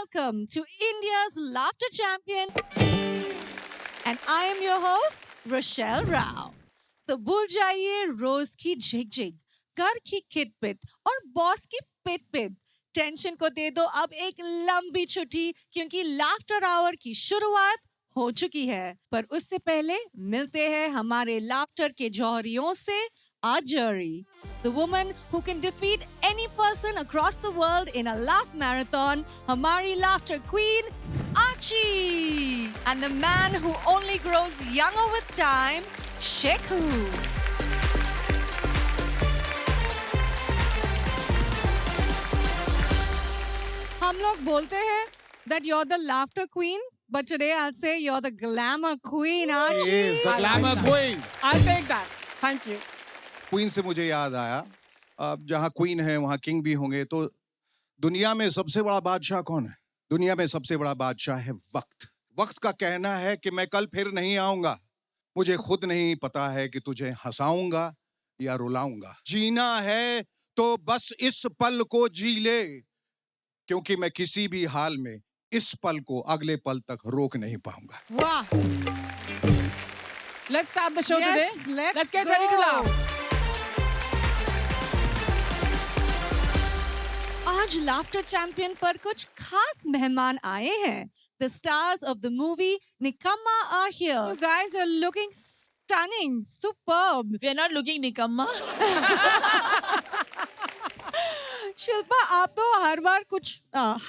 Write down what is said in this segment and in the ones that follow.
welcome to India's laughter champion. And I am your host, Rochelle Rao. तो भूल जाइए रोज की झिकझिक, घर की खिटपिट और बॉस की पिट-पिट। टेंशन को दे दो अब एक लंबी छुट्टी, क्योंकि लाफ्टर आवर की शुरुआत हो चुकी है। पर उससे पहले मिलते हैं हमारे लाफ्टर के जौहरियों से। Ajari, the woman who can defeat any person across the world in a laugh marathon, Hamari laughter queen, Archie, and the man who only grows younger with time, Shekhu. हम लोग बोलते हैं that you're the laughter queen, but today I'll say you're the glamour queen, Archie. She is the glamour queen. I'll take that. Thank you. Queen से मुझे याद आया, अब जहाँ क्वीन है वहाँ किंग भी होंगे। तो दुनिया में सबसे बड़ा बादशाह कौन है? दुनिया में सबसे बड़ा बादशाह है वक्त। वक्त का कहना है कि मैं कल फिर नहीं आऊंगा। मुझे खुद नहीं पता है कि तुझे हंसाऊंगा या रुलाऊंगा। जीना है तो बस इस पल को जी ले, क्योंकि मैं किसी भी हाल में इस पल को अगले पल तक रोक नहीं पाऊंगा। वाह! Let's start the show Yes, today. let's get go. ready to laugh. आज लाफ्टर चैंपियन पर कुछ खास मेहमान आए हैं। The stars of the movie Nikamma are here. You guys are looking stunning, superb. We are not looking nikamma. Shilpa, आप तो हर बार कुछ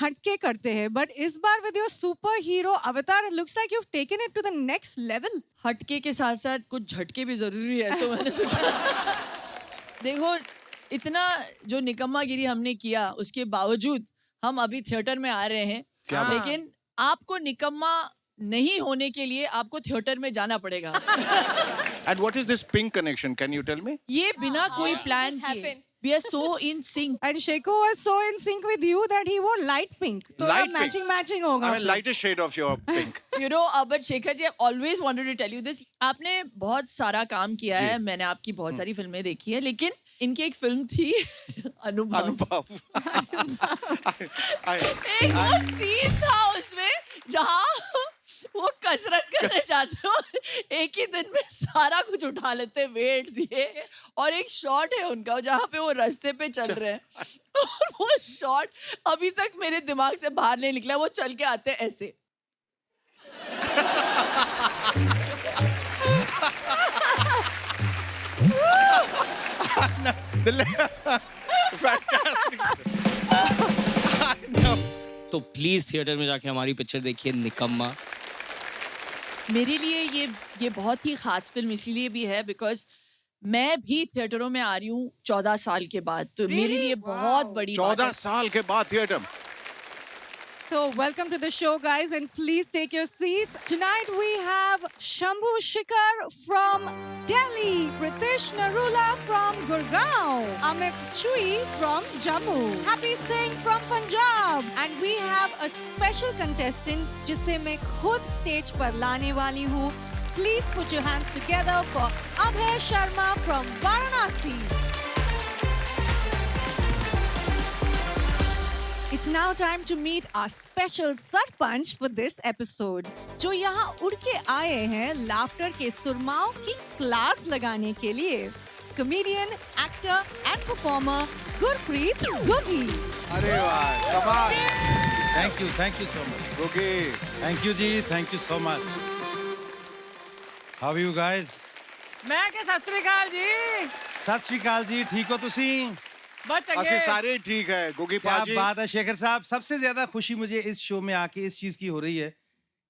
हटके करते हैं, but इस बार with your super hero avatar, it looks like you've taken it to the next level. हटके के साथ साथ कुछ झटके भी जरूरी है, तो मैंने सोचा देखो इतना जो निकम्मागिरी हमने किया, उसके बावजूद हम अभी थिएटर में आ रहे हैं। लेकिन आपको निकम्मा नहीं होने के लिए आपको थिएटर में जाना पड़ेगा। And what is this pink connection? Can you tell me? ये बिना कोई प्लान किए। We are so in sync. And Shekhu was so in sync with you that he wore light pink. तो Light matching होगा। I mean, lightest shade of your pink. You know, but Shekhar ji, I've always wanted to tell you this. आपने बहुत सारा काम किया है, मैंने आपकी बहुत सारी फिल्में देखी है, लेकिन इनकी एक फिल्म थी अनुभव। एक वो सीन था उसमें जहाँ वो कसरत करने जाते हो, एक ही दिन में सारा कुछ उठा लेते, वेट्स ये, और एक शॉट है उनका जहाँ पे वो रास्ते पे चल रहे हैं और वो शॉट अभी तक मेरे दिमाग से बाहर नहीं निकला। वो चल के आते हैं ऐसे Fantastic. तो प्लीज थिएटर में जाके हमारी पिक्चर देखिए निकम्मा। मेरे लिए ये बहुत ही खास फिल्म इसीलिए भी है बिकॉज मैं भी थिएटरों में आ रही हूँ 14 साल के बाद, तो मेरे लिए बहुत बड़ी 14 साल के बाद theatre. So welcome to the show, guys, and please take your seats. Tonight we have Shambhu Shikhar from Delhi, Pritish Narula from Gurgaon, Amit Chui from Jammu, Happy Singh from Punjab, and we have a special contestant जिसे मैं खुद stage पर लाने वाली हूँ. Please put your hands together for Abhay Sharma from Varanasi. It's now time to meet our special Sarpanch for this episode, जो यहाँ उड़ के आए हैं लाफ्टर के सुरमाओं की क्लास लगाने के लिए. Comedian, actor and performer Gurpreet Googie. अरे वाह, कमाल। Thank you so much. Googie. Thank you ji, thank you so much. How are you guys? मैं के सत श्री अकाल जी। सत श्री अकाल जी, ठीक हो तुसी? बहुत ਅਸੀਂ चंगे। सारे ठीक है गुगी क्या पाजी। बात है शेखर साहब। सबसे ज्यादा खुशी मुझे इस शो में आके इस चीज की हो रही है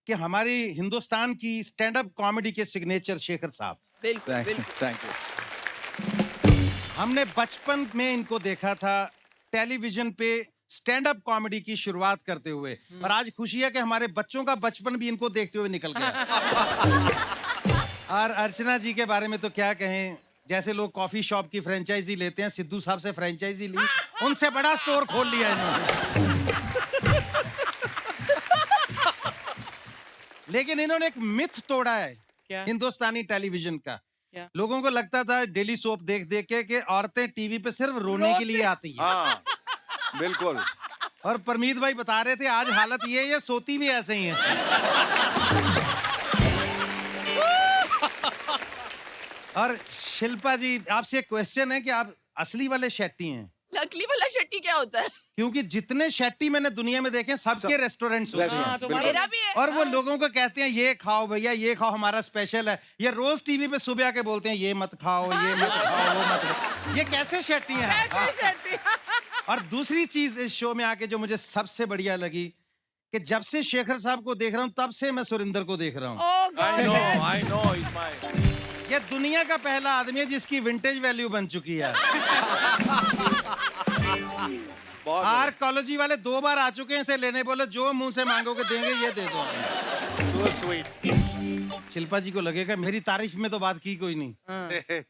कि हमारी हिंदुस्तान की स्टैंड अप कॉमेडी के सिग्नेचर शेखर साहब, बिल्कुल थैंक यू। हमने बचपन में इनको देखा था टेलीविजन पे स्टैंड अप कॉमेडी की शुरुआत करते हुए, और आज खुशी है कि हमारे बच्चों का बचपन भी इनको देखते हुए निकल गया। और अर्चना जी के बारे में तो क्या कहें, जैसे लोग कॉफी शॉप की फ्रेंचाइजी लेते हैं, सिद्धू साहब से फ्रेंचाइजी ली, उनसे बड़ा स्टोर खोल लिया इन्होंने। लेकिन इन्होंने एक मिथ तोड़ा है क्या? हिंदुस्तानी टेलीविजन का। क्या? लोगों को लगता था डेली सोप देख देख के कि औरतें टीवी पे सिर्फ रोने के लिए आती हैं। हाँ, बिल्कुल। और परमीत भाई बता रहे थे आज हालत ये सोती भी ऐसे ही है। और शिल्पा जी आपसे एक क्वेश्चन है कि आप असली वाले शेट्टी हैं? नकली वाला शेट्टी क्या होता है? क्योंकि जितने शेट्टी मैंने दुनिया में देखे सबके रेस्टोरेंट्स होते हैं। हाँ, तो मेरा भी है। और वो लोगों को कहते हैं ये खाओ भैया, ये खाओ, हमारा स्पेशल है। ये रोज टीवी पे सुबह आके बोलते हैं ये मत खाओ, ये मत खाओ, वो मत खाओ। ये कैसे शेट्टी हैं? ऐसे शेट्टी। और दूसरी चीज इस शो में आके जो मुझे सबसे बढ़िया लगी कि जब से शेखर साहब को देख रहा हूँ तब से मैं सुरिंदर को देख रहा हूँ। Oh God, I know, it's my... ये दुनिया का पहला आदमी है जिसकी विंटेज वैल्यू बन चुकी है। आर्कोलॉजी वाले 2 बार आ चुके हैं इसे लेने, बोले जो मुंह से मांगोगे देंगे, ये दे दो। So sweet. शिल्पा जी को लगेगा मेरी तारीफ में तो बात की कोई नहीं।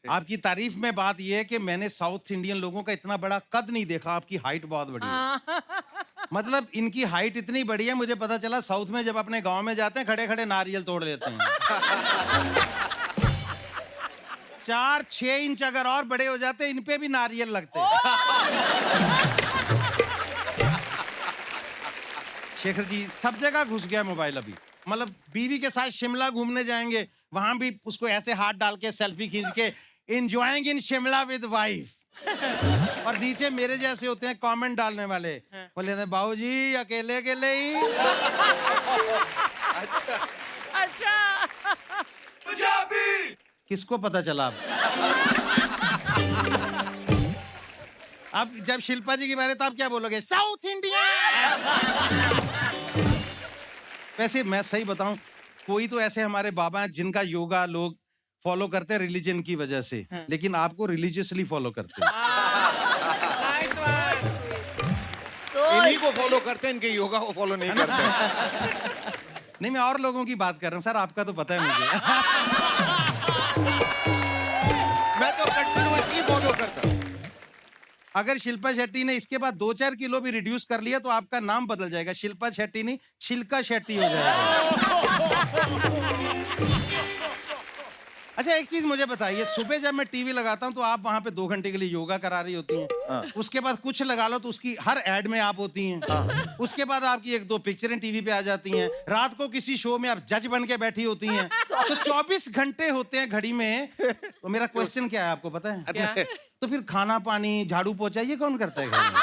आपकी तारीफ में बात यह है कि मैंने साउथ इंडियन लोगों का इतना बड़ा कद नहीं देखा। आपकी हाइट बहुत बड़ी है। मतलब इनकी हाइट इतनी बड़ी है, मुझे पता चला साउथ में जब अपने गांव में जाते हैं खड़े खड़े नारियल तोड़ लेते हैं। 4-6 इंच अगर और बड़े हो जाते इन पे भी नारियल लगते। शेखर जी सब जगह घुस गया मोबाइल अभी। मतलब बीवी के साथ शिमला घूमने जाएंगे, वहां भी उसको ऐसे हाथ डाल के सेल्फी खींच के enjoying in Shimla with wife. और नीचे मेरे जैसे होते हैं कमेंट डालने वाले, बोले बाबूजी अकेले अकेले ही। अच्छा। किसको पता चला अब जब शिल्पा जी की बारे तो आप क्या बोलोगे? South India. वैसे मैं सही बताऊं, कोई तो ऐसे हमारे बाबा हैं जिनका योगा लोग फॉलो करते हैं रिलीजन की वजह से, लेकिन आपको रिलीजियसली फॉलो करते हैं। Nice one. इन्हीं को फॉलो करते हैं, इनके योगा को फॉलो नहीं करते। नहीं मैं और लोगों की बात कर रहा हूँ सर, आपका तो पता है मुझे। मैं तो कंटिन्यूअसली फॉलो करता हूँ। अगर शिल्पा शेट्टी ने इसके बाद 2-4 किलो भी रिड्यूस कर लिया तो आपका नाम बदल जाएगा, शिल्पा शेट्टी नहीं छिलका शेट्टी हो जाएगा। अच्छा एक चीज मुझे बताइए, सुबह जब मैं टीवी लगाता हूँ तो आप वहां पे 2 घंटे के लिए योगा करा रही होती हैं। उसके बाद कुछ लगा लो तो उसकी हर एड में आप होती हैं। उसके बाद आपकी 1-2 पिक्चरें टीवी पे आ जाती हैं। रात को किसी शो में आप जज बन के बैठी होती हैं। तो 24 घंटे होते हैं घड़ी में। तो मेरा क्वेश्चन क्या है आपको पता है? क्या? तो फिर खाना पानी झाड़ू पोछा ये कौन करता है घर में?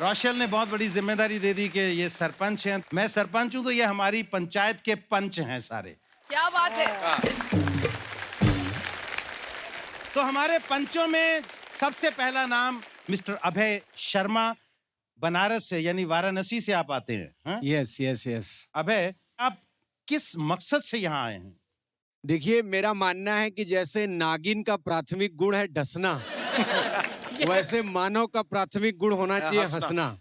रोशल ने बहुत बड़ी जिम्मेदारी दे दी कि ये सरपंच हैं। मैं सरपंच हूं तो ये हमारी पंचायत के पंच हैं सारे। क्या बात है? तो हमारे पंचों में सबसे पहला नाम मिस्टर अभय शर्मा, बनारस से यानी वाराणसी से आप आते हैं। हाँ? Yes yes yes. अभय आप किस मकसद से यहाँ आए हैं? देखिए मेरा मानना है कि जैसे नागिन का प्राथमिक गुण है डसना, वैसे मानव का प्राथमिक गुण होना चाहिए हंसना।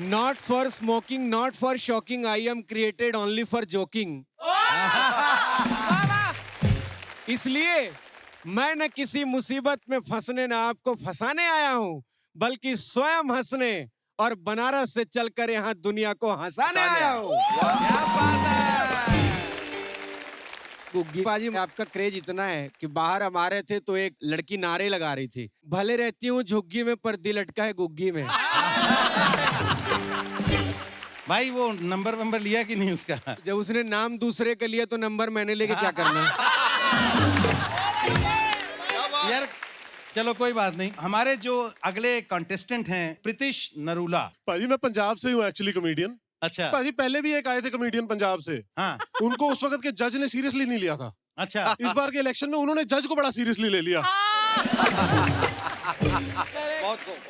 Not for smoking, not for shocking, I am created only for joking. इसलिए मैं न किसी मुसीबत में फंसने न आपको फंसाने आया हूँ, बल्कि स्वयं हंसने और बनारस से चलकर यहाँ दुनिया को हंसाने आया हूँ। क्या बात है? गुग्गी बाजी में आपका क्रेज इतना है कि बाहर हमारे थे तो एक लड़की नारे लगा रही थी, भले रहती हूँ झुग्गी में पर दिल अटका है गुग्गी में। भाई वो नंबर लिया कि नहीं उसका? जब उसने नाम दूसरे का लिया तो नंबर मैंने लेके क्या करना है? यार चलो कोई बात नहीं। हमारे जो अगले कॉन्टेस्टेंट हैं प्रीतिश नरूला। भाजी मैं पंजाब से हूँ एक्चुअली कॉमेडियन। अच्छा। भाजी पहले भी एक आए थे कॉमेडियन पंजाब से। हाँ। उनको उस वक्त के जज ने सीरियसली नहीं लिया था। अच्छा। इस बार के इलेक्शन में उन्होंने जज को बड़ा सीरियसली ले लिया।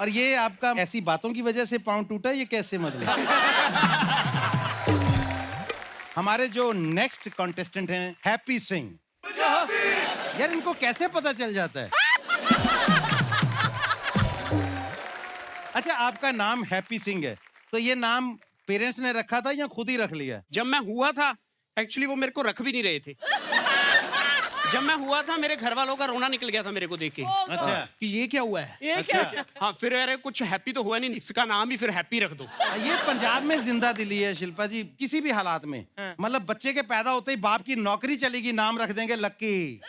और ये आपका ऐसी बातों की वजह से पाँव टूटा, ये कैसे मतलब? हमारे जो नेक्स्ट कॉन्टेस्टेंट हैं हैप्पी सिंह। यार इनको कैसे पता चल जाता है? अच्छा आपका नाम हैप्पी सिंह है, तो ये नाम पेरेंट्स ने रखा था या खुद ही रख लिया? जब मैं हुआ था एक्चुअली वो मेरे को रख भी नहीं रहे थे। जब मैं हुआ था मेरे घर वालों का रोना निकल गया था मेरे को देख के। अच्छा। कि ये क्या हुआ है? ये क्या? हाँ फिर अरे कुछ हैप्पी तो हुआ नहीं, इसका नाम ही फिर हैप्पी रख दो। ये पंजाब में जिंदा दिली है शिल्पा जी, किसी भी हालात में। मतलब बच्चे के पैदा होते ही बाप की नौकरी चलेगी, नाम रख देंगे लक्की।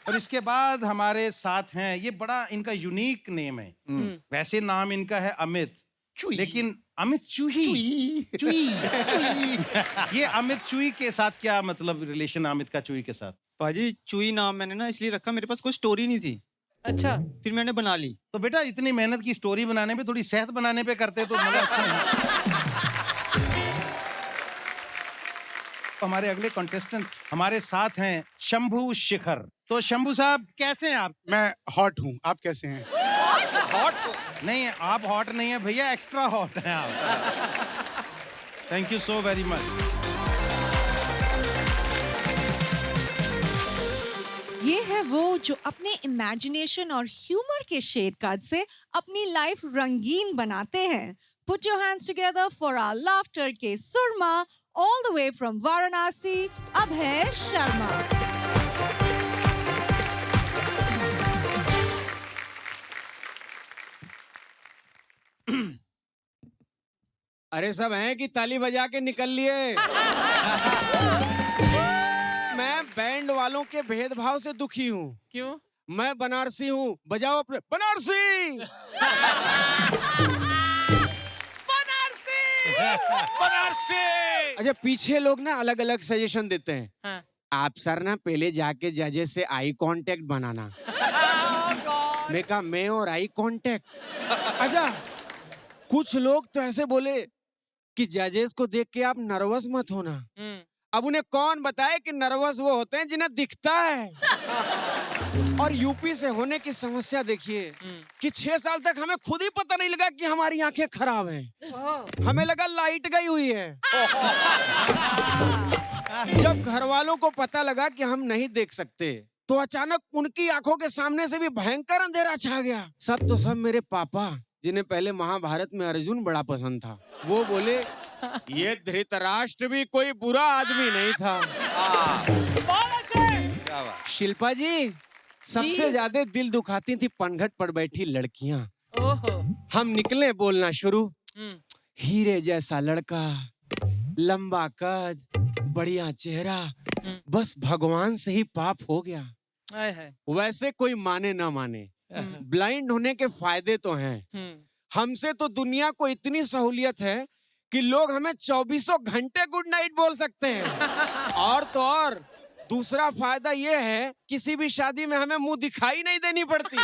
और इसके बाद हमारे साथ हैं, ये बड़ा इनका यूनिक नेम है। वैसे नाम इनका है अमित, लेकिन अमित चूही चूही ये अमित चूही के साथ क्या मतलब रिलेशन अमित का चूही के साथ? पाजी चुई नाम मैंने ना इसलिए रखा, मेरे पास कोई स्टोरी नहीं थी, अच्छा फिर मैंने बना ली। तो बेटा इतनी मेहनत की स्टोरी बनाने पे थोड़ी सेहत बनाने पे करते तो मतलब अच्छा नहीं। तो हमारे अगले कॉन्टेस्टेंट हमारे साथ हैं शंभू शिखर। तो शंभू साहब कैसे हैं आप? मैं हॉट हूँ, आप कैसे हैं? हॉट नहीं, आप हॉट नहीं है भैया, एक्स्ट्रा हॉट हैं आप। Thank you so very much. ये है वो जो अपने इमेजिनेशन और ह्यूमर के शेड कार्ड से अपनी लाइफ रंगीन बनाते हैं। Put your hands together for our laughter के सुरमा, all the way from Varanasi, Abhay Sharma. अरे सब हैं कि ताली बजा के निकल लिए? मैं बैंड वालों के भेदभाव से दुखी हूँ। क्यों? मैं बनारसी हूँ, बजाओ अपने बनारसी। बनारसी। अच्छा, पीछे लोग ना अलग अलग सजेशन देते हैं। हाँ। आप सर ना पहले जाके जजेस से आई कांटेक्ट बनाना। मैं कहा मैं और आई कांटेक्ट? अच्छा, कुछ लोग तो ऐसे बोले कि जजेस को देख के आप नर्वस मत होना। अब उन्हें कौन बताए कि नर्वस वो होते हैं जिन्हें दिखता है। और यूपी से होने की समस्या देखिए कि 6 साल तक हमें खुद ही पता नहीं लगा कि हमारी आंखें खराब हैं। हमें लगा लाइट गई हुई है। जब घर वालों को पता लगा कि हम नहीं देख सकते तो अचानक उनकी आंखों के सामने से भी भयंकर अंधेरा छा गया। सब तो सब मेरे पापा, जिन्हें पहले महाभारत में अर्जुन बड़ा पसंद था, वो बोले ये धृतराष्ट्र भी कोई बुरा आदमी नहीं था। शिल्पा जी, सबसे ज्यादा दिल दुखाती थी पनघट पर बैठी लड़कियां। ओहो। हम निकले बोलना शुरू, हीरे जैसा लड़का, लंबा कद, बढ़िया चेहरा, बस भगवान से ही पाप हो गया। आय है। वैसे कोई माने ना माने, ब्लाइंड होने के फायदे तो हैं। हमसे तो दुनिया को इतनी सहूलियत है कि लोग हमें 24 घंटे गुड नाइट बोल सकते हैं। और तो और दूसरा फायदा ये है, किसी भी शादी में हमें मुंह दिखाई नहीं देनी पड़ती।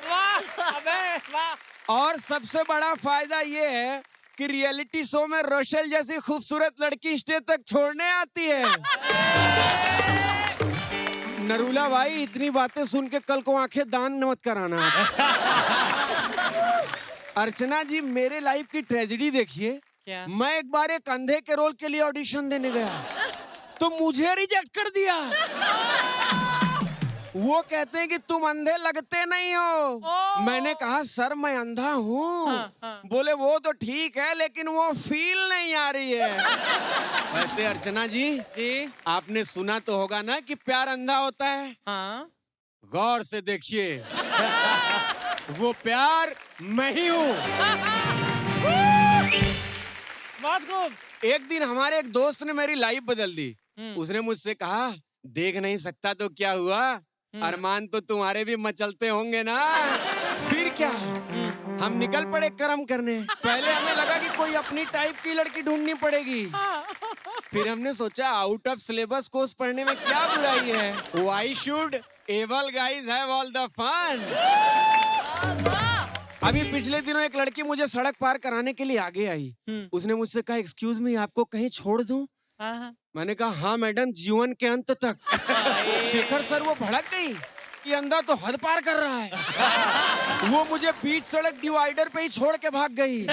वाह अबे वाह। और सबसे बड़ा फायदा ये है कि रियलिटी शो में रोशल जैसी खूबसूरत लड़की स्टेज तक छोड़ने आती है। नरूला भाई, इतनी बातें सुन के कल को आंखें दान मत कराना। अर्चना जी, मेरे लाइफ की ट्रेजेडी देखिए। क्या? मैं एक बार एक अंधे के रोल के लिए ऑडिशन देने गया तो मुझे रिजेक्ट कर दिया। वो कहते हैं कि तुम अंधे लगते नहीं हो। मैंने कहा सर मैं अंधा हूँ। बोले वो तो ठीक है लेकिन वो फील नहीं आ रही है। वैसे अर्चना जी, आपने सुना तो होगा ना कि प्यार अंधा होता है। हाँ। गौर से देखिए, वो प्यार मैं ही हूँ। बहुत खूब। एक दिन हमारे एक दोस्त ने मेरी लाइफ बदल दी। उसने मुझसे कहा, देख नहीं सकता तो क्या हुआ, अरमान तो तुम्हारे भी मचलते होंगे ना। फिर क्या, हम निकल पड़े कर्म करने। पहले हमें लगा कि कोई अपनी टाइप की लड़की ढूंढनी पड़ेगी। फिर हमने सोचा आउट ऑफ सिलेबस कोर्स पढ़ने में क्या बुराई है। Why should able guys have all the fun? अभी पिछले दिनों एक लड़की मुझे सड़क पार कराने के लिए आगे आई। उसने मुझसे कहा, एक्सक्यूज मी, आपको कहीं छोड़ दूं? मैंने कहा हाँ मैडम, जीवन के अंत तक। शेखर सर, वो भड़क गई कि अंधा तो हद पार कर रहा है। वो मुझे बीच सड़क डिवाइडर पे ही छोड़ के भाग गई।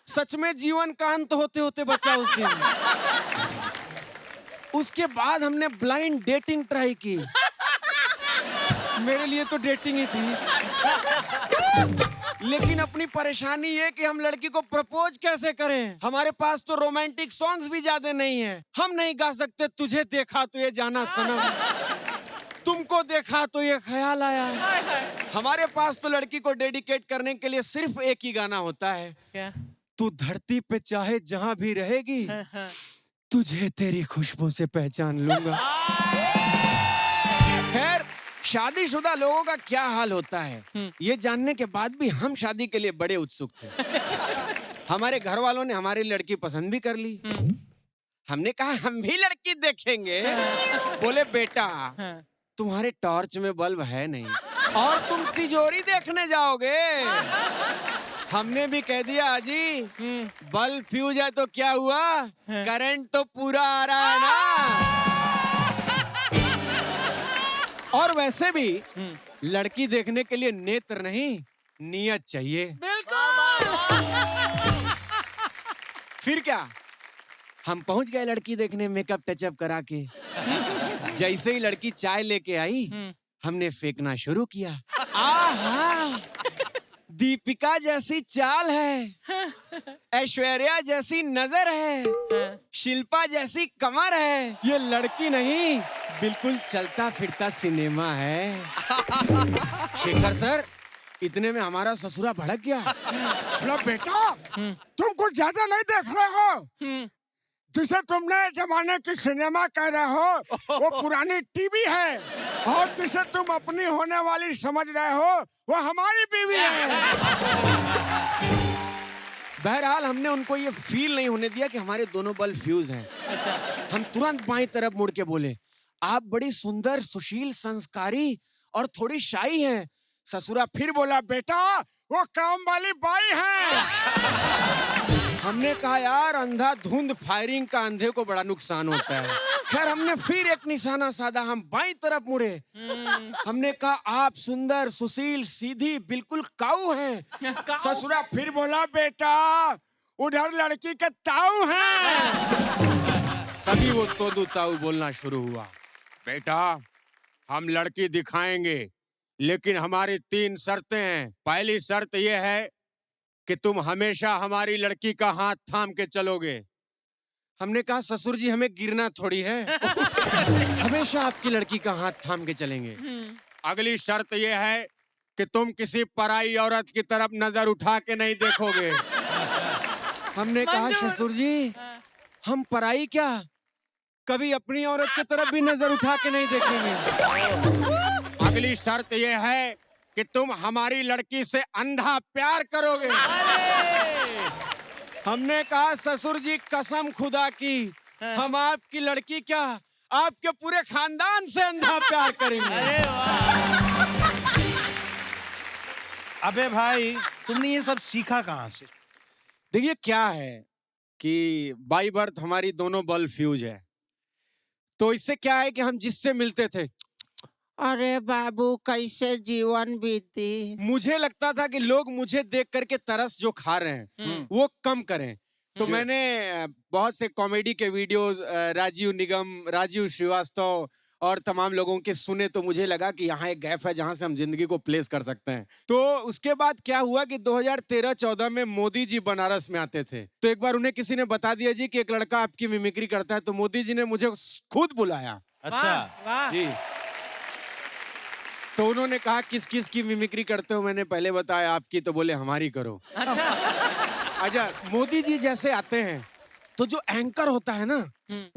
सच में जीवन का अंत होते होते बचा उस दिन। उसके बाद हमने ब्लाइंड डेटिंग ट्राई की। मेरे लिए तो डेटिंग ही थी, लेकिन अपनी परेशानी ये कि हम लड़की को प्रपोज कैसे करें। हमारे पास तो रोमांटिक सॉन्ग्स भी ज्यादा नहीं है। हम नहीं गा सकते तुझे देखा तो ये जाना सनम, तुमको देखा तो ये ख्याल आया। हमारे पास तो लड़की को डेडिकेट करने के लिए सिर्फ एक ही गाना होता है। क्या? तू धरती पे चाहे जहां भी रहेगी, तुझे तेरी खुशबू से पहचान लूंगा। शादीशुदा लोगों का क्या हाल होता है ये जानने के बाद भी हम शादी के लिए बड़े उत्सुक थे। हमारे घर वालों ने हमारी लड़की पसंद भी कर ली। हमने कहा हम भी लड़की देखेंगे। बोले बेटा तुम्हारे टॉर्च में बल्ब है नहीं और तुम तिजोरी देखने जाओगे। हमने भी कह दिया अजी बल्ब फ्यूज है तो क्या हुआ, करंट तो पूरा आ रहा है ना। और वैसे भी लड़की देखने के लिए नेत्र नहीं नियत चाहिए। फिर क्या हम पहुंच गए लड़की देखने मेकअप टचअप करा के। जैसे ही लड़की चाय लेके आई हमने फेंकना शुरू किया। आहा दीपिका जैसी चाल है, ऐश्वर्या जैसी नजर है, शिल्पा जैसी कमर है। ये लड़की नहीं बिल्कुल चलता फिरता सिनेमा है। शेखर सर इतने में हमारा ससुरा भड़क गया। बोला बेटा तुम कुछ ज्यादा नहीं देख रहे हो। जिसे तुमने जमाने की सिनेमा कह रहे हो वो पुरानी टीवी है और जिसे तुम अपनी होने वाली समझ रहे हो वो हमारी बीवी है। बहरहाल हमने उनको ये फील नहीं होने दिया कि हमारे दोनों बल्ब फ्यूज हैं। हम तुरंत बाईं तरफ मुड़ के बोले आप बड़ी सुंदर सुशील संस्कारी और थोड़ी शाई हैं। ससुरा फिर बोला बेटा वो काम वाली बाई है। हमने कहा यार अंधाधुंध फायरिंग का अंधे को बड़ा नुकसान होता है। खैर हमने फिर एक निशाना साधा, हम बाईं तरफ मुड़े। हमने कहा आप सुंदर सुशील सीधी बिल्कुल काऊ हैं। ससुरा फिर बोला बेटा उधर लड़की के ताऊ हैं। तभी वो तोदू ताऊ बोलना शुरू हुआ बेटा हम लड़की दिखाएंगे लेकिन हमारी 3 शर्तें हैं। पहली शर्त यह है कि तुम हमेशा हमारी लड़की का हाथ थाम के चलोगे। हमने कहा ससुर जी हमें गिरना थोड़ी है। हमेशा आपकी लड़की का हाथ थाम के चलेंगे। अगली शर्त यह है कि तुम किसी पराई औरत की तरफ नजर उठा के नहीं देखोगे। हमने कहा ससुर जी हम पराई क्या कभी अपनी औरत की तरफ भी नजर उठा के नहीं देखेंगे। अगली शर्त यह है कि तुम हमारी लड़की से अंधा प्यार करोगे। हमने कहा ससुर जी कसम खुदा की हम आपकी लड़की क्या आपके पूरे खानदान से अंधा प्यार करेंगे। अबे भाई तुमने ये सब सीखा कहाँ से? देखिए क्या है कि बाई बर्थ हमारी दोनों बल्ब फ्यूज है। तो इससे क्या है कि हम जिससे मिलते थे अरे बाबू कैसे जीवन बीती, मुझे लगता था कि लोग मुझे देख करके तरस जो खा रहे हैं वो कम करें। तो मैंने बहुत से कॉमेडी के वीडियोस राजीव निगम राजीव श्रीवास्तव और तमाम लोगों के सुने तो मुझे लगा कि यहाँ एक गैप है जहाँ से हम जिंदगी को प्लेस कर सकते हैं। तो उसके बाद क्या हुआ कि 2013-14 में मोदी जी बनारस में आते थे। तो एक बार उन्हें किसी ने बता दिया जी कि एक लड़का आपकी मिमिक्री करता है। तो मोदी जी ने मुझे खुद बुलाया। अच्छा जी तो उन्होंने कहा किस किस की मिमिक्री करते हो। मैंने पहले बताया आपकी, तो बोले हमारी करो। अच्छा मोदी जी जैसे आते हैं तो जो एंकर होता है ना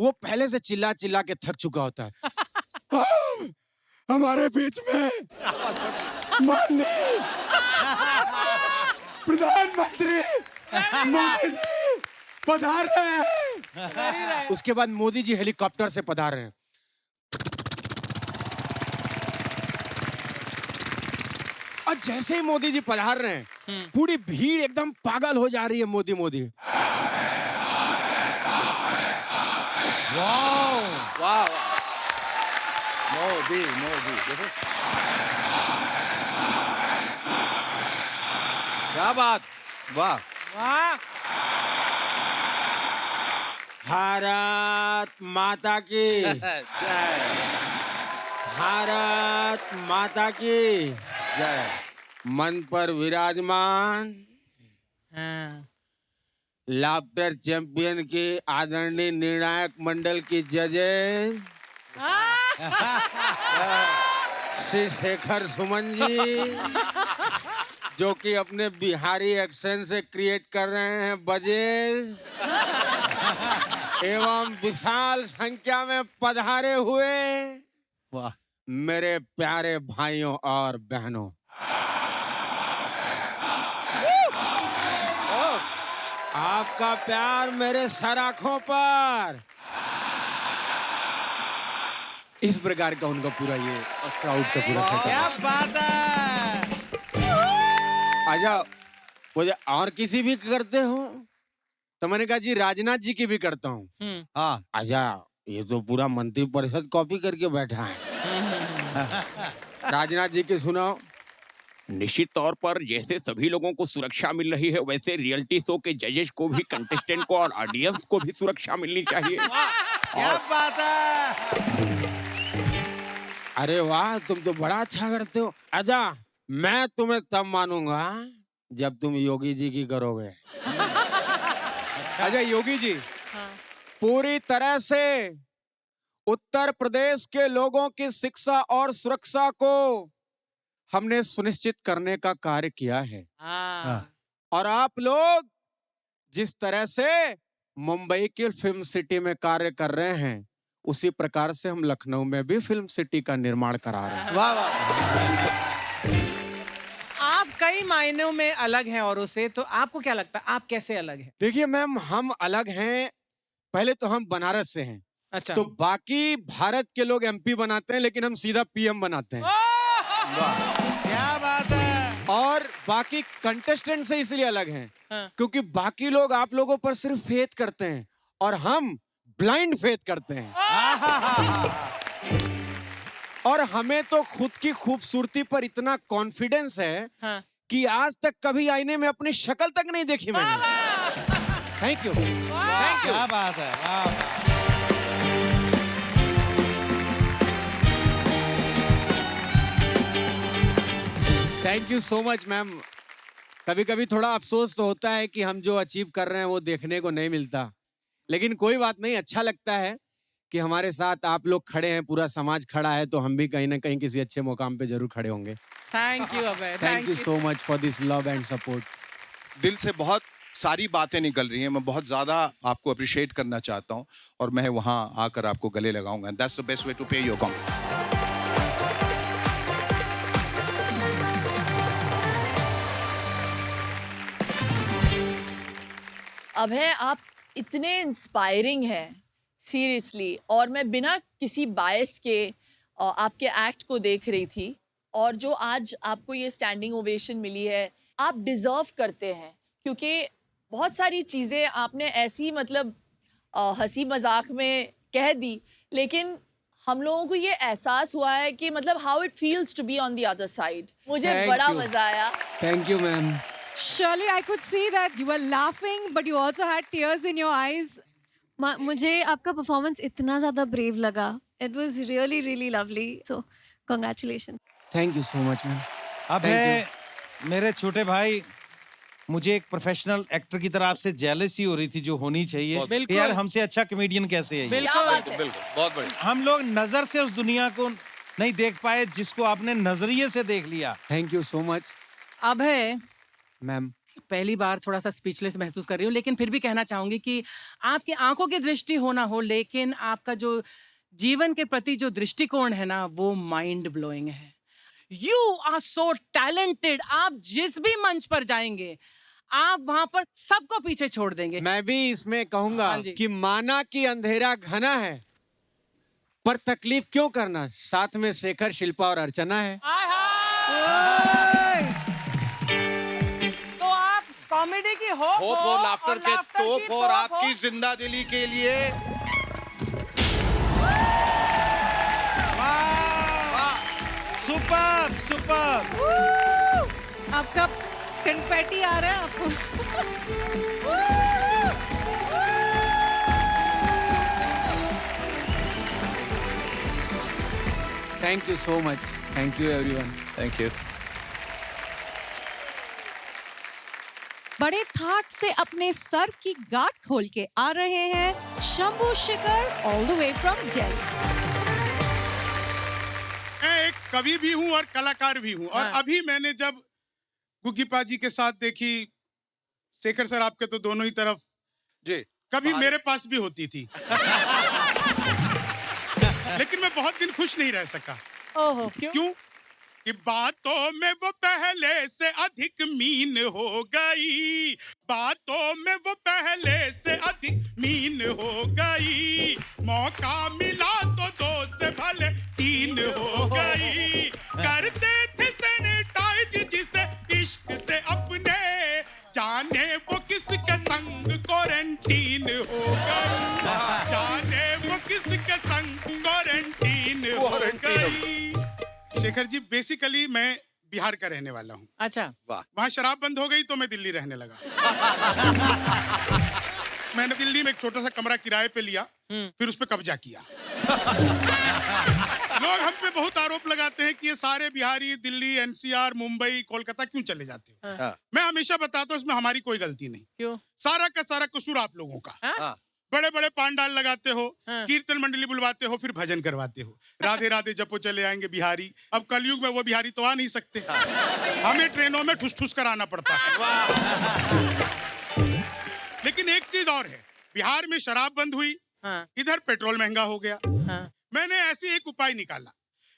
वो पहले से चिल्ला चिल्ला के थक चुका होता है। हमारे बीच में माननीय प्रधानमंत्री मोदी जी पधार रहे हैं। उसके बाद मोदी जी हेलीकॉप्टर से पधार रहे हैं। और जैसे ही मोदी जी पधार रहे हैं पूरी भीड़ एकदम पागल हो जा रही है। मोदी मोदी वाह वाह मोदी मोदी देखो क्या बात वाह वाह भारत माता की जय भारत माता की जय। मन पर विराजमान लाफ्टर चैंपियन के आदरणीय निर्णायक मंडल की जजेस श्री शेखर सुमन जी जो कि अपने बिहारी एक्सेंट से क्रिएट कर रहे हैं बजेस एवं विशाल संख्या में पधारे हुए वाह मेरे प्यारे भाइयों और बहनों, आपका प्यार मेरे सराखों पर, इस प्रकार का उनका पूरा ये क्राउड का पूरा सेटअप। क्या बात है। अच्छा, मुझे और किसी भी करते हो तो मैंने कहा जी राजनाथ जी की भी करता हूँ। हाँ, अच्छा, ये तो पूरा मंत्रिपरिषद कॉपी करके बैठा है। राजनाथ जी की सुनाओ। निश्चित तौर पर जैसे सभी लोगों को सुरक्षा मिल रही है, वैसे रियलिटी शो के जजेस को भी, कंटेस्टेंट को और ऑडियंस को भी सुरक्षा मिलनी चाहिए। क्या बात है। अरे वाह, तुम तो बड़ा अच्छा करते हो। अच्छा, मैं तुम्हें तब मानूंगा जब तुम योगी जी की करोगे। अच्छा योगी जी, पूरी तरह से उत्तर प्रदेश के लोगों की शिक्षा और सुरक्षा को हमने सुनिश्चित करने का कार्य किया है। और आप लोग जिस तरह से मुंबई की फिल्म सिटी में कार्य कर रहे हैं, उसी प्रकार से हम लखनऊ में भी फिल्म सिटी का निर्माण करा रहे हैं। वाह वाह। आप कई मायनों में अलग हैं औरों से, तो आपको क्या लगता है आप कैसे अलग हैं? देखिए मैम, हम अलग हैं। पहले तो हम बनारस से हैं। अच्छा। तो बाकी भारत के लोग एमपी बनाते हैं, लेकिन हम सीधा पीएम बनाते हैं। क्या बात है। और बाकी कंटेस्टेंट से इसलिए अलग हैं हाँ। क्योंकि बाकी लोग आप लोगों पर सिर्फ फेथ करते हैं और हम ब्लाइंड फेथ करते हैं। और हमें तो खुद की खूबसूरती पर इतना कॉन्फिडेंस है हाँ। कि आज तक कभी आईने में अपनी शक्ल तक नहीं देखी मैंने। Thank you, thank you. क्या बात है। वाह। Thank you so much ma'am. कभी कभी थोड़ा अफसोस तो होता है कि हम जो अचीव कर रहे हैं वो देखने को नहीं मिलता, लेकिन कोई बात नहीं, अच्छा लगता है कि हमारे साथ आप लोग खड़े हैं, पूरा समाज खड़ा है, तो हम भी कहीं ना कहीं किसी अच्छे मुकाम पे जरूर खड़े होंगे। Thank you Abhay, thank you so much for this love and support. दिल से बहुत सारी बातें निकल रही हैं। मैं बहुत ज़्यादा आपको अप्रिशिएट करना चाहता हूँ और मैं वहाँ आकर आपको गले लगाऊंगा। That's the best way to pay your compliment. Abhay, आप इतने इंस्पायरिंग हैं सीरियसली, और मैं बिना किसी बायस के आपके एक्ट को देख रही थी, और जो आज आपको ये स्टैंडिंग ओवेशन मिली है, आप डिज़र्व करते हैं, क्योंकि बहुत सारी चीज़ें आपने ऐसी मतलब हंसी मजाक में कह दी, लेकिन हम लोगों को ये एहसास हुआ है कि मतलब how it feels to be on the other side. मुझे Thank बड़ा you. मज़ा आया। Thank you ma'am. Surely I could see that you were laughing, but you also had tears in your eyes. मुझे आपका परफॉर्मेंस इतना ज़्यादा brave लगा। It was really really lovely, so congratulation. Thank you so much ma'am. अब है मेरे छोटे भाई, मुझे एक प्रोफेशनल एक्टर की तरह आपसे जेलसी हो रही थी, जो होनी चाहिए कि यार हमसे अच्छा कॉमेडियन कैसे है ये। बिल्कुल, बहुत बढ़िया। हम लोग नजर से उस दुनिया को नहीं देख पाए जिसको आपने नजरिए से देख लिया। Thank you so much Abhay, ma'am. पहली बार थोड़ा सा स्पीचलेस महसूस कर रही हूँ, लेकिन फिर भी कहना चाहूंगी कि आपकी आंखों की दृष्टि हो ना हो, लेकिन आपका जो जीवन के प्रति जो दृष्टिकोण है ना, वो माइंड ब्लोइंग है। You are so talented. आप जिस भी मंच पर जाएंगे, आप वहां पर सबको पीछे छोड़ देंगे। मैं भी इसमें कहूंगा हाँ जी। कि माना कि अंधेरा घना है, पर तकलीफ क्यों करना, साथ में शेखर, शिल्पा और अर्चना है। हाय हाय। तो आप कॉमेडी की होप और लाफ्टर के laughter तोप की और तोप आपकी हो। जिंदा दिली के लिए सुपर सुपर। आपका कन्फेटी आ रहा है आपको। Thank you so much. Thank you everyone. Thank you. बड़े ठाट से अपने सर की गांठ खोल के आ रहे हैं Shambhu Shekhar all the way from Delhi. मैं एक कवि भी हूँ और कलाकार भी हूँ, और हाँ। अभी मैंने जब गुग्गी पाजी के साथ देखी, शेखर सर आपके तो दोनों ही तरफ, जी कभी मेरे पास भी होती थी लेकिन मैं बहुत दिन खुश नहीं रह सका। ओहो, क्यों? क्यों कि बातों में वो पहले से अधिक मीन हो गई, बातों में वो पहले से अधिक मीन हो गई, मौका मिला तो 2 से भले 3 हो गई, करते थे सैनिटाइज जिसे इश्क से अपने, जाने वो किसके संग क्वारंटीन हो गई, जाने वो किसके संग क्वारंटीन हो गई। शेखर जी, बेसिकली मैं बिहार का रहने वाला हूँ। अच्छा, वहाँ शराब बंद हो गई तो मैं दिल्ली रहने लगा। मैंने दिल्ली में एक छोटा सा कमरा किराए पे लिया, फिर उस पे कब्जा किया। लोग हम पे बहुत आरोप लगाते हैं कि ये सारे बिहारी दिल्ली, एनसीआर, मुंबई, कोलकाता क्यों चले जाते हो। मैं हमेशा बताता हूँ इसमें हमारी कोई गलती नहीं। क्यों? सारा का सारा कसूर आप लोगों का। बड़े बड़े पांडाल लगाते हो, कीर्तन मंडली बुलवाते हो, फिर भजन करवाते हो, राधे राधे जपो चले आएंगे बिहारी। अब कलयुग में वो बिहारी तो आ नहीं सकते, हमें ट्रेनों में ठुस ठुस कर आना पड़ता है। लेकिन एक चीज और है, बिहार में शराब बंद हुई, इधर पेट्रोल महंगा हो गया। मैंने ऐसे एक उपाय निकाला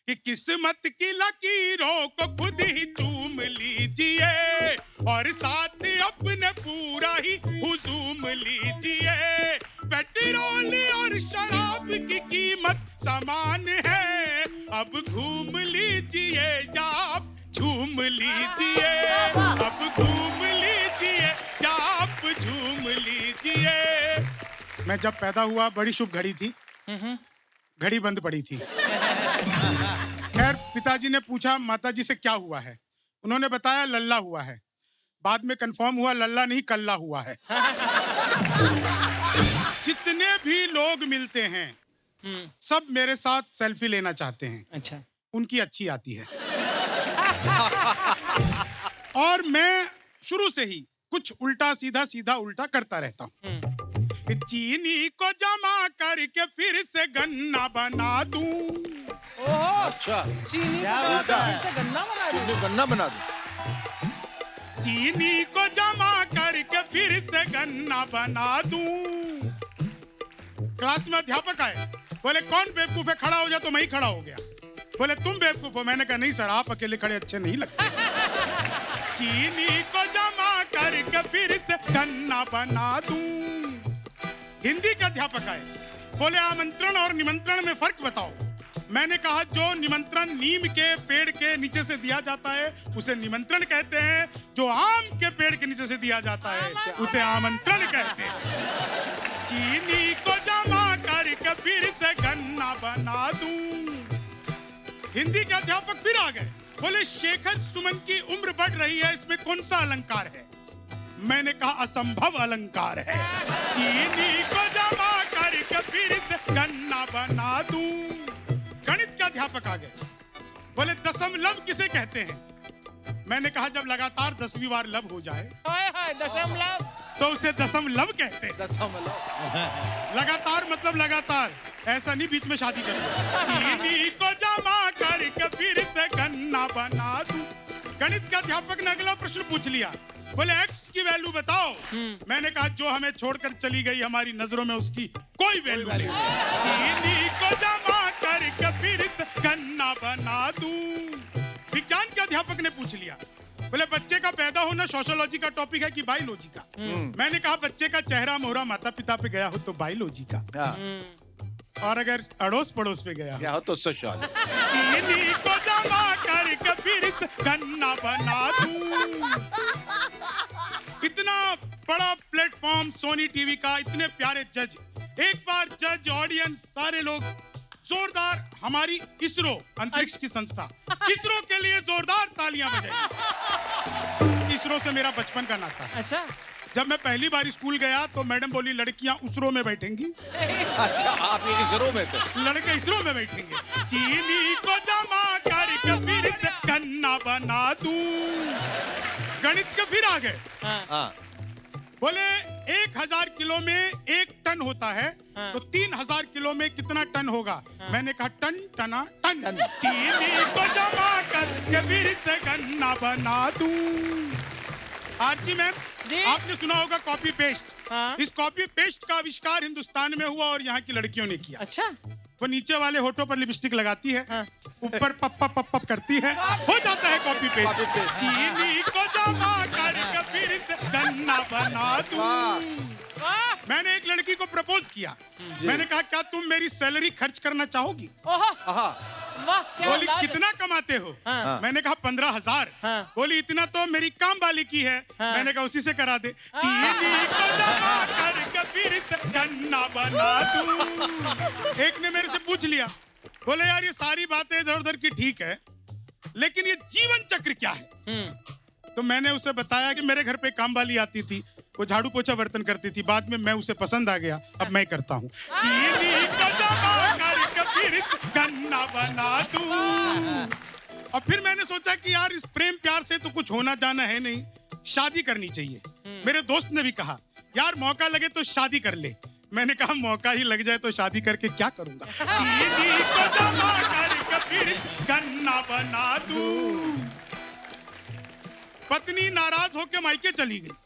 कि किस्मत की लकीरों को खुद ही चूम लीजिए और साथ अपने पूरा ही हुजूम लीजिए। पेट्रोल और शराब की कीमत समान है, अब घूम लीजिए या आप झूम लीजिए, अब घूम लीजिए या आप झूम लीजिए। मैं जब पैदा हुआ बड़ी शुभ घड़ी थी, घड़ी बंद पड़ी थी। खैर पिताजी ने पूछा माताजी से क्या हुआ है, उन्होंने बताया लल्ला हुआ है। बाद में कंफर्म हुआ लल्ला नहीं कल्ला हुआ है। जितने भी लोग मिलते हैं सब मेरे साथ सेल्फी लेना चाहते हैं। अच्छा, उनकी अच्छी आती है। और मैं शुरू से ही कुछ उल्टा सीधा सीधा उल्टा करता रहता हूँ। चीनी को जमा करके फिर से गन्ना बना दूं। अच्छा, चीनी को फिर से गन्ना बना दूं। चीनी को जमा करके फिर से गन्ना बना दूं। क्लास में अध्यापक आए, बोले कौन बेवकूफ है, खड़ा हो जा, तो मैं ही खड़ा हो गया। बोले तुम बेवकूफ हो, मैंने कहा नहीं सर, आप अकेले खड़े अच्छे नहीं लगते। चीनी को जमा करके फिर से गन्ना बना दूं। हिंदी के अध्यापक आए, बोले आमंत्रण और निमंत्रण में फर्क बताओ। मैंने कहा जो निमंत्रण नीम के पेड़ के नीचे से दिया जाता है उसे निमंत्रण कहते हैं, जो आम के पेड़ के नीचे से दिया जाता है उसे आमंत्रण कहते हैं। चीनी को जमा करके फिर से गन्ना बना दूं। हिंदी के अध्यापक फिर आ गए, बोले शेखर सुमन की उम्र बढ़ रही है, इसमें कौन सा अलंकार है। मैंने कहा असंभव अलंकार है। चीनी को जमा करके फिर से गन्ना बना दूं। गणित के अध्यापक आ गए, बोले दशमलव किसे कहते हैं। मैंने कहा जब लगातार 10वीं बार लब हो जाए दशमलव तो उसे दशमलव कहते हैं। दशमलव लगातार मतलब लगातार, ऐसा नहीं बीच में शादी कर लो। चीनी को जमा करके फिर से गन्ना बना दूं। गणित का अध्यापक ने अगला प्रश्न पूछ लिया, बोले एक्स की वैल्यू बताओ। मैंने कहा जो हमें छोड़कर चली गई हमारी नजरों में उसकी कोई वैल्यू नहीं। चीनी को जमा करके फिर से गन्ना बना दूं। विज्ञान के अध्यापक ने पूछ लिया, बोले बच्चे का पैदा होना सोशियोलॉजी का टॉपिक है कि बायोलॉजी का। मैंने कहा बच्चे का चेहरा मोहरा माता पिता पे गया हो तो बायोलॉजी का, और अगर अड़ोस पड़ोस पे गया हो तो सोशियोलॉजी। चीनी को जमा करके फिर से गन्ना बना दूं। इतना बड़ा प्लेटफॉर्म सोनी टीवी का, इतने प्यारे जज, एक बार जज ऑडियंस सारे लोग जोरदार हमारी इसरो अंतरिक्ष की संस्था इसरो के लिए जोरदार तालियां बजाएं। इसरो से मेरा बचपन का नाता है। अच्छा, जब मैं पहली बार स्कूल गया तो मैडम बोली लड़कियां उसरो में बैठेंगी। अच्छा, आप ये इसरो में थे? लड़के इसरो में बैठेंगे। चीनी को जमा करके फिर से गन्ना बना दूं। गणित के फिर आ गए, बोले 1000 किलो में 1 टन होता है, तो 3000 किलो में कितना टन होगा। मैंने कहा टन टना टन। चीनी को जमा करके फिर से गन्ना बना दूं। आरती मैम, आपने सुना होगा कॉपी पेस्ट। इस कॉपी पेस्ट का आविष्कार हिंदुस्तान में हुआ और यहाँ की लड़कियों ने किया। अच्छा, वो नीचे वाले होठों पर लिपस्टिक लगाती है, ऊपर पप पप पप पप करती है, हो जाता है कॉपी पेस्ट। चीनी को जमा कर फिर से गन्ना बना दूं। मैंने एक लड़की को प्रपोज किया, मैंने कहा क्या तुम मेरी सैलरी खर्च करना चाहोगी? बोली कितना कमाते हो? मैंने कहा 15,000। बोली इतना तो मेरी काम वाली की है। मैंने कहा उसी से करा दे। चीनी को जमा कर फिर से गन्ना बना दूं। एक ने मेरे से पूछ लिया, बोले यार ये सारी बातें इधर उधर की ठीक है, लेकिन ये जीवन चक्र क्या है? तो मैंने उसे बताया कि मेरे घर पे काम वाली आती थी, वो झाड़ू पोछा बर्तन करती थी, बाद में मैं उसे पसंद आ गया, अब मैं करता हूँ। चीनी को जमा कर फिर गन्ना बना दूं। और फिर मैंने सोचा कि यार इस प्रेम प्यार से तो कुछ होना जाना है नहीं, शादी करनी चाहिए। मेरे दोस्त ने भी कहा यार मौका लगे तो शादी कर ले। मैंने कहा मौका ही लग जाए तो शादी करके क्या करूंगा? चीनी को जमा कर फिर गन्ना बना दूं। पत्नी नाराज होकर मायके चली गई,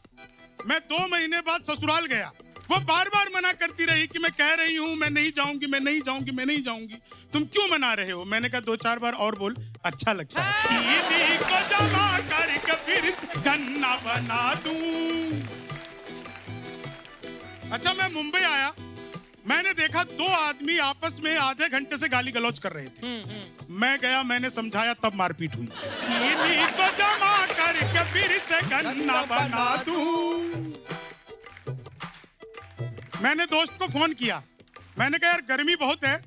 मैं 2 महीने बाद ससुराल गया। वो बार बार मना करती रही कि मैं कह रही हूँ मैं नहीं जाऊंगी, मैं नहीं जाऊंगी, मैं नहीं जाऊंगी, तुम क्यों मना रहे हो? मैंने कहा 2-4 बार और बोल, अच्छा लगता है। चीनी को जमा कर फिर गन्ना बना दूं। अच्छा मैं मुंबई आया, मैंने देखा 2 आदमी आपस में आधे घंटे से गाली गलौज कर रहे थे। मैं गया, मैंने समझाया, तब मारपीट हुई। चीनी को जमा करके फिर से गन्ना बना दूं। मैंने दोस्त को फोन किया, मैंने कहा यार गर्मी बहुत है,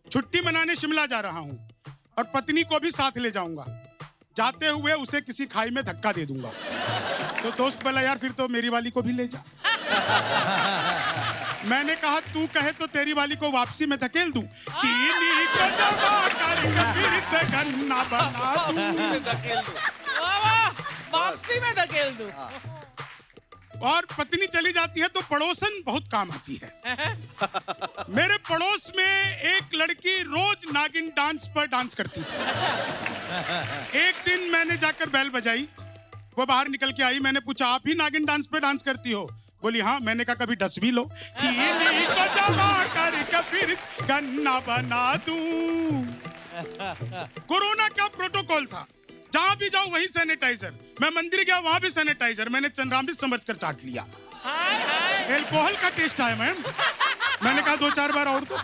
छुट्टी मनाने शिमला जा रहा हूं और पत्नी को भी साथ ले जाऊंगा, जाते हुए उसे किसी खाई में धक्का दे दूंगा। तो दोस्त बोला यार फिर तो मेरी वाली को भी ले जा। मैंने कहा तू कहे तो तेरी वाली को वापसी में धकेल दूं। चीनी को जमा करके फिर से गन्ना बना दूं। वापसी में धकेल दूं। और पत्नी चली जाती है तो पड़ोसन बहुत काम आती है। मेरे पड़ोस में एक लड़की रोज नागिन डांस पर डांस करती थी। एक दिन मैंने जाकर बेल बजाई, वो बाहर निकल के आई, मैंने पूछा आप ही नागिन डांस पे डांस करती हो? बोली हाँ। मैंने कहा कभी डस भी लो। चीनी को जमा करके फिर गन्ना बना दूं। कोरोना का प्रोटोकॉल था, जहां भी जाऊं वहीं सैनिटाइजर। मैं मंदिर गया, वहां भी सैनिटाइजर। मैंने चंद्रामृत समझकर चाट लिया। एल्कोहल का टेस्ट आया मैम। मैंने कहा 2-4 बार और दो।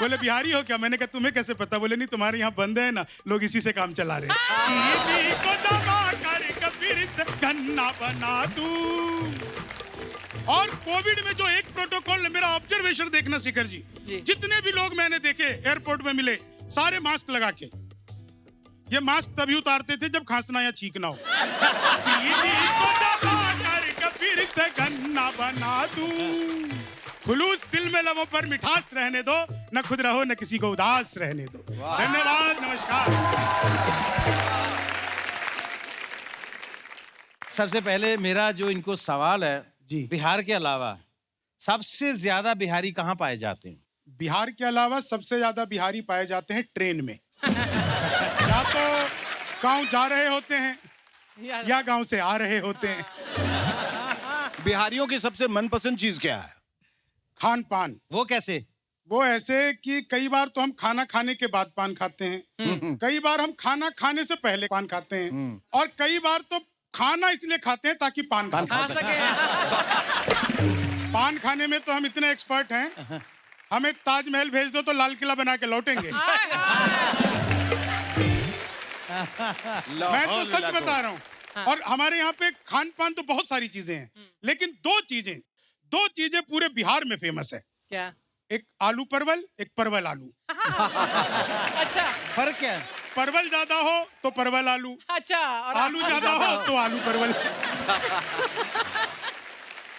बोले बिहारी हो क्या? मैंने कहा तुम्हें कैसे पता? बोले नहीं तुम्हारे यहाँ बंद है ना, लोग इसी से काम चला रहे। चीनी को जमा करके फिर से गन्ना बना दूं। और कोविड में जो एक प्रोटोकॉल, मेरा ऑब्जर्वेशन देखना शिखर जी, जितने भी लोग मैंने देखे एयरपोर्ट में मिले, सारे मास्क लगा के। ये मास्क तभी उतारते थे जब खांसना या छींकना हो। चीनी को जमा करके फिर से गन्ना बना दूं। खुलूस दिल में लबों पर मिठास रहने दो, न खुद रहो न किसी को उदास रहने दो। धन्यवाद, नमस्कार। सबसे पहले मेरा जो इनको सवाल है जी, बिहार के अलावा सबसे ज्यादा बिहारी कहाँ पाए जाते हैं? बिहार के अलावा सबसे ज्यादा बिहारी पाए जाते हैं ट्रेन में। या तो गांव जा रहे होते हैं या गांव से आ रहे होते हैं। बिहारियों की सबसे मनपसंद चीज क्या है? खान पान। वो कैसे? वो ऐसे कि कई बार तो हम खाना खाने के बाद पान खाते हैं, कई बार हम खाना खाने से पहले पान खाते हैं, और कई बार तो खाना इसलिए खाते हैं ताकि पान खा सके। पान खाने में तो हम इतने एक्सपर्ट हैं, हमें ताजमहल भेज दो तो लाल किला बना के लौटेंगे। मैं तो सच बता रहा हूँ। और हमारे यहाँ पे खान पान तो बहुत सारी चीजें हैं, लेकिन दो चीजें पूरे बिहार में फेमस है। क्या? एक आलू परवल, एक परवल आलू। अच्छा, फर्क क्या है? परवल ज्यादा हो तो परवल आलू, अच्छा, और आलू ज्यादा हो तो आलू परवल।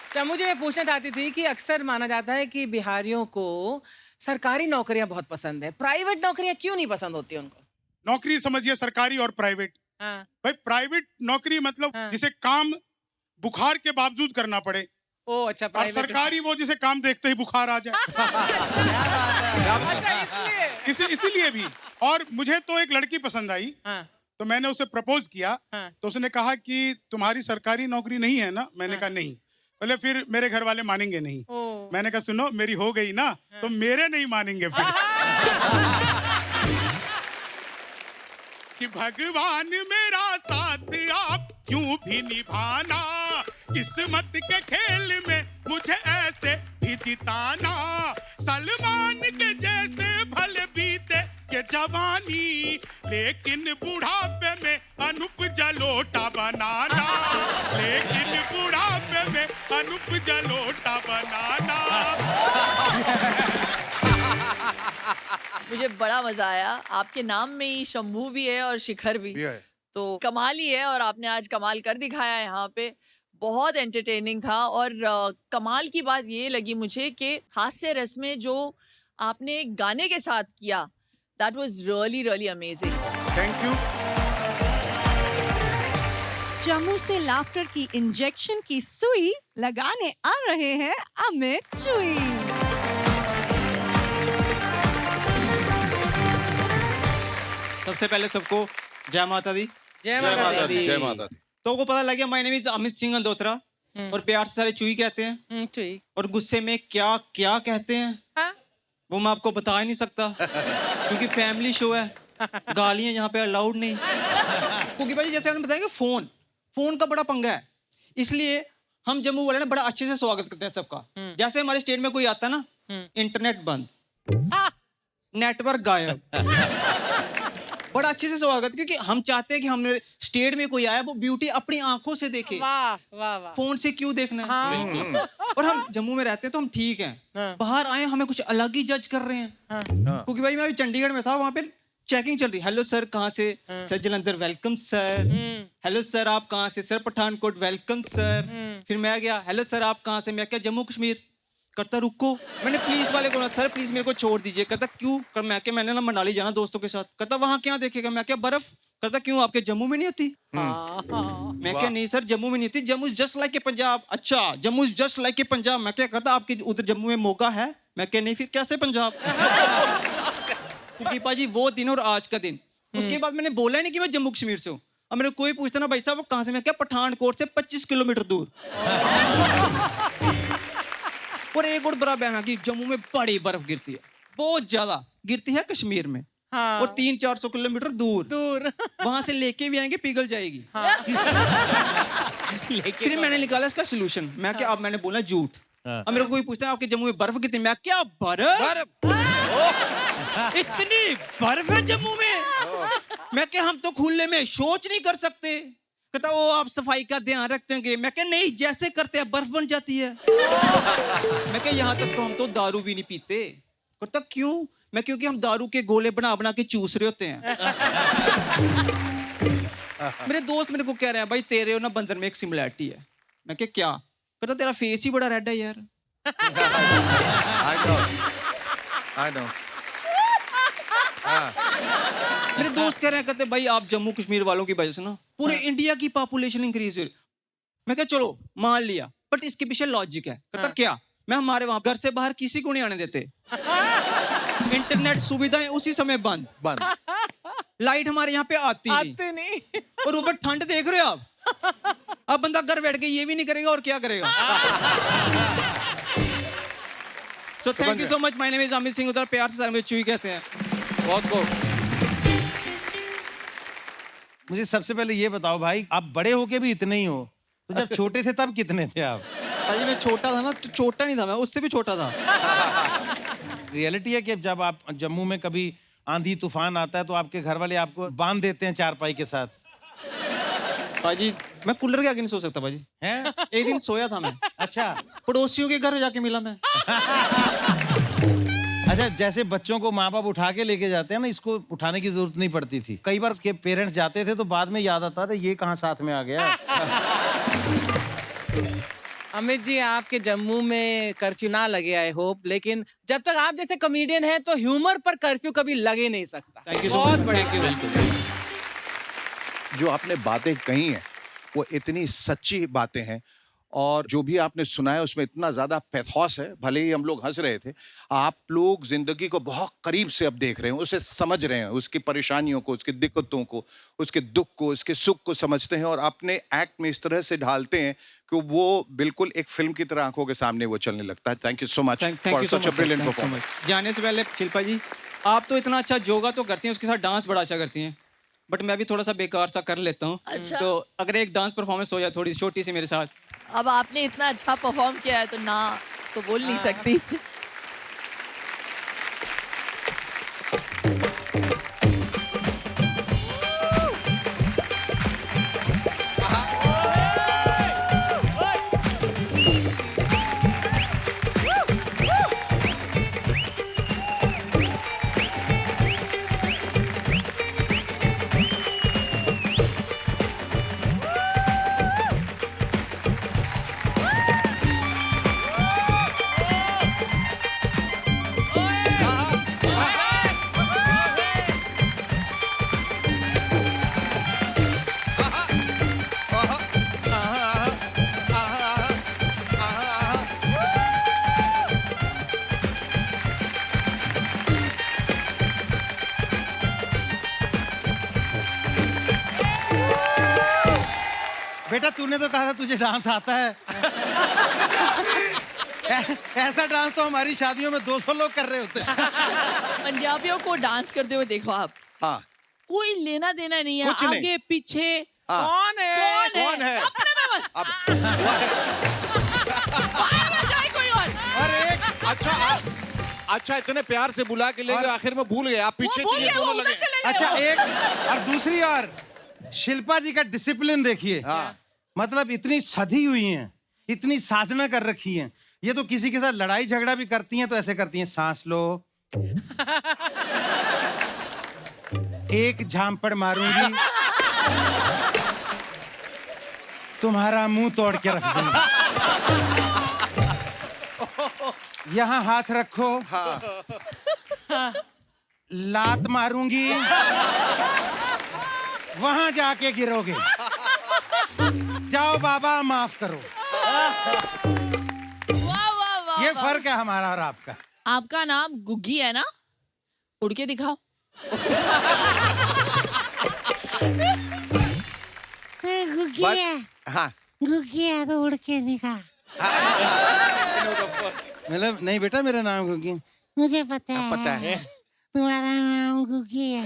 अच्छा, मुझे मैं पूछना चाहती थी कि अक्सर माना जाता है कि बिहारियों को सरकारी नौकरियां बहुत पसंद है, प्राइवेट नौकरियां क्यों नहीं पसंद होती उनको? नौकरी समझिए सरकारी और प्राइवेट। हाँ। भाई प्राइवेट नौकरी मतलब जिसे काम बुखार के बावजूद करना पड़े। ओ अच्छा, और सरकारी वो जिसे काम देखते ही बुखार आ जाए। अच्छा, इसीलिए भी। और मुझे तो एक लड़की पसंद आई, तो मैंने उसे प्रपोज किया, तो उसने कहा कि तुम्हारी सरकारी नौकरी नहीं है ना? मैंने कहा नहीं। बोले फिर मेरे घर वाले मानेंगे नहीं। मैंने कहा सुनो मेरी हो गई ना तो मेरे नहीं मानेंगे फिर। कि भगवान मेरा साथ आप यूं भी निभाना, किस्मत के खेल में मुझे ऐसे भी जिताना, सलमान के जैसे भले बीते के जवानी, लेकिन बुढ़ापे में अनूप जलोटा बनाना, लेकिन बुढ़ापे में अनूप जलोटा बनाना। मुझे बड़ा मजा आया। आपके नाम में ही शंभू भी है और शिखर भी, तो कमाल ही है। और आपने आज कमाल कर दिखाया यहाँ पे, बहुत एंटरटेनिंग था। और कमाल की बात ये लगी मुझे कि हास्य रस में जो आपने गाने के साथ किया, that was really really amazing. Thank you. Jammu से लाफ्टर की इंजेक्शन की सुई लगाने आ रहे हैं अमित चुई। सबसे पहले सबको जय माता दी। जय माता दी। जय माता दी। तो आपको पता लग गया my name is Amit Singh Aldotra, और प्यार से सारे चुई कहते हैं, चुई। और गुस्से में क्या क्या कहते हैं हाँ? वो मैं आपको बता ही नहीं सकता, क्योंकि फैमिली शो है, गालियां यहाँ पे अलाउड नहीं। क्योंकि भाई जैसे आपने बताया कि फोन का बड़ा पंगा है, इसलिए हम जम्मू वाले ना बड़ा अच्छे से स्वागत करते हैं सबका। जैसे हमारे स्टेट में कोई आता ना, इंटरनेट बंद, नेटवर्क गायब, बड़ा अच्छे से स्वागत, क्योंकि हम चाहते हैं कि हमने स्टेट में कोई आया वो ब्यूटी अपनी आंखों से देखे। वाह वाह वाह। फोन से क्यों देखना है। और हम जम्मू में रहते हैं तो हम ठीक हैं, बाहर आए हमें कुछ अलग ही जज कर रहे हैं। क्योंकि भाई मैं अभी चंडीगढ़ में था, वहां पे चेकिंग चल रही। हेलो सर, कहाँ से? Sir Jalandhar, welcome sir. Hello sir, आप कहाँ से? Sir Pathankot, welcome sir. फिर मैं गया, हेलो सर आप कहाँ से? मैं क्या जम्मू कश्मीर। करता रुको, मैंने पुलिस वाले को ना, सर प्लीज मेरे को छोड़ दीजिए। करता क्यों? कर मैं क्या, मैंने ना मनाली जाना दोस्तों के साथ। करता वहां क्या देखेगा? मैं क्या बर्फ। करता क्यों, आपके जम्मू में नहीं होती? मैं क्या नहीं सर जम्मू में नहीं थी, जम्मू जस्ट लाइक के पंजाब। अच्छा जम्मू जस्ट लाइक के पंजाब। मैं क्या करता, आपके उधर जम्मू में मोगा है? मैं क्या नहीं, फिर कैसे पंजाब। क्योंकि पाजी वो दिन और आज का दिन, उसके बाद मैंने बोला नहीं कि मैं जम्मू कश्मीर से हूँ। अब मेरे कोई पूछता ना भाई साहब कहाँ से, मैं क्या पठानकोट से 25 किलोमीटर दूर। और एक और बड़ा बयान है कि जम्मू में बड़ी बर्फ गिरती है, बहुत ज्यादा गिरती है कश्मीर में। हाँ। और 300-400 किलोमीटर दूर वहां से लेके भी आएंगे, पिघल जाएगी। हाँ। फिर मैंने निकाला इसका सोल्यूशन। मैं क्या, अब मैंने बोला झूठ। अब मेरे को कोई पूछता है आपके जम्मू में बर्फ कितनी, मैं क्या बर्फ इतनी बर्फ है जम्मू में। मैं क्या हम तो खुले में शौच नहीं कर सकते। कहता वो आप सफाई का ध्यान रखते हैं। मैं क्या नहीं, जैसे करते हैं बर्फ बन जाती है। मैं क्या यहाँ तक तो हम तो दारू भी नहीं पीते। कहता क्यों? मैं क्योंकि हम दारू के गोले बना बना के चूस रहे होते हैं। मेरे दोस्त मेरे को कह रहे हैं भाई तेरे और ना बंदर में एक सिमिलैरिटी है। मैं क्या? कहता तेरा फेस ही बड़ा रेड है यार। I know. मेरे दोस्त कह रहे हैं, कहते भाई आप जम्मू कश्मीर वालों की वजह से ना पूरे इंडिया की पॉपुलेशन इंक्रीज हो रही। मैं क्या चलो मान लिया, बट इसके पीछे लॉजिक है। कहता क्या? मैं हमारे वहां घर से बाहर किसी को नहीं आने देते। इंटरनेट सुविधाएं उसी समय बंद। लाइट हमारे यहाँ पे आती नहीं। और ऊपर ठंड देख रहे हो आप। अब बंदा घर बैठ के ये भी नहीं करेगा और क्या करेगा। सो thank you so much. My name is Amit Singh, उधर प्यार से मुझे चुई कहते हैं। बहुत मुझे सबसे पहले ये बताओ भाई, आप बड़े होके भी इतने ही हो, तो जब छोटे थे तब कितने थे आप? भाई मैं छोटा था ना, तो छोटा नहीं था, मैं उससे भी छोटा था। रियलिटी है कि जब आप जम्मू में कभी आंधी तूफान आता है तो आपके घर वाले आपको बांध देते हैं चारपाई के साथ। भाजी मैं कूलर के आगे नहीं सो सकता भाजी। हैं? एक दिन सोया था मैं। अच्छा। पड़ोसियों के घर जाके मिला मैं। अच्छा, जैसे बच्चों को माँ बाप उठा के लेके जाते हैं ना, इसको उठाने की जरूरत नहीं पड़ती थी। कई बार के पेरेंट्स जाते थे तो बाद में याद आता था ये कहाँ साथ में आ गया। अमित जी आपके जम्मू में कर्फ्यू ना लगे आई होप, लेकिन जब तक आप जैसे कॉमेडियन हैं तो ह्यूमर पर कर्फ्यू कभी लगे नहीं सकता। Thank you so much. बहुत बढ़िया। जो आपने बातें कही हैं वो इतनी सच्ची बातें हैं और जो भी आपने सुना है उसमें इतना ज्यादा पैथोस है, भले ही हम लोग हंस रहे थे, आप लोग जिंदगी को बहुत करीब से अब देख रहे हैं, उसे समझ रहे हैं, उसकी परेशानियों को, उसकी दिक्कतों को, उसके दुख को, उसके सुख को समझते हैं और अपने एक्ट में इस तरह से ढालते हैं कि वो बिल्कुल एक फिल्म की तरह आंखों के सामने वो चलने लगता है। Thank you so much for such a brilliant performance. जाने से पहले शिल्पा जी, आप तो इतना अच्छा योगा तो करती हैं, उसके साथ डांस बड़ा अच्छा करती हैं, बट मैं भी थोड़ा सा बेकार सा कर लेता हूँ। अच्छा। तो अगर एक डांस परफॉर्मेंस हो जाए थोड़ी छोटी सी मेरे साथ। अब आपने इतना अच्छा परफॉर्म किया है तो ना तो बोल नहीं सकती। बेटा तूने तो कहा था तुझे डांस आता है। ऐसा डांस तो हमारी शादियों में 200 लोग कर रहे होते हैं। पंजाबियों को डांस करते हुए देखो आप, हाँ कोई लेना देना नहीं है, कुछ नहीं। आगे पीछे हाँ। कौन है? कौन है? अपने में बस। अब बाहर ना जाए कोई और। और एक अच्छा इतने प्यार से बुला के लेके आखिर में भूल गए आप, पीछे वो भूल चलिए गया, वो दोनों उधर लगे। चले गए। अच्छा एक और दूसरी और शिल्पा जी का डिसिप्लिन देखिए। हाँ। मतलब इतनी सधी हुई हैं, इतनी साधना कर रखी हैं। ये तो किसी के साथ लड़ाई झगड़ा भी करती हैं तो ऐसे करती हैं, सांस लो, एक झांपड़ मारूंगी, तुम्हारा मुंह तोड़ के रख दूंगी, यहाँ हाथ रखो, लात मारूंगी, वहां जाके गिरोगे, जाओ बाबा माफ करो। वाह वाह वाह ये वाह। फर्क है हमारा और आपका। आपका नाम गुग्गी है ना? उड़ के दिखाओ। हाँ तो उड़ के दिखा। मतलब नहीं बेटा मेरा नाम गुग्गी। मुझे पता है है तुम्हारा नाम गुग्गी है।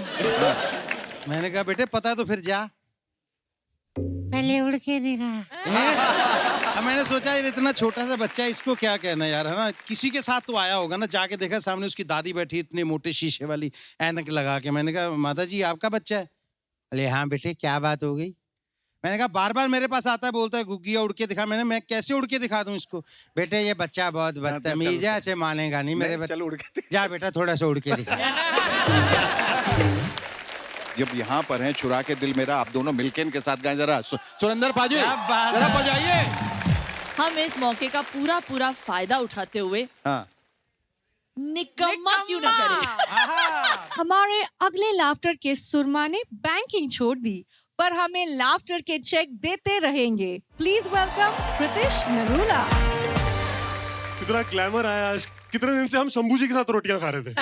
मैंने कहा बेटे पता है तो फिर जा। पहले उड़ के दिखा। अब मैंने सोचा ये इतना छोटा सा बच्चा है, इसको क्या कहना यार, है ना। किसी के साथ तो आया होगा ना, जाके देखा सामने उसकी दादी बैठी इतने मोटे शीशे वाली ऐनक लगा के। मैंने कहा माता जी आपका बच्चा है? अरे हाँ बेटे क्या बात हो गई? मैंने कहा बार बार मेरे पास आता है, बोलता है गुग्गिया उड़ के दिखा। मैं कैसे उड़ के दिखा दूं इसको? बेटे ये बच्चा बहुत बदतमीज है, ऐसे मानेगा नहीं मेरे बच्चे। चलो उड़ के जा बेटा थोड़ा सा उड़ के दिखा। जब यहाँ पर हैं चुरा के दिल मेरा, आप दोनों मिलके इनके साथ गाएं जरा। सुरेंद्र पाजी क्या बात जरा है। बजाइए। हम इस मौके का पूरा फायदा उठाते हुए हाँ निकम्मा क्यों ना करें? हमारे अगले लाफ्टर के सुरमा ने बैंकिंग छोड़ दी, पर हमें लाफ्टर के चेक देते रहेंगे। Please welcome Pritish Narula. कितना ग्लैमर आया आज। कितने दिन से हम शंभू जी के साथ रोटियां खा रहे थे।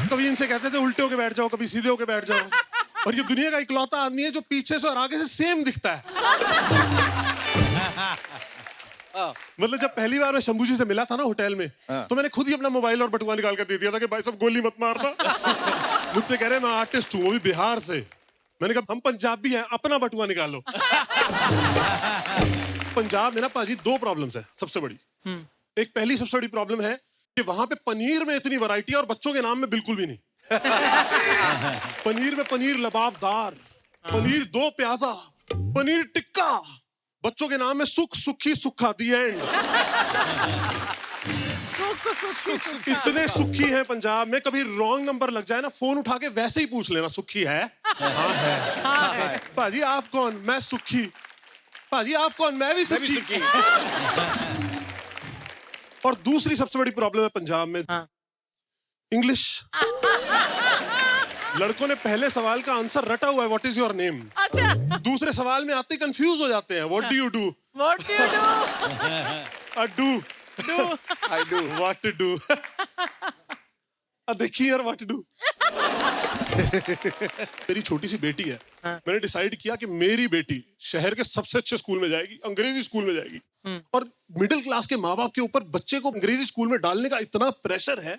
कभी इनसे कहते थे उल्टे होके बैठ जाओ, कभी सीधे होके बैठ जाओ। और ये दुनिया का इकलौता आदमी है जो पीछे से और आगे से सेम दिखता है। मतलब जब पहली बार मैं शंभू जी से मिला था ना होटल में, तो मैंने खुद ही अपना मोबाइल और बटुआ निकाल कर दे दिया था कि भाई साहब गोली मत मारना। मुझसे कह रहे मैं आर्टिस्ट हूँ, वो भी बिहार से। मैंने कहा हम पंजाबी हैं, अपना बटुआ निकालो। पंजाब में ना पाजी 2 प्रॉब्लम्स है सबसे बड़ी। एक पहली सबसे बड़ी प्रॉब्लम है कि वहां पे पनीर में इतनी वैरायटी है और बच्चों के नाम में बिल्कुल भी नहीं। पनीर में पनीर लबाबदार, पनीर 2 प्याजा, पनीर टिक्का, बच्चों के नाम में सुख सुखी सुखा दी एंड। इतने सुखी हैं पंजाब में, कभी रॉन्ग नंबर लग जाए ना, फोन उठा के वैसे ही पूछ लेना सुखी है? हाँ है। पाजी आप कौन? मैं सुखी। पाजी आप कौन? मैं भी सुखी। और दूसरी सबसे बड़ी प्रॉब्लम है पंजाब में, इंग्लिश। लड़कों ने पहले सवाल का आंसर रटा हुआ है, व्हाट इज योर नेम। अच्छा, दूसरे सवाल में आते ही कंफ्यूज हो जाते हैं, what do you do. What do you do? I do what to do. देखिए यार, व्हाट टू डू। मेरी छोटी सी बेटी है, मैंने डिसाइड किया कि मेरी बेटी शहर के सबसे अच्छे स्कूल में जाएगी, अंग्रेजी स्कूल में जाएगी। और मिडिल क्लास के माँ बाप के ऊपर बच्चे को अंग्रेजी स्कूल में डालने का इतना प्रेशर है।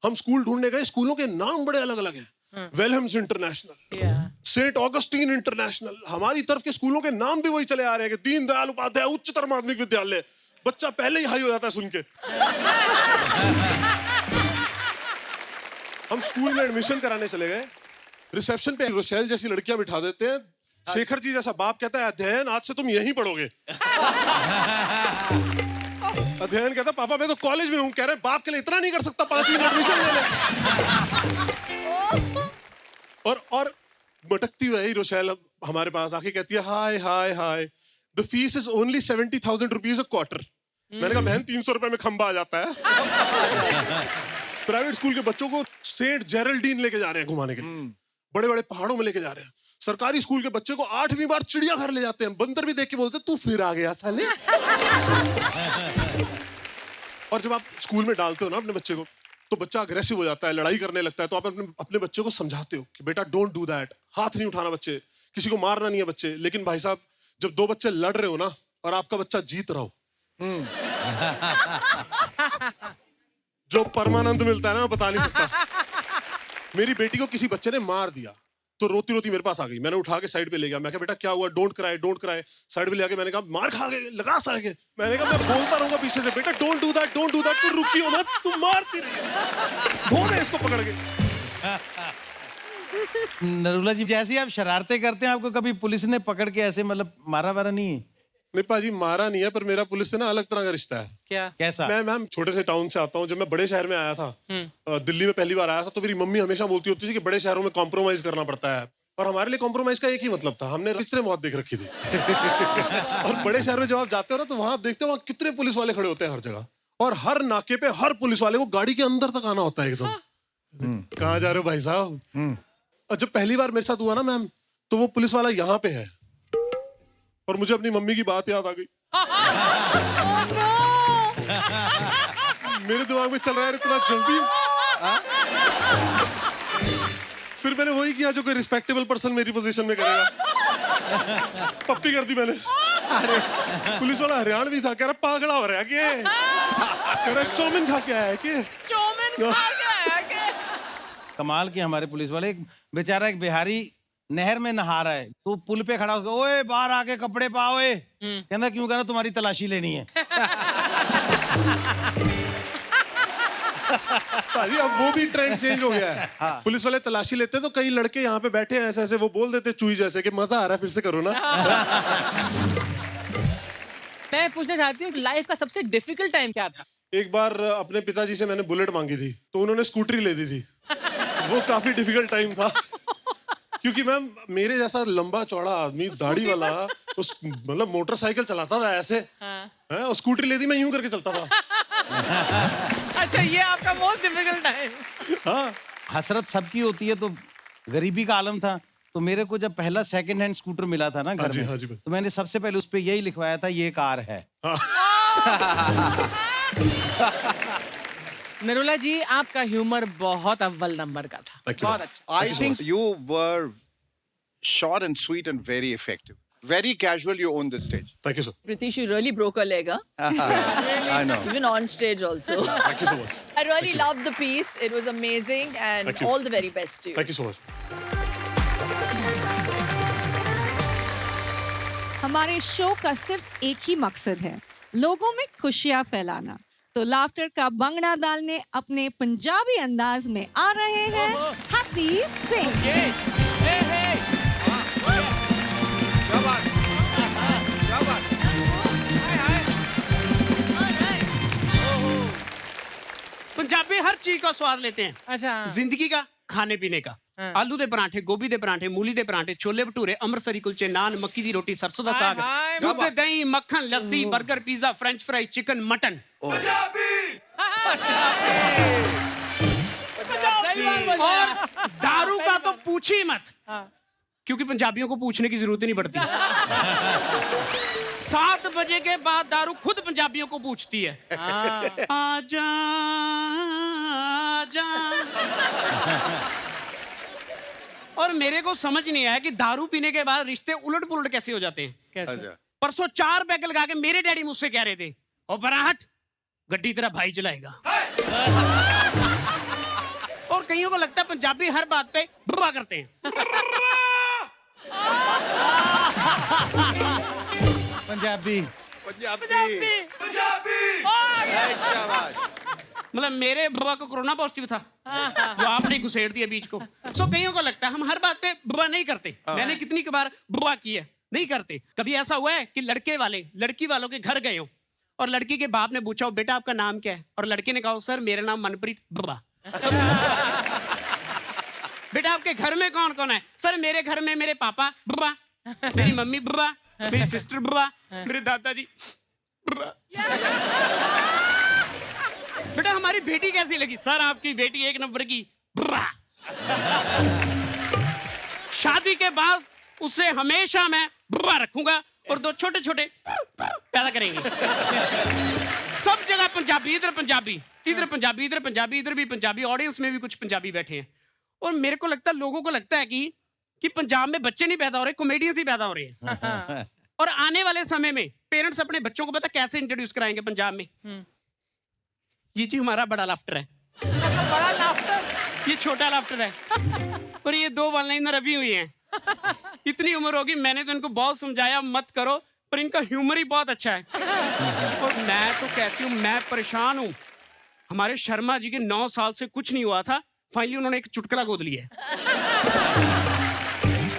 हम स्कूल ढूंढने गए, स्कूलों के नाम बड़े अलग अलग हैं। Welham's international, Saint Augustine international, हमारी तरफ के स्कूलों के नाम भी वही चले आ रहे हैं कि दीनदयाल उपाध्याय उच्चतर माध्यमिक विद्यालय। बच्चा पहले ही हाई हो जाता है सुन के। हम स्कूल में एडमिशन कराने चले गए, रिसेप्शन पे रोशेल जैसी लड़कियां बिठा देते हैं। शेखर जी जैसा बाप कहता है, अध्ययन आज से तुम यहीं पढ़ोगे। अध्ययन कहता, पापा मैं तो कॉलेज में हूँ। कह रहे बाप के लिए इतना नहीं कर सकता, 5 मिनट एडमिशन ले ले। और भटकती हुई रोशेल हमारे पास आके कहती है, hi hi hi, the fees is only 70,000 rupees a quarter. मैंने कहा बहन 300 रुपए में खंबा आ जाता है। प्राइवेट स्कूल के बच्चों को सेंट जेरल्डीन लेके जा रहे हैं घुमाने के लिए, बड़े बड़े पहाड़ों में लेके जा रहे हैं। सरकारी स्कूल के बच्चे को 8वीं बार चिड़ियाघर ले जाते हैं, बंदर भी देख के बोलते तू फिर आ गया साले। और जब आप स्कूल में डालते हो ना अपने बच्चे को, तो बच्चा अग्रेसिव हो जाता है, लड़ाई करने लगता है। तो आप अपने बच्चे को समझाते हो कि बेटा डोंट डू दैट, हाथ नहीं उठाना बच्चे, किसी को मारना नहीं है बच्चे। लेकिन भाई साहब, जब 2 बच्चे लड़ रहे हो ना और आपका बच्चा जीत रहा हो, जो परमानंद मिलता है ना, मैं बता नहीं सकता। मेरी बेटी को किसी बच्चे ने मार दिया तो रोती रोती मेरे पास आ गई। मैंने उठा के साइड पे ले गया। मैं कहा बेटा क्या हुआ, don't cry don't cry. Side पे ले आके मैंने कहा मार खा गए, लगा सारे। मैंने कहा मैं बोलता रहूंगा पीछे से, बेटा don't do that, don't do that. तू रुकी हो ना, तू मारती रही, धो दे इसको पकड़ के। नरूला जी, जैसे आप शरारतें करते हैं, आपको कभी पुलिस ने पकड़ के ऐसे मतलब मारा वारा नहीं है? नहीं पाजी, मारा नहीं है, पर मेरा पुलिस से ना अलग तरह का रिश्ता है। क्या? कैसा? मैं मैम छोटे से टाउन से आता हूँ। जब मैं बड़े शहर में आया था, दिल्ली में पहली बार आया था, तो मेरी मम्मी हमेशा बोलती होती थी कि बड़े शहरों में कॉम्प्रोमाइज करना पड़ता है। और हमारे लिए कॉम्प्रोमाइज का एक ही मतलब था, हमने पिक्चरें बहुत देख रखी थी। और बड़े शहर में जब आप जाते हो ना, तो वहां आप देखते हो वहां कितने पुलिस वाले खड़े होते हैं हर जगह, और हर नाके पे हर पुलिस वाले को गाड़ी के अंदर तक आना होता है एकदम। कहाँ जा रहे हो भाई साहब? और जब पहली बार मेरे साथ हुआ ना मैम, तो वो पुलिस वाला यहाँ पे है और मुझे अपनी मम्मी की बात याद आ गई। मेरे दिमाग में चल रहा है इतना जल्दी। फिर मैंने वही किया जो कोई रिस्पेक्टेबल पर्सन मेरी पोजीशन में करेगा, पप्पी कर दी मैंने। अरे पुलिस वाला हरियाणवी था, कह रहा पागला हो रहा है क्या? कह रहा चौमिन खा के आया है क्या? चौमिन खा के आया क्या? कमाल की हमारे पुलिस वाले। एक बेचारा एक बिहारी नहर में नहा रहा है, तो पुल पे खड़ा होकर, ओए बाहर आके कपड़े पाओ। कहना क्यों? कहना तुम्हारी तलाशी लेनी है। भाई अब वो भी ट्रेंड चेंज हो गया है। पुलिस वाले तलाशी लेते हैं तो कई लड़के यहाँ पे बैठे हैं ऐसे ऐसे, वो बोल देते चुई जैसे कि मजा आ रहा है, फिर से करो ना। मैं पूछना चाहती हूँ कि लाइफ का सबसे डिफिकल्ट टाइम क्या था? एक बार अपने पिताजी से मैंने बुलेट मांगी थी, तो उन्होंने स्कूटरी ले दी थी। वो काफी डिफिकल्ट टाइम था, क्योंकि मैम मेरे जैसा लंबा चौड़ा आदमी दाढ़ी वाला उस मतलब मोटरसाइकिल चलाता था ऐसे, हैं, और स्कूटरी ले दी, मैं यूं करके चलता था। अच्छा, ये आपका मोस्ट डिफिकल्ट टाइम। हाँ, हसरत सबकी होती है, तो गरीबी का आलम था। तो मेरे को जब पहला सेकंड हैंड स्कूटर मिला था ना घर में, तो मैंने सबसे पहले उस पे यही लिखवाया था, ये कार है। नरूला जी, आपका ह्यूमर बहुत अव्वल नंबर का था, बहुत अच्छा। I think you were short and sweet and very effective. Very casual, you own the stage. Thank you, sir. Pritish, you really broke a leg, huh? I know. Even on stage also. Thank you so much. I really loved the piece. It was amazing, and all the very best to you. Thank you so much. हमारे show का सिर्फ एक ही मकसद है, लोगों में खुशियां फैलाना। तो लाफ्टर का बंगड़ा डालने अपने पंजाबी अंदाज में आ रहे हैं हैप्पी सिंह। पंजाबी हर चीज का स्वाद लेते हैं। अच्छा, जिंदगी का, खाने पीने का। आलू दे परांठे, गोभी दे परांठे, मूली दे परांठे, छोले भटूरे, अमृतसरी कुलचे, नान, मक्की दी रोटी, सरसों दा साग, दूध दे दही, मक्खन, लस्सी, burger, pizza, French fry, chicken, mutton. और दारू का तो पूछी मत, क्योंकि पंजाबियों को पूछने की जरूरत ही नहीं पड़ती। 7 बजे के बाद दारू खुद पंजाबियों को पूछती है, आजा आजा। और मेरे को समझ नहीं आया कि दारू पीने के बाद रिश्ते उलट पुलट कैसे हो जाते हैं। कैसे? परसों 4 पैग लगा के मेरे डैडी मुझसे कह रहे थे, ओ बराहट गड्डी तेरा भाई चलाएगा। और कईयों को लगता है पंजाबी हर बात पे बुआ करते हैं। पंजाबी मतलब मेरे बुआ को कोरोना पॉजिटिव था, वो आपने घुसेड़ दिया बीच को। सो कईयों को लगता है हम हर बात पे बुआ नहीं करते। मैंने कितनी बार बुआ की है, नहीं करते। कभी ऐसा हुआ है कि लड़के वाले लड़की वालों के घर गए हो और लड़की के बाप ने पूछा, बेटा आपका नाम क्या है? और लड़के ने कहा, सर मेरा नाम मनप्रीत। बुआ। बेटा आपके घर में कौन कौन है? सर मेरे घर में मेरे पापा बुआ, मेरी मम्मी बुआ, मेरी सिस्टर बुआ, मेरे दादाजी बुआ। बेटा हमारी बेटी कैसी लगी? सर आपकी बेटी 1 नंबर की बुआ। शादी के बाद उसे हमेशा मैं बुआ रखूंगा और 2 छोटे छोटे पैदा करेंगे। सब जगह पंजाबी, इधर पंजाबी, इधर पंजाबी, इधर पंजाबी, इधर भी पंजाबी। ऑडियंस में भी कुछ पंजाबी बैठे हैं। और मेरे को लगता है, लोगों को लगता है कि पंजाब में बच्चे नहीं पैदा हो रहे, कॉमेडियंस ही पैदा हो रहे हैं। और आने वाले समय में पेरेंट्स अपने बच्चों को पता कैसे इंट्रोड्यूस कराएंगे पंजाब में? जी हमारा बड़ा लाफ्टर है। बड़ा लाफ्टर? ये छोटा लाफ्टर है। और ये 2 वन-लाइनर अभी हुई हैं। इतनी उम्र होगी, मैंने तो इनको बहुत समझाया मत करो, पर इनका ह्यूमर ही बहुत अच्छा है। और मैं तो कहती हूँ, मैं परेशान हूँ। हमारे शर्मा जी के 9 साल से कुछ नहीं हुआ था, फाइनली उन्होंने एक चुटकुला गोद लिया है।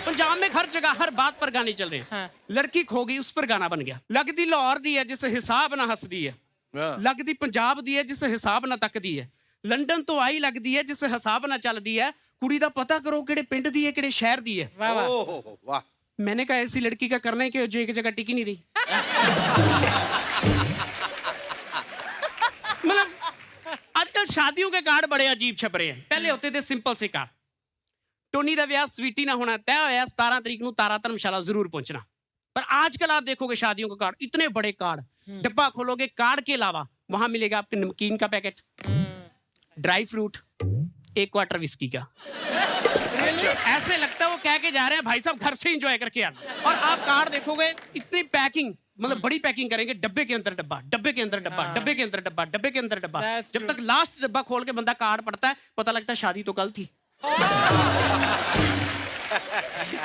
पंजाब में हर जगह हर बात पर गाने चल रहे हैं। लड़की खो गई, उस पर गाना बन गया। लगदी लाहौर दी है जिस हिसाब ना हसदी है, लगदी पंजाब दी है जिस हिसाब ना तकदी है, लंडन तो आई लगदी है जिस हिसाब ना चलदी है, कुड़ी दा पता करो किहड़े पिंड दी है किहड़े शहर दी है। वाह। मैंने कहा ऐसी लड़की का करना है कि जो एक जगह टिकी नहीं रही। मतलब आजकल शादियों के कार्ड बड़े अजीब छप रहे हैं। पहले होते थे सिंपल से कार्ड, टोनी दा ब्याह स्वीटी ना होना तय होया, 17 तरीक नूं तारा धर्मशाला जरूर पहुंचना। पर आजकल आप देखोगे शादियों के कार्ड, इतने बड़े कार्ड, डब्बा खोलोगे, कार्ड के अलावा वहां मिलेगा आपके नमकीन का packet, dry fruit, 1 quarter whisky का। ऐसे लगता है वो कह के जा रहे हैं भाई साहब घर से एंजॉय करके आना। और आप कार्ड देखोगे, इतनी पैकिंग, मतलब बड़ी पैकिंग करेंगे, डब्बे के अंदर डब्बा, डब्बे के अंदर डब्बा, डब्बे के अंदर डब्बा, डब्बे के अंदर डब्बा। जब तक लास्ट डब्बा खोल के बंदा कार्ड पढ़ता है, पता लगता है शादी तो कल थी।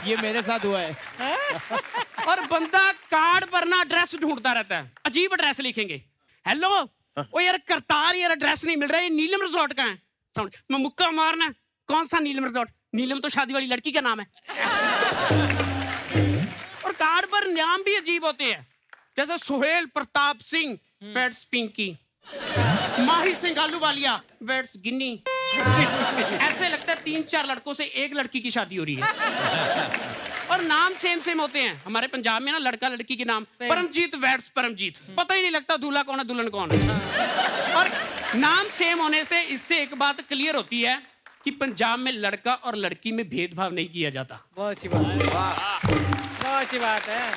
ये मेरे साथ हुआ है। और बंदा कार्ड पर ना एड्रेस ढूंढता रहता है, अजीब एड्रेस लिखेंगे। हेलो, ओ यार करतार, यार एड्रेस नहीं मिल रहा है, ये नीलम रिजॉर्ट का है। मैं मुक्का मारना, कौन सा नीलम रिजॉर्ट? नीलम तो शादी वाली लड़की का नाम है। और कार्ड पर नाम भी अजीब होते हैं, जैसे सुहेल प्रताप सिंह वेट्स पिंकी, माही सिंह आलूवालिया वेट्स गिन्नी। ऐसे लगता है 3-4 लड़कों से एक लड़की की शादी हो रही है। और नाम सेम होते हैं। हमारे पंजाब में ना लड़का लड़की के नाम, परमजीत वेट्स परमजीत, पता ही नहीं लगता दूल्हा कौन है दुल्हन कौन है। और नाम सेम होने से इससे एक बात क्लियर होती है कि पंजाब में लड़का और लड़की में भेदभाव नहीं किया जाता। बहुत अच्छी बात है, बहुत अच्छी बात है।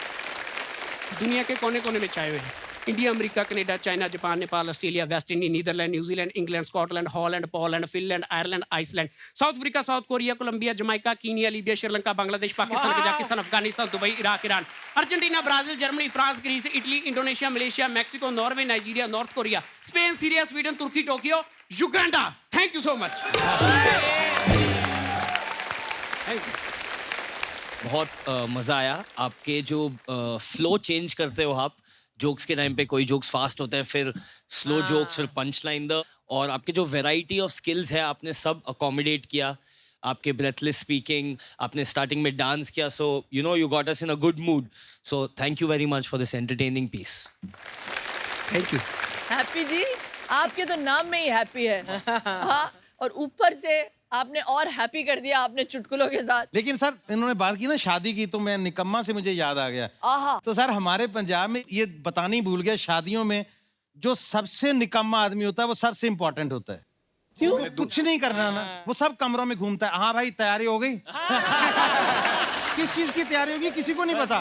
दुनिया के कोने कोने में छाए हुए हैं। India, America, Canada, China, Japan, Nepal, Australia, West Indies, Netherlands, New Zealand, England, Scotland, Holland, Poland, Finland, Ireland, Iceland, south Africa, south Korea, Colombia, Jamaica, Kenya, Libya, Sri Lanka, Bangladesh, Pakistan, Kazakhstan, Afghanistan, Dubai, Iraq, Iran, Argentina, Brazil, Germany, France, Greece, Italy, Indonesia, Malaysia, Mexico, Norway, Nigeria, north Korea, Spain, Syria, Sweden, Turki, Tokyo, Uganda. Thank you so much. बहुत मज़ा आया। आपके जो flow change करते हो आप, jokes के time पे कोई जोक्स फास्ट होते हैं, फिर स्लो जोक्स, फिर पंच लाइन, और आपके जो वैरायटी ऑफ स्किल्स है आपने सब अकोमोडेट किया। आपके ब्रेथलेस स्पीकिंग, आपने स्टार्टिंग में डांस किया, so you know you got us in a good mood. So thank you very much for this entertaining piece. Thank you. Happy ji, आपके तो नाम में ही हैप्पी है। हाँ, और ऊपर से आपने और हैप्पी कर दिया आपने चुटकुलों के साथ। लेकिन सर इन्होंने बात की ना शादी की, तो मैं निकम्मा से मुझे याद आ गया। आहा। तो सर हमारे पंजाब में ये बताना ही भूल गया, शादियों में जो सबसे निकम्मा आदमी होता है वो सबसे इम्पोर्टेंट होता है। क्यों? कुछ नहीं करना ना, वो सब कमरों में घूमता है। हाँ भाई तैयारी हो गई? किस चीज की तैयारी होगी किसी को नहीं पता।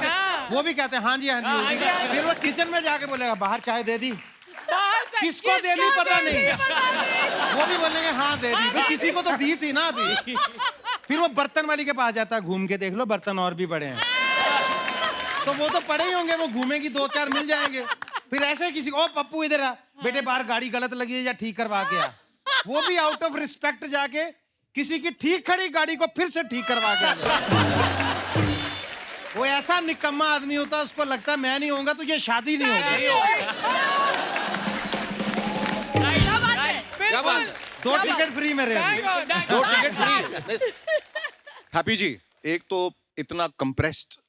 वो भी कहते हैं हाँ जी हाँ जी होगी। फिर वो किचन में जाके बोलेगा बाहर चाय दे दी, किसको दे दी पता नहीं। वो भी बोलेंगे हाँ दे दी, भाई किसी को तो दी थी ना अभी। फिर वो बर्तन वाली के पास जाता है, घूम के देख लो बर्तन और भी बड़े हैं। तो वो तो पड़े ही होंगे, वो घूमेगी 2-4 मिल जाएंगे। फिर ऐसे किसी को, ओ पप्पू इधर आ बेटे, बाहर गाड़ी गलत लगी है या ठीक करवा के आ। वो भी आउट ऑफ रिस्पेक्ट जाके किसी की ठीक खड़ी गाड़ी को फिर से ठीक करवा के आ। वो ऐसा निकम्मा आदमी होता है, उसको लगता है मैं नहीं होऊंगा तो ये शादी नहीं होगी। क्या बात है? 2 टिकट फ्री मेरे। 2 टिकट फ्री। हैप्पी जी, एक तो इतना कंप्रेस्ड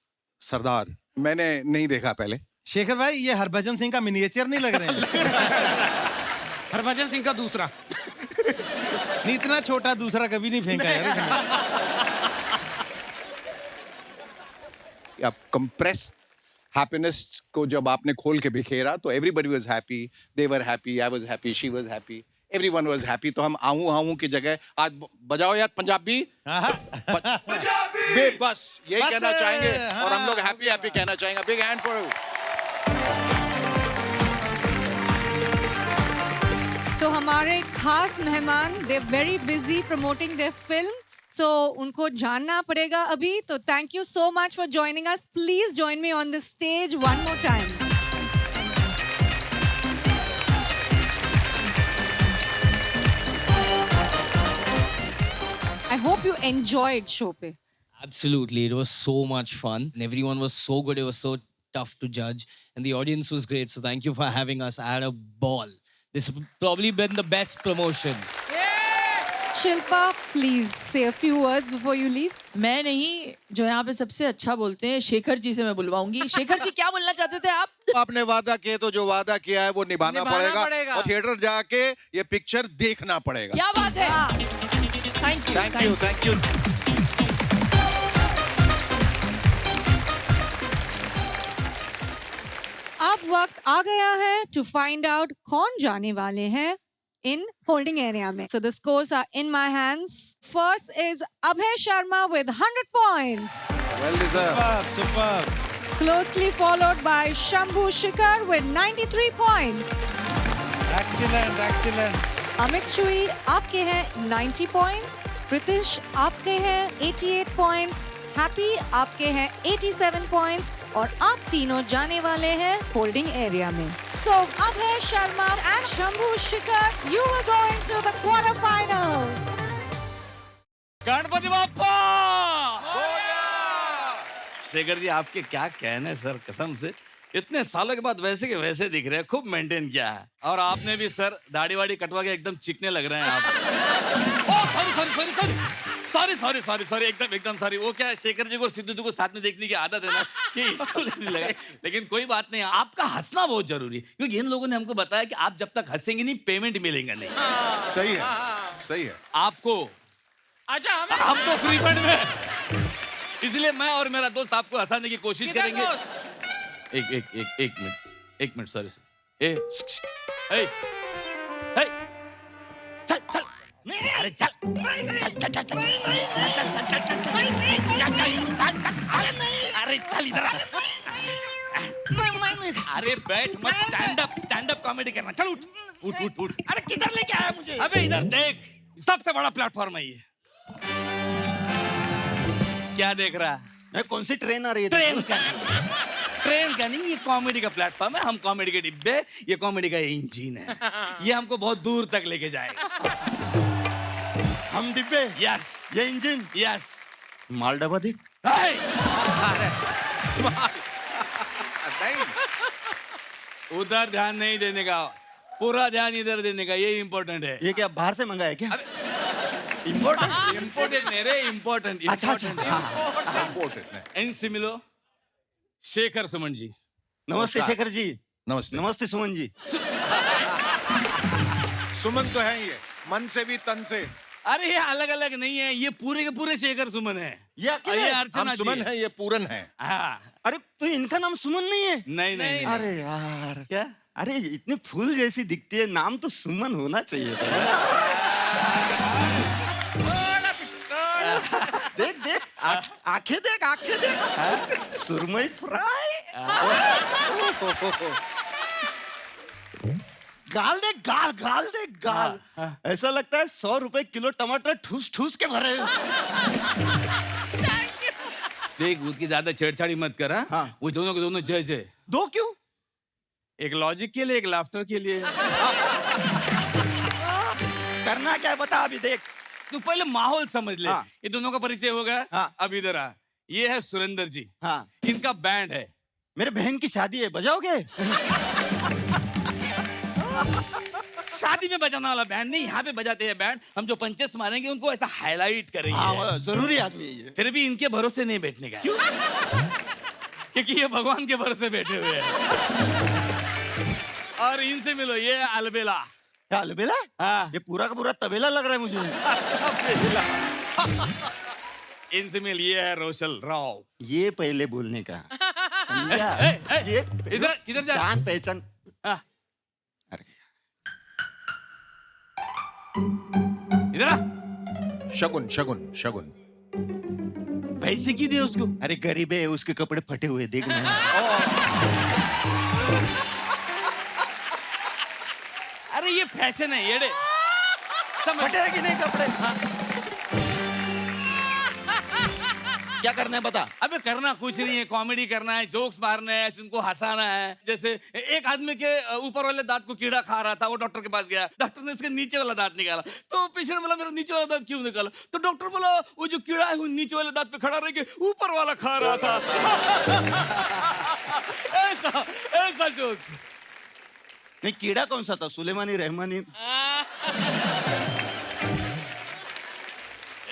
सरदार मैंने नहीं देखा पहले। शेखर भाई ये हरभजन सिंह का मिनिएचर नहीं लग रहे हैं? हरभजन सिंह का दूसरा नहीं, इतना छोटा दूसरा कभी नहीं फेंका यार। अब कंप्रेस्ड हैप्पीनेस को जब आपने खोल के बिखेरा तो everybody was happy, they were happy, I was happy, she was happy, everyone was happy. तो हम आऊं की जगह आज बजाओ यार पंजाबी। बस यही कहना चाहेंगे और हम लोग हैप्पी हैप्पी कहना चाहेंगे। Big hand for you. तो हमारे खास मेहमान, they very busy promoting their film, so उनको जानना पड़ेगा अभी। तो thank you so much for joining us. Please join me on the stage one more time. I hope you enjoyed show pe. Absolutely, it was so much fun. And everyone was so good. It was so tough to judge, and the audience was great. So thank you for having us. I had a ball. This has probably been the best promotion. Shilpa, please say a few words before you leave. मैं नहीं, जो यहाँ पे सबसे अच्छा बोलते हैं शेखर जी से मैं बुलवाऊंगी। शेखर जी क्या बोलना चाहते थे आप? आपने वादा किए तो जो वादा किया है वो निभाना पड़ेगा और थिएटर जाके ये पिक्चर देखना पड़ेगा। क्या बात है? Thank you thank you. अब वक्त आ गया है टू फाइंड आउट कौन जाने वाले हैं इन होल्डिंग एरिया में। So the scores are in my hands. First is Abhay Sharma with 100 points. Well deserved. Superb. Closely followed by Shambhu Shikhar with 93 points. Excellent. Amit Chui आपके हैं 90 points. Pritish आपके हैं 88 points. Happy आपके हैं 87 points. और आप तीनों जाने वाले हैं होल्डिंग एरिया में। So Abhay Sharma and Shambhu Shikhar, you will go into the quarterfinals. Ganpati Bappa! Shekhar ji आपके क्या कहने सर, कसम से इतने सालों के बाद वैसे के वैसे दिख रहे हैं, खूब मेंटेन किया है। और आपने भी सर दाढ़ी वाड़ी कटवा के एकदम चिकने लग रहे हैं आप। सॉरी एकदम सॉरी। वो क्या शेखर जी को सिद्धू को साथ में देखने की आदत है ना कि इसको नहीं लगा। लेकिन कोई बात नहीं, आपका हंसना बहुत जरूरी, क्योंकि इन लोगों ने हमको बताया कि आप जब तक हंसेंगे नहीं पेमेंट मिलेगा नहीं। सही है आपको अच्छा हम तो फ्री फंड में, इसलिए मैं और मेरा दोस्त आपको हंसाने की कोशिश करेंगे। एक मिनट सॉरी सर। चल अरे चल अरे चल इधर। अरे बैठ मत, स्टैंड अप कॉमेडी करना। चल उठ। अरे किधर लेके आया मुझे? अबे इधर देख, सबसे बड़ा प्लेटफॉर्म है ये। क्या देख रहा है? कौन सी ट्रेन आ रही है? ट्रेन का नहीं, ये कॉमेडी का प्लेटफॉर्म है। हम कॉमेडी के डिब्बे, ये कॉमेडी का इंजन है। ये हमको बहुत दूर तक लेके जाएगा। हम डिब्बे, यस। ये इंजन, यस। माल डब्बा देख। उधर ध्यान नहीं देने का, पूरा ध्यान इधर देने का, ये इम्पोर्टेंट है। ये क्या बाहर से मंगाया क्या? इम्पोर्टेंट नहीं रे, इम्पोर्टेंट। इनसे मिलो शेखर सुमन जी। नमस्ते शेखर जी। नमस्ते सुमन जी। सुमन तो है ये, मन से भी तन से। अरे ये अलग अलग नहीं है, ये पूरे के पूरे शेखर सुमन है। ये अर्चना हम सुमन है, ये पूरन है। हाँ। अरे तो इनका नाम सुमन नहीं है? नहीं। अरे यार क्या? अरे इतने फूल जैसी दिखती है, नाम तो सुमन होना चाहिए था। आंखें देख सुरमई फ्राई गाल देख गाल ऐसा लगता है 100 रुपए किलो टमाटर ठूस ठूस के भरे देख उसकी ज्यादा छेड़छाड़ी मत कर हाँ? वो दोनों के दोनों जज है। दो क्यों? एक लॉजिक के लिए एक लाफ्टर के लिए। करना क्या है बता अभी देख। तू पहले माहौल समझ ले। हाँ। ये दोनों का परिचय हो गया। हाँ। अब इधर आ। ये है सुरेंद्र जी। हाँ। इनका बैंड है। मेरे बहन की शादी है, बजाओगे? शादी में बजाने वाला बैंड नहीं, यहाँ पे बजाते हैं बैंड। हम जो पंचेस मारेंगे उनको ऐसा हाईलाइट करेंगे। हाँ, जरूरी आदमी है ये। फिर भी इनके भरोसे नहीं बैठने का। क्यों? क्योंकि ये भगवान के भरोसे बैठे हुए हैं। और इनसे मिलो, ये है अलबेला। अलबेला? हाँ। ये पूरा का पूरा तबेला लग रहा है मुझे। इनसे मिल, ये है रोशल राव। ये पहले बोलने का समझा? ये इधर किधर जा? जान पहचान। हाँ। इधर आ। शगुन शगुन शगुन। पैसे क्यों दिए उसको? अरे गरीब है, उसके कपड़े फटे हुए देख रहे अरे ये फैशन है येड़े। फटे कि नहीं कपड़े? हाँ। क्या करना है बता। अबे करना कुछ नहीं है, कॉमेडी करना है, जोक्स मारना है, इनको हंसाना है। जैसे एक आदमी के ऊपर वाले दांत को कीड़ा खा रहा था, वो डॉक्टर के पास गया, डॉक्टर ने इसके नीचे वाला दांत निकाला, तो पेशेंट बोला मेरा नीचे वाला दांत क्यों निकाला? तो डॉक्टर बोला वो जो कीड़ा है वो नीचे वाले दांत पे खड़ा रह के ऊपर वाला खा रहा था। ऐसा ऐसा जोक। नहीं, कीड़ा कौन सा था? सुलेमानी रहमानी?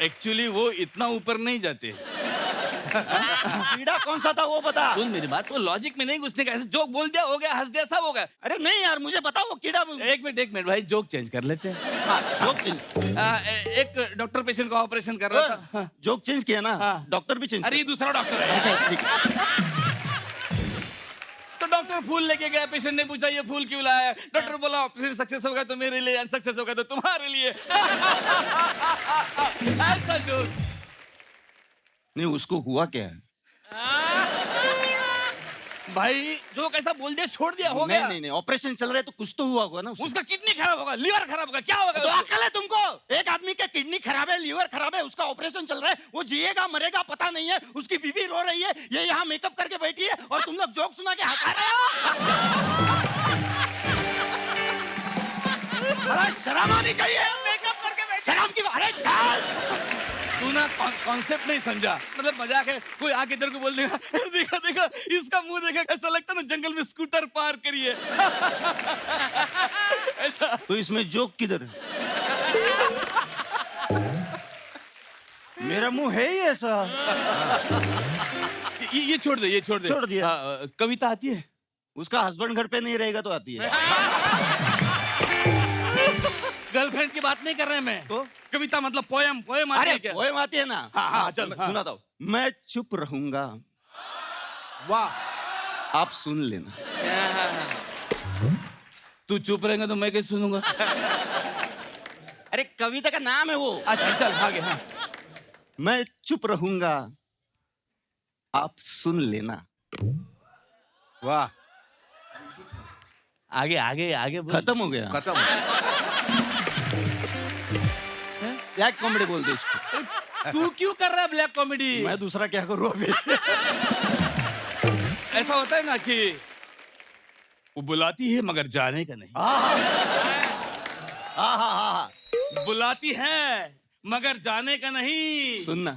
एक्चुअली वो इतना ऊपर नहीं जाते। कीड़ा कौन सा था वो बता। सुन मेरी बात, वो लॉजिक में नहीं घुसने का। ऐसे जोक बोल दिया, हो गया, हंस दिया, सब हो गया। अरे नहीं यार, मुझे बताओ वो कीड़ा। एक मिनट भाई, जोक चेंज कर लेते हैं। हाँ, जोक चेंज। एक डॉक्टर पेशेंट का ऑपरेशन कर रहा था। हाँ। जोक चेंज किया ना? हाँ। डॉक्टर भी चेंज। अरे ये दूसरा डॉक्टर है। अच्छा ठीक है। तो डॉक्टर फूल लेके गया, पेशेंट ने पूछा ये फूल क्यों लाया? डॉक्टर बोला ऑपरेशन सक्सेस हो गया तो मेरे लिए, अनसक्सेस हो गया तो तुम्हारे लिए। ऐसा जोक। नहीं, उसको हुआ क्या है? भाई जो कैसा बोल दिया, छोड़ दिया, हो गया। नहीं, ऑपरेशन चल रहा है तो कुछ तो हुआ होगा ना। उसका किडनी खराब होगा, लीवर खराब होगा, क्या होगा? तो अकल है तुमको? एक आदमी का किडनी खराब है, लीवर खराब है, उसका ऑपरेशन चल रहा है, वो जिएगा मरेगा पता नहीं है, उसकी बीवी रो रही है, ये यहाँ मेकअप करके बैठी है और तुम लोग जोक सुना के हंसा रहे हो। शर्म आनी चाहिए। मेकअप करके शर्म की। अरे तू ना कॉन्सेप्ट नहीं समझा। मतलब मजाक है, कोई आके इधर को बोल देगा देखा देखा इसका मुंह देखा, ऐसा लगता ना जंगल में स्कूटर पार करिए। ऐसा। तो इसमें जोक किधर है? मेरा मुंह है ही ऐसा। ये छोड़ दे, ये छोड़ दे। छोड़ दिया। कविता आती है? उसका हस्बैंड घर पे नहीं रहेगा तो आती है। गर्लफ्रेंड की बात नहीं कर रहे हैं मैं। तो कविता मतलब पोयम। पोयम आती है क्या? पोयम आती है ना। हाँ, चल सुनाता हूँ। मैं चुप रहूंगा, वाह आप सुन लेना। तू चुप रहेगा तो मैं कैसे सुनूंगा? अरे कविता का नाम है वो। अच्छा चल आगे। हाँ। मैं चुप रहूंगा, आप सुन लेना। वाह, आगे आगे आगे। खत्म हो गया। खत्म। ब्लैक कॉमेडी बोलते इसको। तू क्यों कर रहा है ब्लैक कॉमेडी? मैं दूसरा क्या करूं अभी? ऐसा होता है ना कि वो बुलाती है मगर जाने का नहीं। बुलाती है मगर जाने का नहीं। सुनना,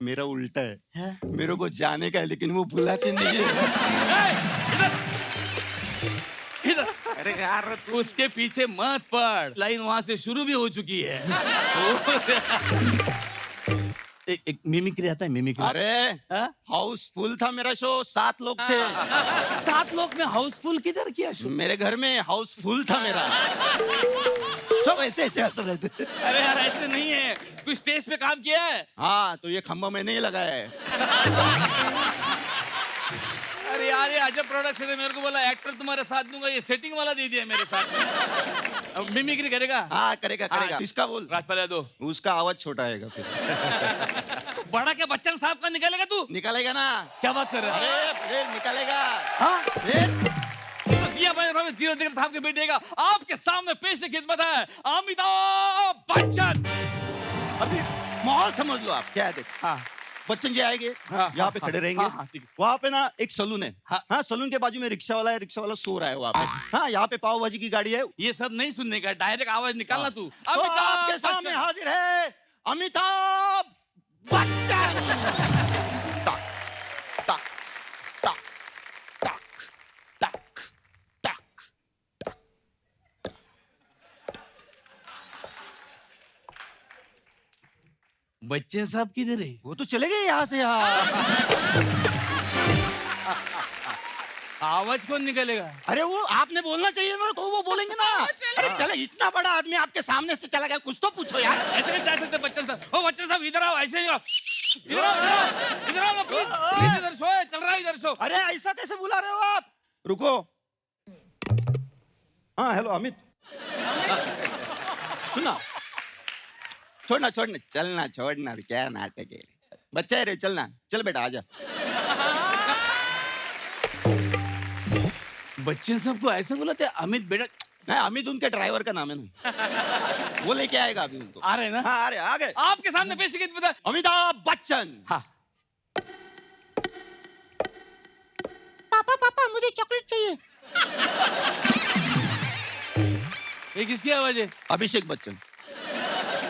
मेरा उल्टा है। मेरे को जाने का है लेकिन वो बुलाती नहीं है। इधर। अरे यार उसके पीछे मत पड़, लाइन वहां से शुरू भी हो चुकी है। एक मिमिक्री आता है, मिमिक्री। अरे हाउसफुल था मेरा शो, 7 लोग थे। 7 लोग में हाउसफुल किधर किया शो? मेरे घर में हाउसफुल था मेरा। सब ऐसे ऐसे हंस रहे थे। अरे यार ऐसे नहीं है, कुछ स्टेज पे काम किया है? हाँ, तो ये खंबा में नहीं लगाया है। अरे यार ये अजब प्रोडक्शन है, मेरे को बोला एक्टर तुम्हारे साथ दूंगा, ये सेटिंग वाला दे दिया मेरे साथ में। अब मिमिक्री करेगा? हाँ करेगा करेगा। किसका बोल? राजपाल यादव। उसका आवाज छोटा आएगा फिर। बड़ा क्या बच्चन साहब का निकालेगा तू? निकालेगा ना। क्या बात कर रहा है? अरे फिर निकालेगा। हाँ? दिया भाई जीरो दिगर साहब के बेटे का आपके सामने पेश खिदमत है अमिताभ बच्चन। अभी माहौल समझ लो आप क्या है। देख हाँ बच्चन जी आएंगे, यहाँ पे खड़े रहेंगे। वहाँ पे ना एक सलून है। हाँ सलून के बाजू में रिक्शा वाला है, रिक्शा वाला सो रहा है वहाँ पे। हाँ यहाँ पे पाव भाजी की गाड़ी है। ये सब नहीं सुनने का, डायरेक्ट आवाज निकालना तू। तो आपके सामने हाजिर है अमिताभ बच्चन। टक टक टक टक टक टक। बच्चन साहब किधर है? वो तो चले गए यहाँ से यार। आवाज कौन निकलेगा? अरे वो आपने बोलना चाहिए ना, तो वो बोलेंगे ना। अरे चले इतना बड़ा आदमी आपके सामने से चला गया, कुछ तो पूछो यार। ऐसे नहीं जा सकते बच्चन साहब। ओ बच्चन साहब इधर आओ, ऐसे ही आओ। इधर आओ, इधर आओ प्लीज, प्लीज इधर शो है, चल रहा है इधर शो। अरे ऐसा कैसे बुला रहे हो आप? रुको। हाँ हेलो अमित। सुना, छोड़ना छोड़ना, चलना छोड़ना, क्या नाटक है। बच्चा है रे, चलना, चल बेटा आजा। बच्चन साहब को ऐसे बोला थे अमित बेटा? नहीं अमित उनके ड्राइवर का नाम है ना। वो लेके आएगा अभी उनको। आ रहे हैं ना? हाँ आ रहे, आ गए। आपके सामने पेश खिदमत है अमिताभ बच्चन। हाँ पापा पापा मुझे चॉकलेट चाहिए। ये किसकी आवाज है? अभिषेक बच्चन।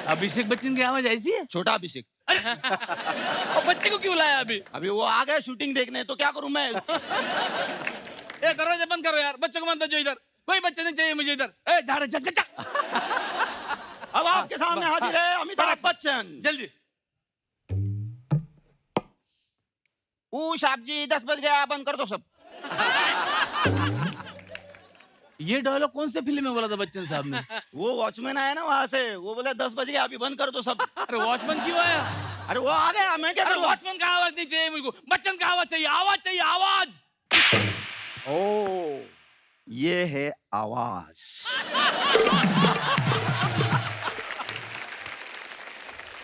अभिषेक बच्चन की आवाज ऐसी है? छोटा अभिषेक। और बच्चे को क्यों लाया अभी? अभी वो आ गए शूटिंग देखने, तो क्या करूं मैं। ए दरवाजा बंद करो यार, बच्चों को मत भेजो इधर, कोई बच्चे नहीं चाहिए मुझे इधर। ए जा रहे, चल चल चल। अब आपके सामने हाजिर है अमिताभ बच्चन। जल्दी। साहब जी 10 बज गया, बंद कर दो सब। ये डायलॉग कौन से फिल्म में बोला था बच्चन साहब ने? वो वॉचमैन आया ना वहां से, वो बोला 10 बज गया, अभी बंद कर दो सब। अरे वॉचमैन क्यों आया? अरे वो आ गया, मैं क्या करूं? वॉचमैन का आवाज नहीं चाहिए मुझको, बच्चन का आवाज चाहिए, आवाज चाहिए, आवाज। ओ ये है आवाज।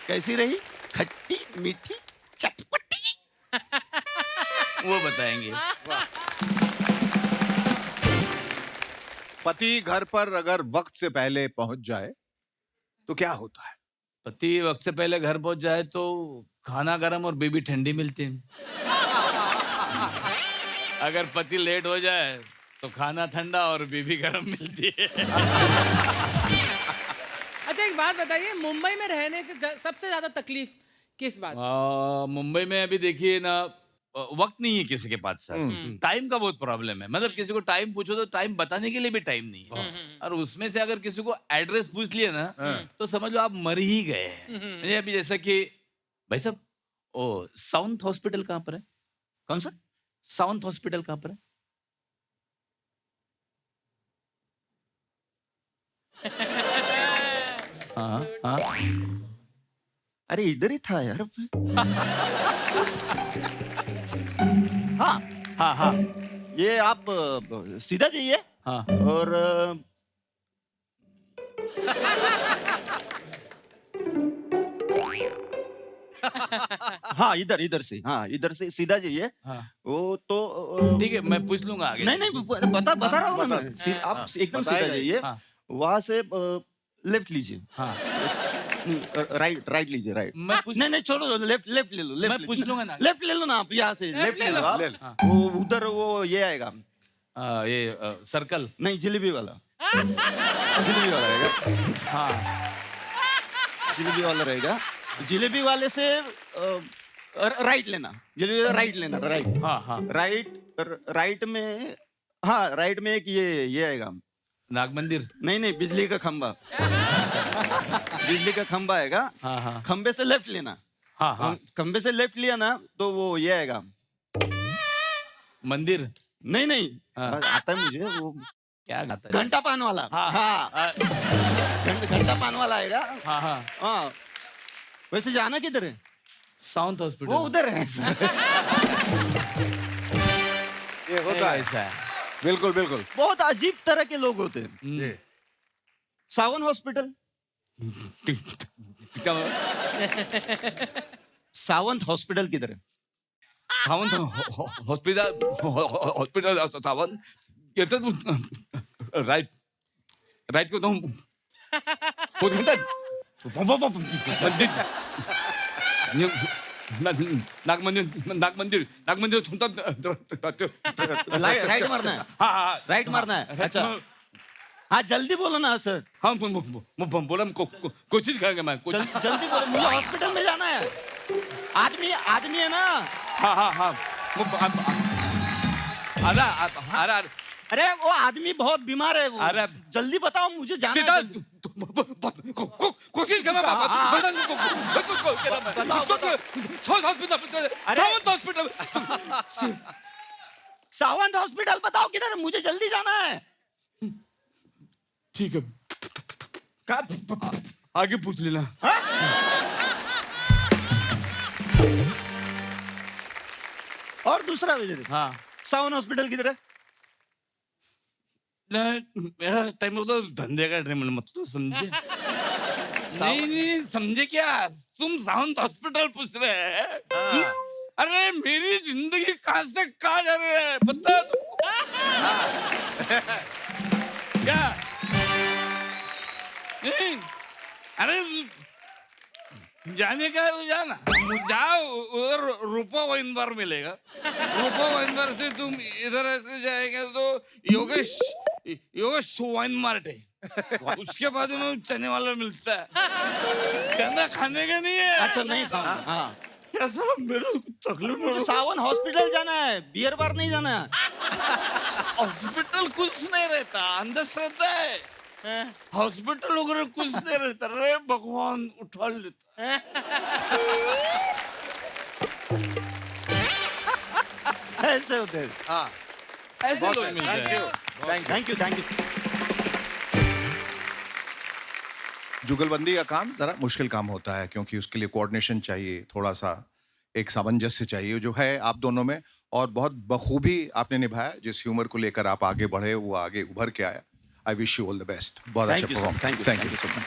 कैसी रही? खट्टी मीठी चटपटी। वो बताएंगे। पति घर पर अगर वक्त से पहले पहुंच जाए तो क्या होता है? पति वक्त से पहले घर पहुंच जाए तो खाना गर्म और बेबी ठंडी मिलती है। अगर पति लेट हो जाए तो खाना ठंडा और बेबी गर्म मिलती है। अच्छा एक बात बताइए, मुंबई में रहने से सबसे ज्यादा तकलीफ किस बात? मुंबई में अभी देखिए ना, वक्त नहीं है किसी के पास सर। टाइम का बहुत प्रॉब्लम है, मतलब किसी को टाइम पूछो तो टाइम बताने के लिए भी टाइम नहीं है। और उसमें से अगर किसी को एड्रेस पूछ लिया ना तो समझ लो आप मर ही गए हैं। अभी जैसा कि भाई साहब, ओ साउथ हॉस्पिटल कहाँ पर है? कौन सा साउथ हॉस्पिटल कहाँ पर है? हाँ हाँ, अरे इधर ही था यार। हाँ हाँ हाँ, ये आप सीधा जाइए। हाँ और हाँ इधर इधर से, हाँ इधर से सीधा जाइए। हाँ वो तो ठीक है, मैं पूछ लूंगा आगे। नहीं नहीं बता रहा हूँ मैं। आप एकदम सीधा जाइए, वहां से लेफ्ट लीजिए। हाँ राइट लीजिए, राइट। मैं पूछ, नहीं छोड़ो, लेफ्ट ले लो। मैं पूछ लूंगा ना। लेफ्ट ले लो ना आप, यहाँ से लेफ्ट ले लो आप। वो उधर वो ये आएगा, ये सर्कल नहीं जिलेबी वाला। जिलेबी वाला रहेगा। हाँ जिलेबी वाला रहेगा। जिलेबी वाले से राइट लेना, जिलेबी राइट लेना, राइट। हाँ हाँ, राइट में, हाँ राइट में एक ये आएगा, नाग मंदिर। नहीं बिजली का खंबा। बिजली का खंबा आएगा। हाँ हाँ, खंबे से लेफ्ट लेना। हाँ हाँ, खंबे से लेफ्ट लिया ना तो वो ये आएगा, मंदिर। नहीं हाँ। आता है मुझे वो, क्या आता है? घंटा पान वाला। हाँ घंटा पान वाला आएगा। हाँ हाँ हाँ, वैसे जाना किधर है? South hospital. वो उधर है। ये होता है ऐसा है। बिल्कुल बिल्कुल बहुत अजीब तरह के लोग होते हैं। जी सावन हॉस्पिटल, सावंत हॉस्पिटल किधर है? सावंत हॉस्पिटल हॉस्पिटल सावंत येतं राईट राईट को तुम मंदिर नाग मंदिर राइट मारना है। हाँ हाँ राइट मारना है। अच्छा हाँ जल्दी बोलो ना सर। हाँ बोला कोशिश करेंगे मैं जल्दी बोलो, मुझे हॉस्पिटल में जाना है। आदमी आदमी है ना। हाँ हाँ हाँ अरे अरे वो आदमी बहुत बीमार है वो। अरे जल्दी बताओ, मुझे जाना है। कोशिश कर हॉस्पिटल सावंत हॉस्पिटल बताओ किधर है, मुझे जल्दी जाना है। ठीक है आगे पूछ लेना। और दूसरा हाँ सावन हॉस्पिटल किधर है? मेरा टाइम तो धंधे का टाइम मत तो समझे। नहीं समझे क्या, तुम सावंत हॉस्पिटल पूछ रहे हैं। अरे मेरी जिंदगी कहां से कहां जा रही है पता क्या? नहीं अरे जाने का है वो जाना, जाओ उधर रूपा वाइन बार मिलेगा। रूपा वाइन बार से तुम इधर ऐसे जाएंगे तो योगेश वाइन मार्ट है, उसके बाद में चने वाला मिलता है। चना खाने का नहीं है। अच्छा नहीं खाऊंगा। हाँ कैसा मेरे को तकलीफ मुझे सावन हॉस्पिटल जाना है, बियर बार नहीं जाना है। हॉस्पिटल कुछ नहीं रहता, अंधश्रद्धा है। हॉस्पिटल वगैरह कुछ नहीं रहता रे, भगवान उठा लेता। ऐसे होते हैं। हाँ ऐसे लोग मिलते हैं। थैंक यू जुगलबंदी का काम जरा मुश्किल काम होता है क्योंकि उसके लिए कोऑर्डिनेशन चाहिए, थोड़ा सा एक सामंजस्य चाहिए जो है आप दोनों में, और बहुत बखूबी आपने निभाया। जिस ह्यूमर को लेकर आप आगे बढ़े वो आगे उभर के आया। I wish you all the best. बहुत अच्छा perform. Thank you so much.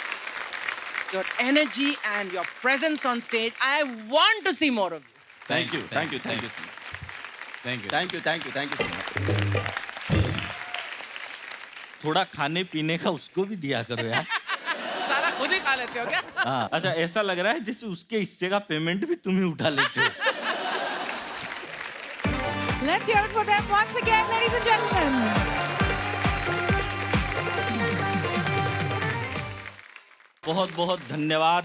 Your energy and your presence on stage, I want to see more of you. Thank you so much. थोड़ा खाने पीने का उसको भी दिया करो यार। सारा खुद ही खा लेते हो क्या? हाँ अच्छा, ऐसा लग रहा है जैसे उसके हिस्से का पेमेंट भी तुम ही उठा लेते हो। Let's hear it for them once again, ladies and gentlemen. बहुत बहुत धन्यवाद।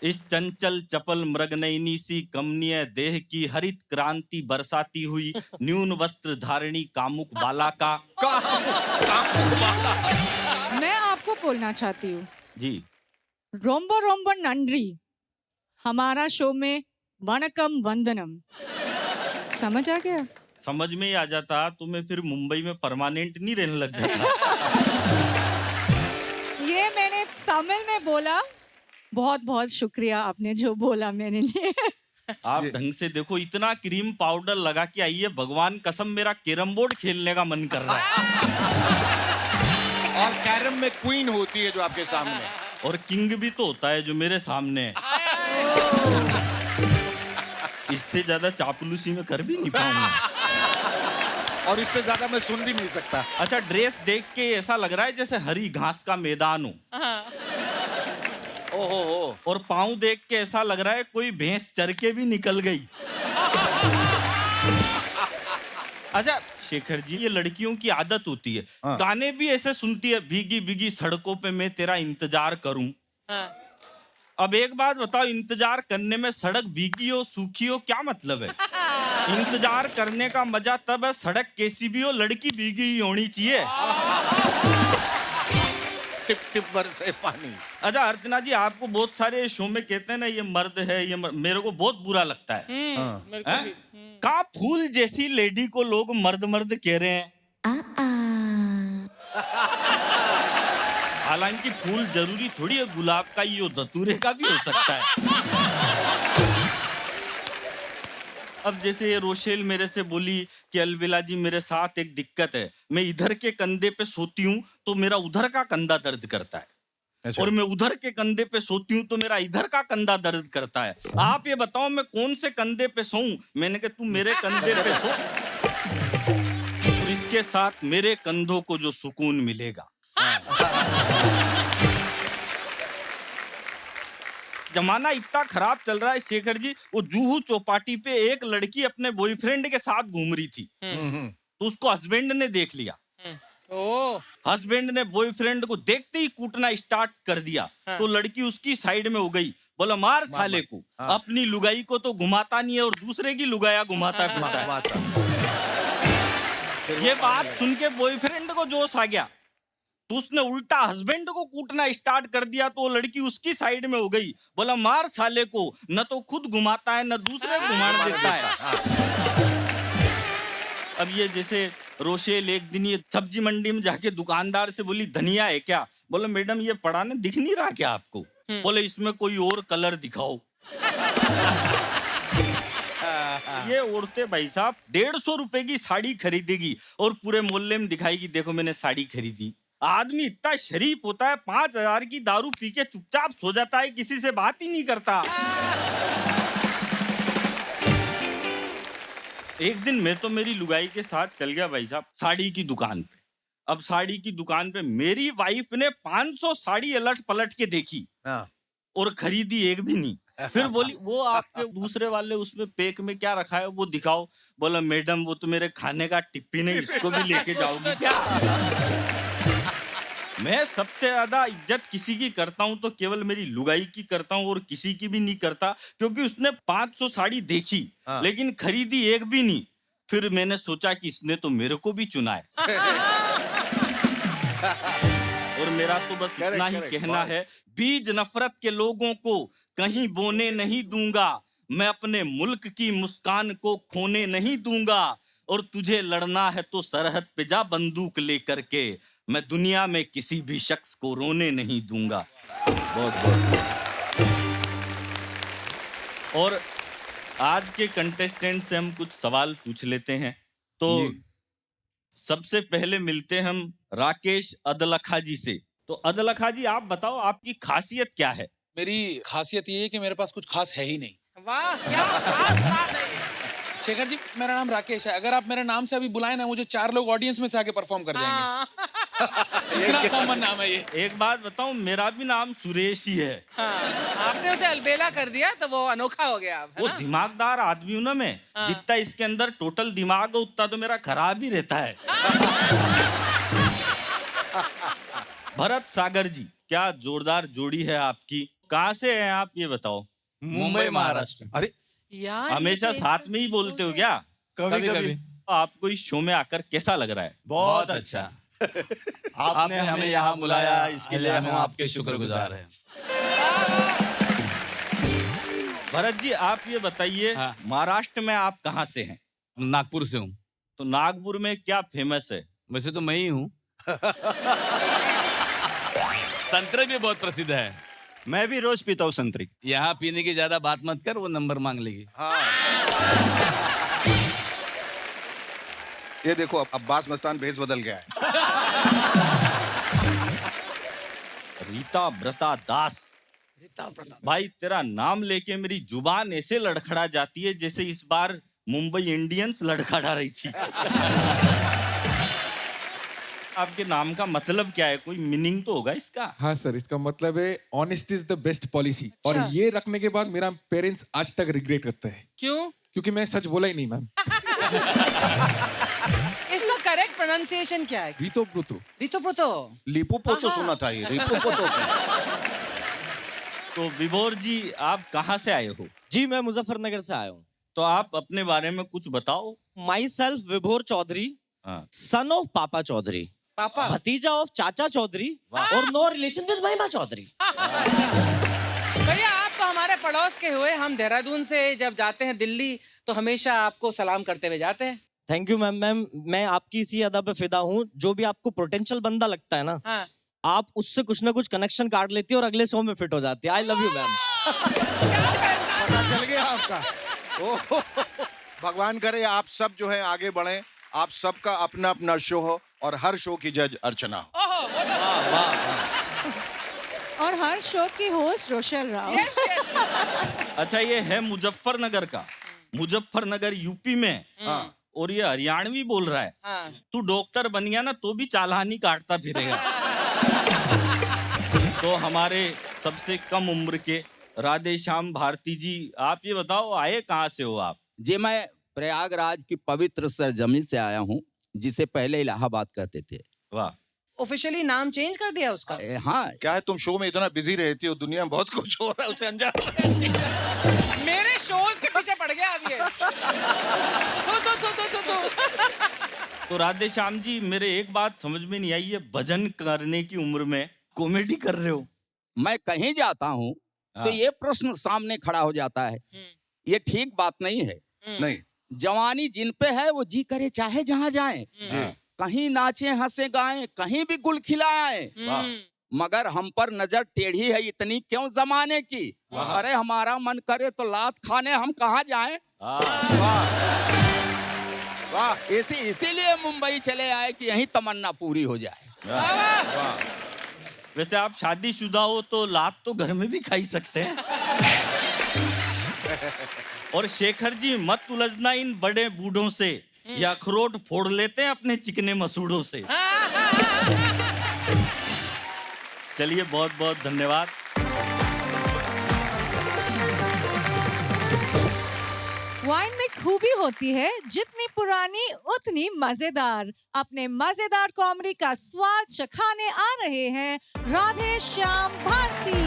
इस चंचल चपल मृगनयनी सी कमनीय देह की हरित क्रांति बरसाती हुई न्यून वस्त्र धारिणी कामुक बाला का। मैं आपको बोलना चाहती हूँ जी रोम्बो रोम्बो नंड्री हमारा शो में वनकम वंदनम समझ आ गया? समझ में ही आ जाता तो मैं फिर मुंबई में परमानेंट नहीं रहने लग जाता। ये मैंने तमिल में बोला। बहुत बहुत शुक्रिया आपने जो बोला मेरे लिए। आप ढंग से देखो, इतना क्रीम पाउडर लगा के आइए, भगवान कसम मेरा कैरम बोर्ड खेलने का मन कर रहा है। और कैरम में क्वीन होती है जो आपके सामने, और किंग भी तो होता है जो मेरे सामने है। इससे ज्यादा चापलूसी में कर भी नहीं पाऊंगा, और इससे ज्यादा मैं सुन भी नहीं सकता। अच्छा ड्रेस देख के ऐसा लग रहा है जैसे हरी घास का मैदान हो। ओहो। और पाँव देख के ऐसा लग रहा है कोई भैंस चर के भी निकल गई। अच्छा शेखर जी, ये लड़कियों की आदत होती है, गाने भी ऐसे सुनती है, भीगी भीगी सड़कों पे मैं तेरा इंतजार करूं। अब एक बात बताओ, इंतजार करने में सड़क भीगी हो सूखी हो क्या मतलब है? इंतजार करने का मजा तब है सड़क कैसी भी हो, लड़की भीगी ही होनी चाहिए। टिप टिप बरसे पानी। अच्छा अर्चना जी, आपको बहुत सारे शो में कहते हैं ना ये मर्द है, ये मेरे को बहुत बुरा लगता है। कहाँ फूल जैसी लेडी को लोग मर्द मर्द कह रहे हैं। हालांकि फूल जरूरी थोड़ी है गुलाब का ही हो, धतूरे का भी हो सकता है। अब जैसे ये रोशेल मेरे से बोली कि अलबेला जी मेरे साथ एक दिक्कत है, मैं इधर के कंधे पे सोती हूँ तो मेरा उधर का कंधा दर्द करता है, और मैं उधर के कंधे पे सोती हूँ तो मेरा इधर का कंधा दर्द करता है। आप ये बताओ मैं कौन से कंधे पे सोऊं? मैंने कहा तू मेरे कंधे पे सो, और इसके साथ मेरे कंधों को जो सुकून मिलेगा। जमाना इतना खराब चल रहा है शेखर जी, वो जूहू चौपाटी पे एक लड़की अपने बॉयफ्रेंड के साथ घूम रही थी, तो उसको हस्बैंड ने देख लिया। हस्बैंड ने बॉयफ्रेंड को देखते ही कूटना स्टार्ट कर दिया, तो लड़की उसकी साइड में हो गई, बोला मार साले को, अपनी लुगाई को तो घुमाता नहीं है और दूसरे की लुगाया घुमाता फिरता है। ये बात सुन के बॉयफ्रेंड को जोश आ गया, तो उसने उल्टा हस्बैंड को कूटना स्टार्ट कर दिया, तो लड़की उसकी साइड में हो गई, बोला मार साले को, न तो खुद घुमाता है न दूसरे घुमाने देता है। अब ये जैसे रोशेल एक दिन ये सब्जी मंडी में जाके दुकानदार से बोली धनिया है क्या? बोले मैडम ये पड़ा ना, दिख नहीं रहा क्या आपको? बोले इसमें कोई और कलर दिखाओ। ये औरतें भाई साहब 150 रुपए की साड़ी खरीदेगी और पूरे मोहल्ले में दिखाएगी देखो मैंने साड़ी खरीदी। आदमी इतना शरीफ होता है 5000 की दारू पी के चुपचाप सो जाता है, किसी से बात ही नहीं करता। एक दिन मैं तो मेरी लुगाई के साथ चल गया भाई साहब साड़ी की दुकान पे। अब साड़ी की दुकान पे मेरी वाइफ ने 500 साड़ी अलट पलट के देखी और खरीदी एक भी नहीं। फिर बोली वो आपके दूसरे वाले उसमें पैक में क्या रखा है वो दिखाओ। बोला मैडम वो तो मेरे खाने का टिप्पी नहीं, इसको भी लेके जाओगी क्या? मैं सबसे ज्यादा इज्जत किसी की करता हूं तो केवल मेरी लुगाई की करता हूं और किसी की भी नहीं करता, क्योंकि उसने 500 साड़ी देखी लेकिन खरीदी एक भी नहीं। फिर मैंने सोचा कि इसने तो मेरे को भी चुना है। और मेरा तो बस इतना ही कहना है, बीज नफरत के लोगों को कहीं बोने नहीं दूंगा, मैं अपने मुल्क की मुस्कान को खोने नहीं दूंगा, और तुझे लड़ना है तो सरहद पे जा बंदूक लेकर के, मैं दुनिया में किसी भी शख्स को रोने नहीं दूंगा। बहुत बहुत। और आज के कंटेस्टेंट से हम कुछ सवाल पूछ लेते हैं। तो सबसे पहले मिलते हम राकेश अदलखा जी से। तो अदलखा जी आप बताओ आपकी खासियत क्या है? मेरी खासियत ये है कि मेरे पास कुछ खास है ही नहीं। वाह क्या खास बात है। शेखर जी मेरा नाम राकेश है, अगर आप मेरे नाम से अभी बुलाए ना मुझे 4 लोग ऑडियंस में से आके परफॉर्म कर जाएंगे। इतना कॉमन नाम है ये। एक बात बताऊं, मेरा भी नाम सुरेश ही है। आपने उसे अलबेला कर दिया तो वो अनोखा हो गया। वो दिमागदार आदमी हूं ना मैं, जितना इसके अंदर टोटल दिमाग है उतना तो मेरा खराब ही रहता है। भरत सागर जी, क्या जोरदार जोड़ी है आपकी। कहाँ से हैं आप ये बताओ? मुंबई महाराष्ट्र। अरे यार हमेशा साथ में ही बोलते हो क्या? कभी कभी। आपको इस शो में आकर कैसा लग रहा है? बहुत अच्छा। आपने हमें यहाँ बुलाया इसके लिए हम आपके शुक्रगुजार हैं। भरत जी आप ये बताइए, महाराष्ट्र में आप कहाँ से हैं? नागपुर से हूँ। तो नागपुर में क्या फेमस है? वैसे तो मैं ही हूँ। संतरे भी बहुत प्रसिद्ध है। मैं भी रोज पीता हूँ संतरी। यहाँ पीने की ज्यादा बात मत कर, वो नंबर मांग लेगी। ये देखो अब अब्बास मस्तान भेस बदल गया है। रीता ब्रता दास। भाई तेरा नाम लेके मेरी जुबान ऐसे लड़खड़ा जाती है जैसे इस बार मुंबई इंडियंस लड़खड़ा रही थी। आपके नाम का मतलब क्या है? कोई मीनिंग तो होगा इसका? हाँ सर, इसका मतलब है honest is the best policy. और ये रखने के बाद मेरा पेरेंट्स आज तक रिग्रेट करते हैं। क्यों? क्योंकि मैं सच बोला ही नहीं मैम। इसका करेक्ट प्रोनाउंसिएशन क्या है? रीतो प्रुतो। रीतो प्रुतो। लिपोपोतो सुना था ये, लिपोपोतो। तो विभोर जी आप कहाँ से आए हो? जी मैं मुजफ्फरनगर से आया हूँ। तो आप अपने बारे में कुछ बताओ। माई सेल्फ विभोर चौधरी, सन ऑफ पापा चौधरी, पापा भतीजा ऑफ चाचा चौधरी, और नो रिलेशन विद महिमा चौधरी। भैया आप तो हमारे पड़ोस के हुए। हम देहरादून से जब जाते हैं दिल्ली तो हमेशा आपको सलाम करते हुए जाते हैं। Thank you ma'am. मैम मैं आपकी इसी अदा पे फिदा हूँ, जो भी आपको पोटेंशियल बंदा लगता है ना, आप उससे कुछ ना कुछ कनेक्शन काट लेती है और अगले शो में फिट हो जाती है। I love you ma'am. पता चल गया आपका। भगवान करे आप सब जो है आगे बढ़े, आप सबका अपना अपना शो हो और हर शो की जज अर्चना हो। और हर शो की होस्ट रोशेल राव। अच्छा, ये है मुजफ्फरनगर का, मुजफ्फरनगर यूपी में, और ये हरियाणवी बोल रहा है। तू डॉक्टर बन गया ना तो भी चालानी काटता फिरेगा। तो हमारे सबसे कम उम्र के राधे श्याम भारती जी, आप ये बताओ आए कहाँ से हो आप? जी, मैं प्रयागराज की पवित्र सरजमी से आया हूँ, जिसे पहले इलाहाबाद कहते थे। वाह। ऑफिशियली नाम चेंज कर दिया उसका? हाँ। क्या है, तुम शो में इतना बिजी रहती हो, दुनिया में बहुत कुछ हो रहा है, उसे अनजान। मेरे शोज के पीछे पड़ गया अब ये। तो राधे श्याम जी, मेरे एक बात समझ में नहीं आई है, भजन करने की उम्र में कॉमेडी कर रहे हो। मैं कहीं जाता हूँ तो ये प्रश्न सामने खड़ा हो जाता है, ये ठीक बात नहीं है। नहीं, जवानी जिन पे है वो जी करे चाहे जहाँ जाए, कहीं नाचे हंसे गाएं, कहीं भी गुल खिलाएं, मगर हम पर नजर टेढ़ी है इतनी क्यों जमाने की। अरे हमारा मन करे तो लात खाने हम कहाँ जाएं। वाह। इसीलिए मुंबई चले आए कि यहीं तमन्ना पूरी हो जाए। वैसे आप शादीशुदा हो तो लात तो घर में भी खा ही सकते हैं। और शेखर जी, मत उलझना इन बड़े बूढ़ों से, या अखरोट फोड़ लेते हैं अपने चिकने मसूड़ों से। चलिए, बहुत बहुत धन्यवाद। वाइन में खूबी होती है, जितनी पुरानी उतनी मजेदार। अपने मजेदार कॉमेडी का स्वाद चखाने आ रहे हैं राधे श्याम भारती।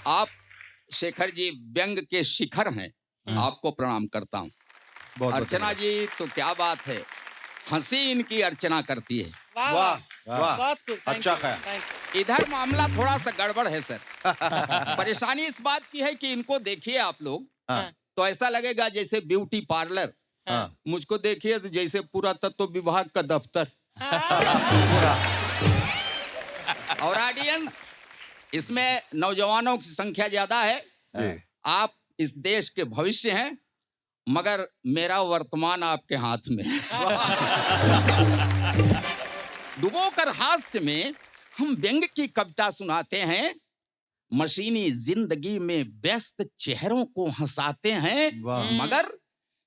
आप शेखर जी व्यंग के शिखर हैं, आपको प्रणाम करता हूँ। अर्चना जी तो क्या बात है, हंसी इनकी अर्चना करती है। वाह वाह, अच्छा ख्याल। इधर मामला थोड़ा सा गड़बड़ है सर। परेशानी इस बात की है कि इनको देखिए आप लोग तो ऐसा लगेगा जैसे ब्यूटी पार्लर, मुझको देखिए तो जैसे पुरातत्व विभाग का दफ्तर। और ऑडियंस, इसमें नौजवानों की संख्या ज्यादा है। आप इस देश के भविष्य हैं, मगर मेरा वर्तमान आपके हाथ में है। डुबोकर हास्य में हम व्यंग की कविता सुनाते हैं, मशीनी जिंदगी में व्यस्त चेहरों को हंसाते हैं, मगर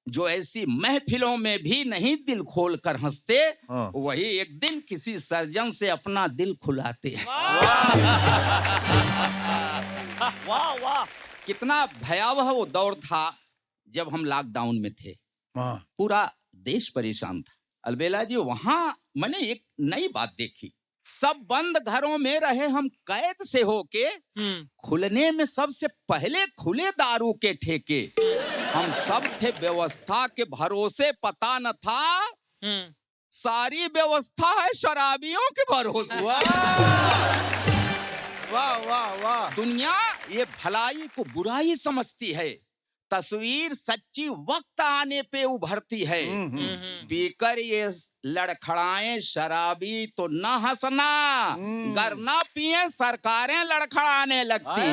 जो ऐसी महफिलों में भी नहीं दिल खोल कर हंसते, वही एक दिन किसी सर्जन से अपना दिल खुलाते हैं। वाह वाह। कितना भयावह वो दौर था जब हम लॉकडाउन में थे, पूरा देश परेशान था। अलबेला जी, वहां मैंने एक नई बात देखी, सब बंद घरों में रहे हम कैद से होके, खुलने में सबसे पहले खुले दारू के ठेके। हम सब थे व्यवस्था के भरोसे, पता न था सारी व्यवस्था है शराबियों के भरोसे। वाह वाह वाह। दुनिया ये भलाई को बुराई समझती है, तस्वीर सच्ची वक्त आने पे उभरती है। पीकर ये लड़खड़ाएं शराबी तो न हंसना, गर ना पिए सरकारें लड़खड़ाने लगती।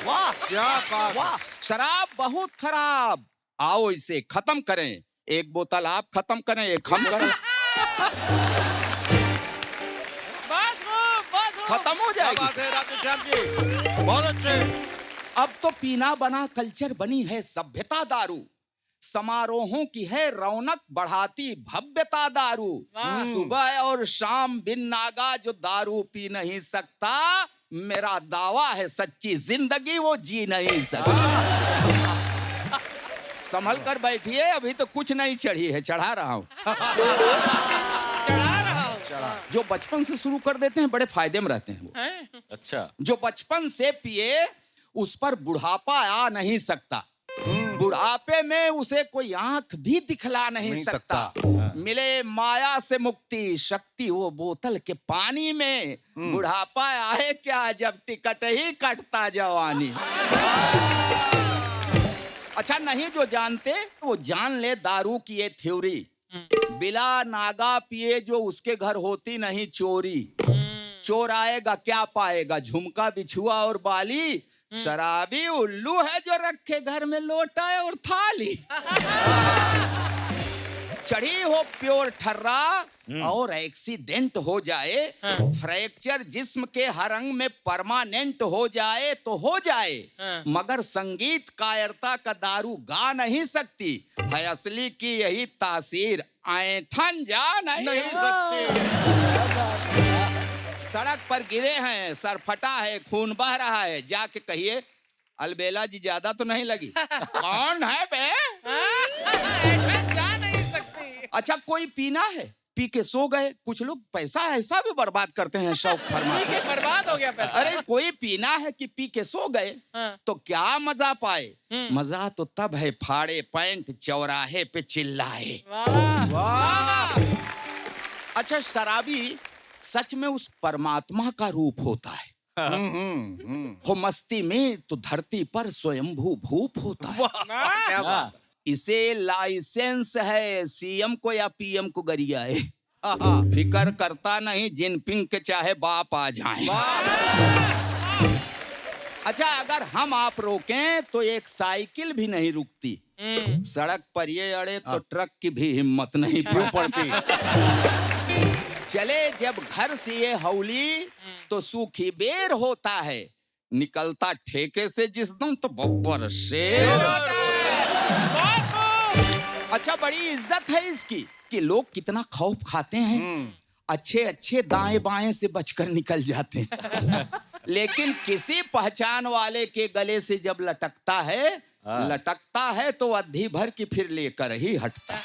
वाह क्या बात। शराब बहुत खराब, आओ इसे खत्म करें। एक बोतल आप खत्म करें, एक हम करें, खत्म हो जाएगी। राधेश्याम जी बहुत अच्छे। अब तो पीना बना कल्चर बनी है सभ्यता दारू, समारोहों की है रौनक बढ़ाती भव्यता दारू। सुबह और शाम बिन नागा जो दारू पी नहीं सकता, मेरा दावा है सच्ची जिंदगी वो जी नहीं सकता। संभल कर बैठिए, अभी तो कुछ नहीं चढ़ी है, चढ़ा रहा हूँ। जो बचपन से शुरू कर देते हैं बड़े फायदे में रहते हैं वो। अच्छा। जो बचपन से पिए उस पर बुढ़ापा आ नहीं सकता, बुढ़ापे में उसे कोई आंख भी दिखला नहीं सकता। मिले माया से मुक्ति शक्ति वो बोतल के पानी में, बुढ़ापा आए क्या जब टिकट ही कटता जवानी। अच्छा, नहीं जो जानते वो जान ले दारू की ये थ्योरी, बिला नागा पिए जो उसके घर होती नहीं चोरी। चोर आएगा क्या पाएगा, झुमका बिछुआ और बाली, शराबी उल्लू है जो रखे घर में लोटा और थाली। चढ़ी हो प्योर ठर्रा और एक्सीडेंट हो जाए, फ्रैक्चर जिस्म के हर अंग में परमानेंट हो जाए तो हो जाए, मगर संगीत कायरता का दारू गा नहीं सकती है। असली की यही तासीर ऐठन जा नहीं सकती। सड़क पर गिरे हैं, सर फटा है, खून बह रहा है, जाके कहिए अलबेला जी ज्यादा तो नहीं लगी। कौन है बे? जा नहीं सकती। अच्छा कोई पीना है, पी के सो गए। कुछ लोग पैसा ऐसा भी बर्बाद करते हैं शौक फरमा के। बर्बाद हो गया पैसा। अरे कोई पीना है कि पी के सो गए तो क्या मजा पाए? मजा तो तब है फाड़े पैंट चौराहे पे चिल्लाए। वाह। अच्छा शराबी सच में उस परमात्मा का रूप होता है। हो मस्ती में तो धरती पर स्वयंभू भूप होता है। क्या बात है। इसे लाइसेंस है सीएम को या पीएम को गरियाए। फिकर करता नहीं जिनपिंग के चाहे बाप आ जाए। अच्छा अगर हम आप रोकें तो एक साइकिल भी नहीं रुकती। सड़क पर ये अड़े तो ट्रक की भी हिम्मत नहीं पड़ती। चले जब घर से ये हौली तो सूखी बेर होता है, निकलता ठेके से जिस दिन तो बब्बर शेर। अच्छा बड़ी इज्जत है इसकी कि लोग कितना खौफ खाते हैं, अच्छे अच्छे दाएं बाएं से बचकर निकल जाते हैं। लेकिन किसी पहचान वाले के गले से जब लटकता है तो अद्धी भर की फिर लेकर ही हटता है।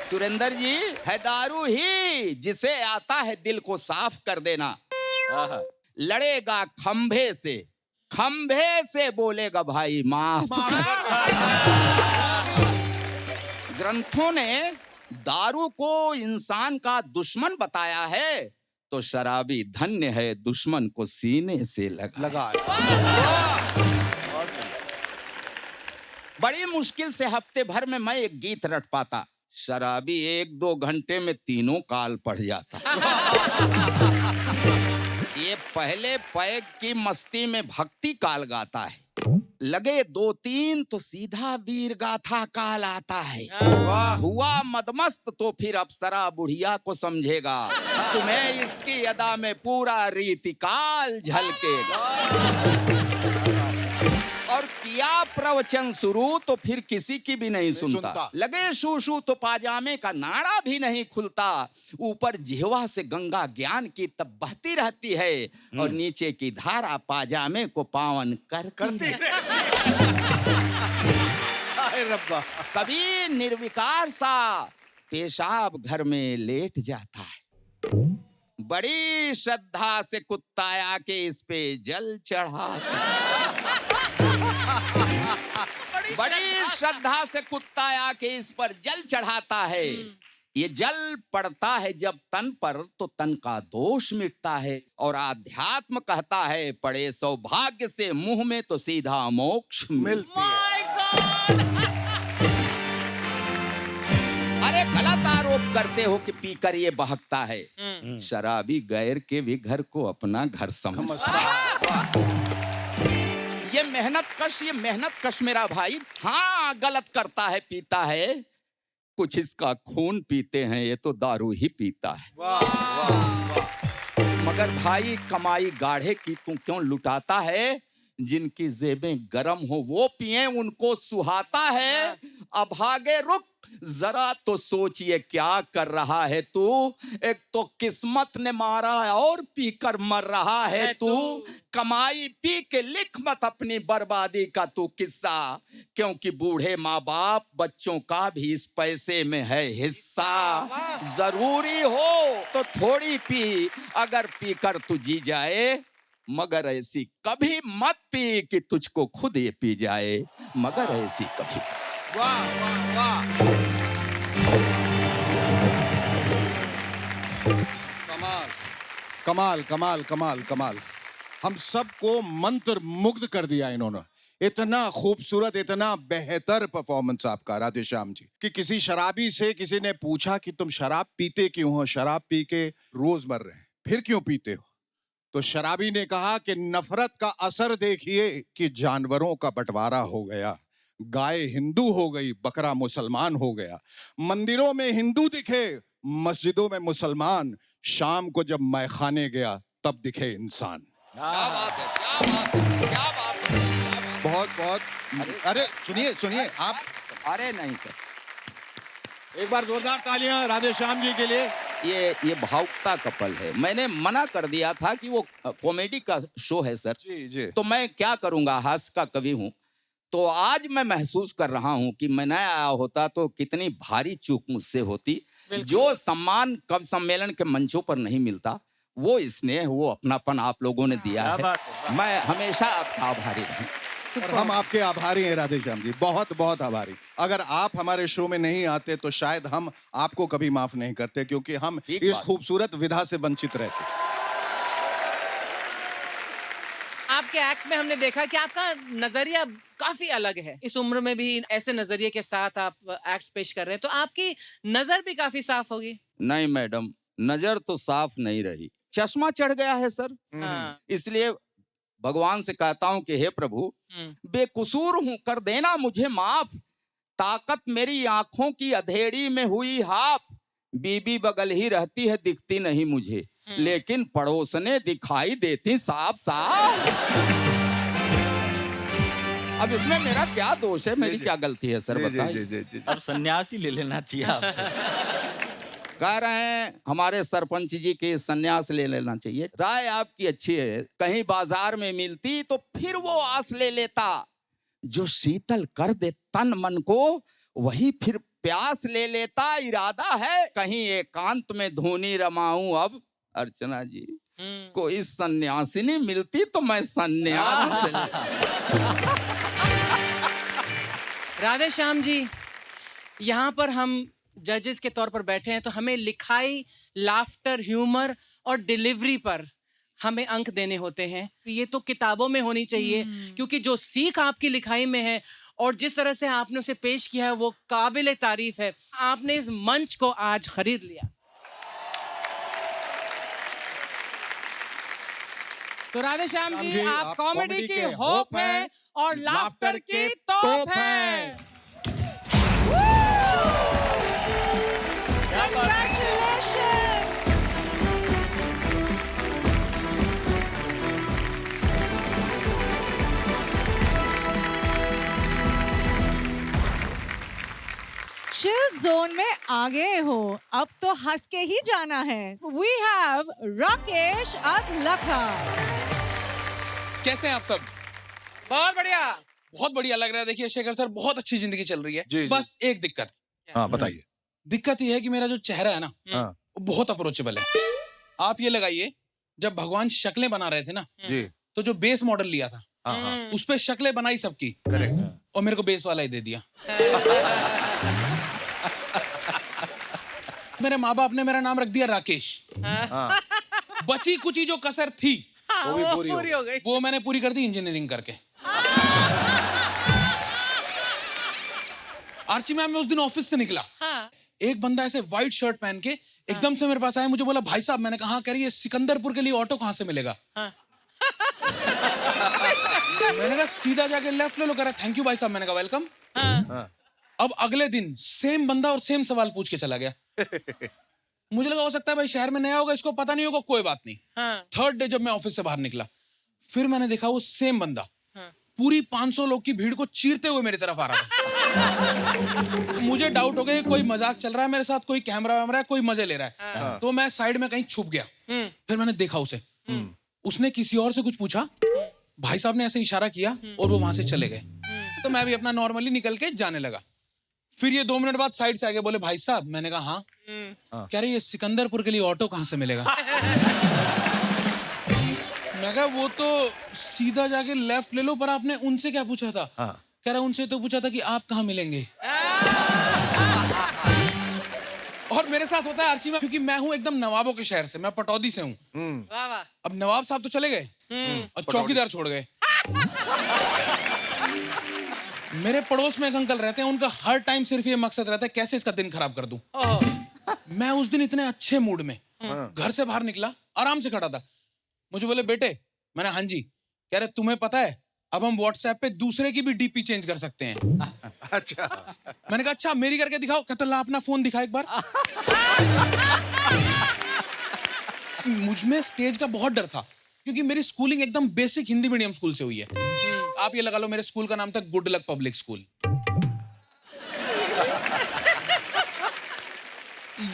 सुरेंद्र जी है दारू ही जिसे आता है दिल को साफ कर देना। लड़ेगा खंभे से बोलेगा भाई माफ। ग्रंथों ने दारू को इंसान का दुश्मन बताया है तो शराबी धन्य है दुश्मन को सीने से लगा। बड़ी मुश्किल से हफ्ते भर में मैं एक गीत रट पाता, शराबी 1-2 घंटे में तीनों काल पढ़ जाता। ये पहले पैग की मस्ती में भक्ति काल गाता है, लगे 2-3 तो सीधा वीर गाथा काल आता है। हुआ मदमस्त तो फिर अप्सरा बुढ़िया को समझेगा, तुम्हें इसकी अदा में पूरा रीतिकाल झलकेगा। और किया प्रवचन शुरू तो फिर किसी की भी नहीं सुनता। लगे शूशू तो पाजामे का नाड़ा भी नहीं खुलता। ऊपर जिह्वा से गंगा ज्ञान की तब बहती रहती है और नीचे की धारा पाजामे को पावन करती है। कभी निर्विकार सा पेशाब घर में लेट जाता है, बड़ी श्रद्धा से कुत्ता आके इस पे जल चढ़ाता। बड़ी श्रद्धा से कुत्ता आके इस पर जल चढ़ाता है। ये जल पड़ता है जब तन पर तो तन का दोष मिटता है और आध्यात्म कहता है पड़े सौभाग्य से मुंह में तो सीधा मोक्ष मिलती है। अरे गलत आरोप करते हो कि पीकर ये बहकता है। शराबी गैर के भी घर को अपना घर समझता है। ये मेहनत कश मेरा भाई, हाँ गलत करता है, पीता है, कुछ इसका खून पीते हैं, ये तो दारू ही पीता है। वाह, वाह, वाह। मगर भाई कमाई गाढ़े की तू क्यों लुटाता है? जिनकी जेबें गरम हो वो पिए उनको सुहाता है। अब आगे रुक जरा तो सोचिए क्या कर रहा है तू। एक तो किस्मत ने मारा और पीकर मर रहा है तू। कमाई पी के लिख मत अपनी बर्बादी का तू किस्सा, क्योंकि बूढ़े माँ बाप बच्चों का भी इस पैसे में है हिस्सा। जरूरी हो तो थोड़ी पी, अगर पीकर तू जी जाए, मगर ऐसी कभी मत पी कि तुझको खुद ये पी जाए, मगर ऐसी कभी। वाह वाह वाह, कमाल कमाल कमाल कमाल। हम सबको मंत्र मुग्ध कर दिया इन्होंने। इतना खूबसूरत, इतना बेहतर परफॉर्मेंस आपका राधेश्याम जी, कि किसी शराबी से किसी ने पूछा कि तुम शराब पीते क्यों हो? शराब पी के रोज मर रहे हैं, फिर क्यों पीते हो? तो शराबी ने कहा कि नफरत का असर देखिए कि जानवरों का बंटवारा हो गया, गाय हिंदू हो गई, बकरा मुसलमान हो गया, मंदिरों में हिंदू दिखे, मस्जिदों में मुसलमान, शाम को जब मैं खाने गया तब दिखे इंसान। क्या बात है, क्या बात है, क्या बात है। बहुत बहुत अरे सुनिए सुनिए आप। अरे नहीं सर, एक बार जोरदार तालियां राधे श्याम जी के लिए। ये भावुकता कपल है। मैंने मना कर दिया था कि वो कॉमेडी का शो है सर। जी जी। तो मैं क्या करूंगा, हास्य का कवि हूँ। तो आज मैं महसूस कर रहा हूँ कि मैं न आया होता तो कितनी भारी चूक मुझसे होती। जो सम्मान कवि सम्मेलन के मंचों पर नहीं मिलता, वो स्नेह, वो अपनापन आप लोगों ने दिया है। मैं हमेशा आपका आभारी रहूं। और हम आपके आभारी हैं राधे श्याम जी, बहुत बहुत आभारी। अगर आप हमारे शो में नहीं आते तो शायद हम आपको कभी माफ नहीं करते, क्योंकि हम इस खूबसूरत विधा से वंचित रहते। आपके एक्ट में हमने देखा कि आपका नजरिया काफी अलग है। इस उम्र में भी ऐसे नजरिए के साथ आप एक्ट पेश कर रहे हैं, तो आपकी नजर भी काफी साफ होगी। नहीं मैडम, नजर तो साफ नहीं रही, चश्मा चढ़ गया है सर। इसलिए भगवान से कहता हूं कि हे प्रभु, बेकसूर हूं, कर देना मुझे माफ। ताकत मेरी आंखों की अधेड़ी में हुई हाफ। बीबी बगल ही रहती है, दिखती नहीं मुझे, लेकिन पड़ोसने दिखाई देती साफ साफ। अब इसमें मेरा क्या दोष है, मेरी क्या गलती है सर, बताइए। अब सन्यासी ले लेना चाहिए आपको। कह रहे हैं हमारे सरपंच जी के सन्यास ले लेना चाहिए। राय आपकी अच्छी है, कहीं बाजार में मिलती तो फिर वो आस ले लेता। जो शीतल कर दे तन मन को, वही फिर प्यास ले लेता। इरादा है कहीं एकांत में धुनी रमाऊं अब। अर्चना जी, कोई सन्यासिनी मिलती तो मैं सन्यास ले। राधे श्याम जी, यहाँ पर हम जजेस के तौर पर बैठे हैं, तो हमें लिखाई, लाफ्टर, ह्यूमर और डिलीवरी पर हमें अंक देने होते हैं। ये तो किताबों में होनी चाहिए, क्योंकि जो सीख आपकी लिखाई में है और जिस तरह से आपने उसे पेश किया है वो काबिल तारीफ है। आपने इस मंच को आज खरीद लिया। तो राधे श्याम जी, आप कॉमेडी की होप हैं और लाफ्टर की तोप हैं। चिल जोन में आ गए हो, अब तो हंस के ही जाना है। We have Rakesh Adlakha. कैसे हैं आप सब? बहुत बढ़िया, बहुत बढ़िया लग रहा है। देखिए शेखर सर, बहुत अच्छी जिंदगी चल रही है। जी, बस एक दिक्कत। हाँ बताइए। दिक्कत ये है कि मेरा जो चेहरा है ना, वो बहुत अप्रोचेबल है। आप ये लगाइए, जब भगवान शक्लें बना रहे थे ना, तो जो बेस मॉडल लिया था, उस पे शक्लें बनाई सबकी, करेक्ट, और मेरे को बेस वाला ही दे दिया। मेरे माँ बाप ने मेरा नाम रख दिया राकेश। बची कुची जो कसर थी वो भी पूरी हो गई। वो मैंने पूरी कर दी इंजीनियरिंग करके। आर्ची मैम, मैं उस दिन ऑफिस से निकला, एक बंदा ऐसे व्हाइट शर्ट पहन के एकदम से मेरे पास आया, मुझे बोला भाई साहब। मैंने कहा कह रही है सिकंदरपुर के लिए ऑटो कहाँ से मिलेगा? मैंने कहा सीधा जाके लेफ्ट ले लो। कह रहा थैंक यू भाई साहब। मैंने कहा वेलकम। अब अगले दिन सेम बंदा और सेम सवाल पूछ के चला गया। मुझे लगा हो सकता है भाई शहर में नया होगा, इसको पता नहीं होगा, कोई बात नहीं। थर्ड डे जब मैं ऑफिस से बाहर निकला, फिर मैंने देखा वो सेम बंदा पूरी 500 लोग की भीड़ को चीरते हुए मेरी तरफ आ रहा था। मुझे डाउट हो गया कोई मजाक चल रहा है मेरे साथ, कोई कैमरा वैमरा है, कोई मजे ले रहा है। तो मैं साइड में कहीं छुप गया। फिर मैंने देखा उसे, उसने किसी और से कुछ पूछा, भाई साहब ने ऐसे इशारा किया और वो वहां से चले गए। तो मैं भी अपना नॉर्मली निकल के जाने लगा। फिर ये 2 मिनट बाद साइड से आगे बोले भाई साहब। मैंने कहा हाँ। कह रहे ये सिकंदरपुर के लिए ऑटो कहाँ से मिलेगा? मैं कहा वो तो सीधा जाके लेफ्ट ले लो, पर आपने उनसे क्या पूछा था? कह रहा उनसे तो पूछा था कि आप कहाँ मिलेंगे। और मेरे साथ होता है आर्ची में, क्योंकि मैं हूँ एकदम नवाबों के शहर से, मैं पटौदी से हूँ। अब नवाब साहब तो चले गए और चौकीदार छोड़ गए। मेरे पड़ोस में एक अंकल रहते हैं, उनका हर टाइम सिर्फ ये मकसद रहता है कैसे इसका दिन खराब कर दूं। मैं उस दिन इतने अच्छे मूड में घर से बाहर निकला, आराम से खड़ा था। मुझे बोले बेटे, मैंने हाँ जी, कह रहे तुम्हें पता है अब हम व्हाट्सएप पे दूसरे की भी डीपी चेंज कर सकते हैं। अच्छा। मैंने कहा अच्छा मेरी करके दिखाओ। कहता ला अपना फोन दिखा एक बार। मुझ में स्टेज का बहुत डर था क्योंकि मेरी स्कूलिंग एकदम बेसिक हिंदी मीडियम स्कूल से हुई है। आप ये लगा लो मेरे स्कूल का नाम था गुड लक पब्लिक स्कूल।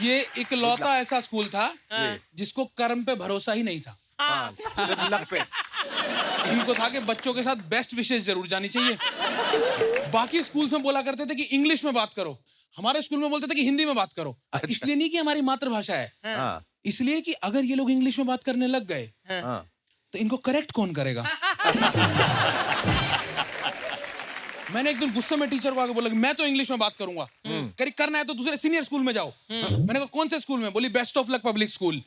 ये इकलौता ऐसा स्कूल था जिसको कर्म पे भरोसा ही नहीं था, सिर्फ लक पे। इनको था कि बच्चों के साथ बेस्ट विशेष जरूर जानी चाहिए। बाकी स्कूल्स में बोला करते थे कि इंग्लिश में बात करो, हमारे स्कूल में बोलते थे कि हिंदी में बात करो। इसलिए नहीं कि हमारी मातृभाषा है, इसलिए कि अगर ये लोग इंग्लिश में बात करने लग गए तो इनको करेक्ट कौन करेगा। मैंने एक दिन गुस्से में टीचर को आके बोला कि मैं तो इंग्लिश में बात करूंगा, करी करना है तो दूसरे सीनियर स्कूल में जाओ। मैंने कहा कौन से स्कूल में? बोली best of luck public school.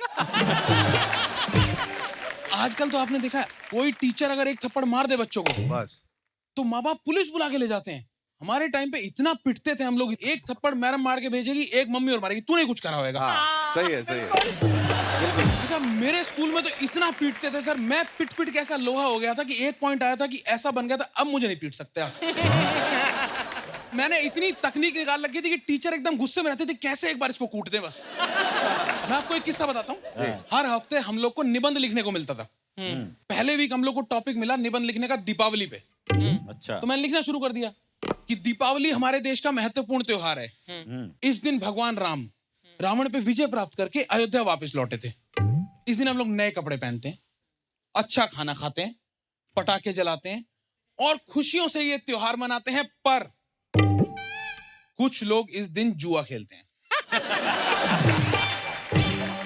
आजकल तो आपने देखा है कोई टीचर अगर एक थप्पड़ मार दे बच्चों को बस तो माँ बाप पुलिस बुला के ले जाते हैं। हमारे टाइम पे इतना पिटते थे हम लोग, एक थप्पड़ मैडम मार के भेजेगी, एक मम्मी और मारेगी, तूने कुछ करा होगा। सही है, सही है। अच्छा मेरे स्कूल में तो इतना पीटते थे सर, मैं पिट पिट के ऐसा लोहा हो गया था कि एक पॉइंट आया था कि ऐसा बन गया था अब मुझे नहीं पीट सकते आप। मैंने इतनी तकनीक निकाल रखी थी कि टीचर एकदम गुस्से में रहते थे कैसे एक बार इसको कूट दे बस। मैं आपको एक किस्सा बताता हूँ। हर हफ्ते हम लोग को निबंध लिखने को मिलता था। पहले वीक हम लोग को टॉपिक मिला निबंध लिखने का दीपावली पे। अच्छा। तो मैंने लिखना शुरू कर दिया कि दीपावली हमारे देश का महत्वपूर्ण त्योहार है। इस दिन भगवान राम रावण पे विजय प्राप्त करके अयोध्या वापस लौटे थे। इस दिन हम लोग नए कपड़े पहनते हैं, अच्छा खाना खाते हैं, पटाखे जलाते हैं और खुशियों से ये त्योहार मनाते हैं। पर कुछ लोग इस दिन जुआ खेलते हैं।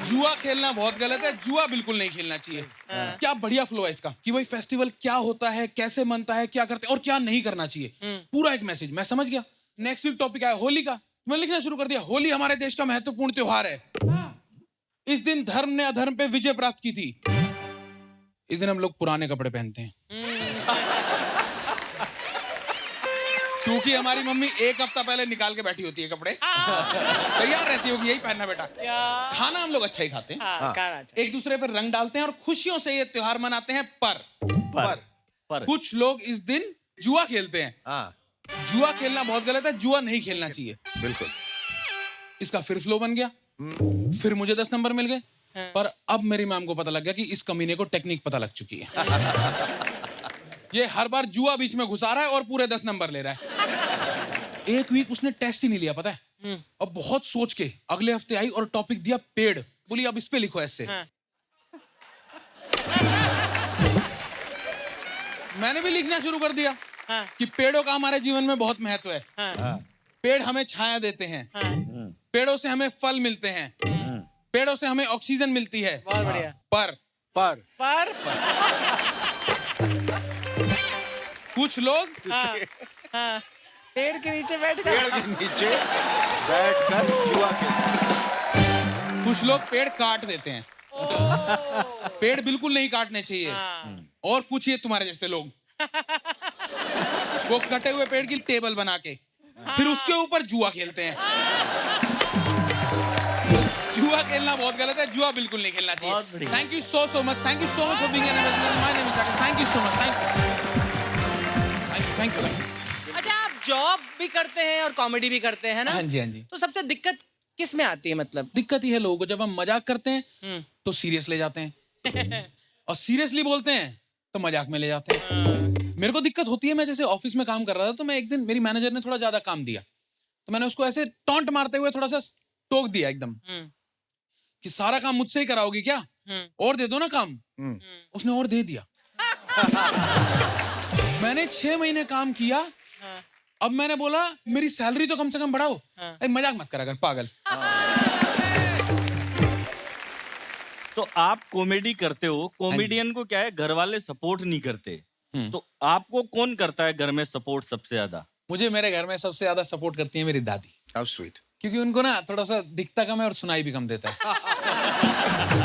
जुआ खेलना बहुत गलत है, जुआ बिल्कुल नहीं खेलना चाहिए। क्या बढ़िया फ्लो है इसका कि भाई फेस्टिवल क्या होता है, कैसे मनता है, क्या करते हैं और क्या नहीं करना चाहिए। पूरा एक मैसेज मैं समझ गया। नेक्स्ट वीक टॉपिक आया होली का, मैं लिखना शुरू कर दिया होली हमारे देश का महत्वपूर्ण त्योहार है। इस दिन धर्म ने अधर्म पे विजय प्राप्त की थी। इस दिन हम लोग पुराने कपड़े पहनते हैं क्योंकि हमारी मम्मी एक हफ्ता पहले निकाल के बैठी होती है कपड़े, तैयार रहती होगी यही पहनना बेटा। खाना हम लोग अच्छा ही खाते हैं, एक दूसरे पर रंग डालते हैं और खुशियों से ये त्योहार मनाते हैं। पर कुछ लोग इस दिन जुआ खेलते हैं। जुआ खेलना बहुत गलत है, जुआ नहीं खेलना चाहिए। बिल्कुल। इसका फिर फ्लो बन गया, फिर मुझे 10 नंबर मिल गए। पर अब मेरी मैम को पता लग गया कि इस कमीने को टेक्निक पता लग चुकी है। ये हर बार जुआ बीच में घुसा रहा है और पूरे 10 नंबर ले रहा है। एक वीक उसने टेस्ट ही नहीं लिया पता है। अब बहुत सोच के अगले हफ्ते आई और टॉपिक दिया पेड़। बोली अब इस पे लिखो ऐसे। मैंने भी लिखना शुरू कर दिया कि पेड़ों का हमारे जीवन में बहुत महत्व है। पेड़ हमें छाया देते हैं, पेड़ों से हमें फल मिलते हैं, पेड़ों से हमें ऑक्सीजन मिलती है। बहुत बढ़िया। पर कुछ लोग पेड़ के नीचे बैठकर जुआ खेलते। कुछ लोग पेड़ काट देते हैं। पेड़ बिल्कुल नहीं काटने चाहिए। और कुछ ये तुम्हारे जैसे लोग वो कटे हुए पेड़ की टेबल बना के फिर उसके ऊपर जुआ खेलते हैं। जुआ खेलना बहुत गलत है, जुआ बिल्कुल नहीं खेलना चाहिए। Thank you so much, thank you so much for being an ambassador. My name is Rakesh. Thank you so much, thank you. अच्छा आप जॉब भी करते हैं और कॉमेडी भी करते हैं ना? हाँ जी, हाँ जी। तो सबसे दिक्कत किस में आती है? मतलब दिक्कत ही है लोगों को जब हम मजाक करते हैं तो सीरियस ले जाते हैं और सीरियसली बोलते हैं तो मजाक में ले जाते हैं। मेरे को दिक्कत होती है, मैं जैसे ऑफिस में काम कर रहा था तो मैं एक दिन मेरी मैनेजर ने थोड़ा ज्यादा काम दिया तो मैंने उसको ऐसे टॉन्ट मारते हुए थोड़ा सा टोक दिया एकदम कि सारा काम मुझसे ही कराओगी क्या, और दे दो ना काम। उसने और दे दिया। मैंने 6 महीने काम किया। अब मैंने बोला मेरी सैलरी तो कम से कम बढ़ाओ। अरे मजाक मत करा कर पागल। तो आप कॉमेडी करते हो, कॉमेडियन को क्या है घर वाले सपोर्ट नहीं करते, तो आपको कौन करता है घर में सपोर्ट सबसे ज्यादा? मुझे मेरे घर में सबसे ज्यादा सपोर्ट करती है मेरी दादी। How sweet. क्योंकि उनको ना थोड़ा सा दिखता कम है और सुनाई भी कम देता है।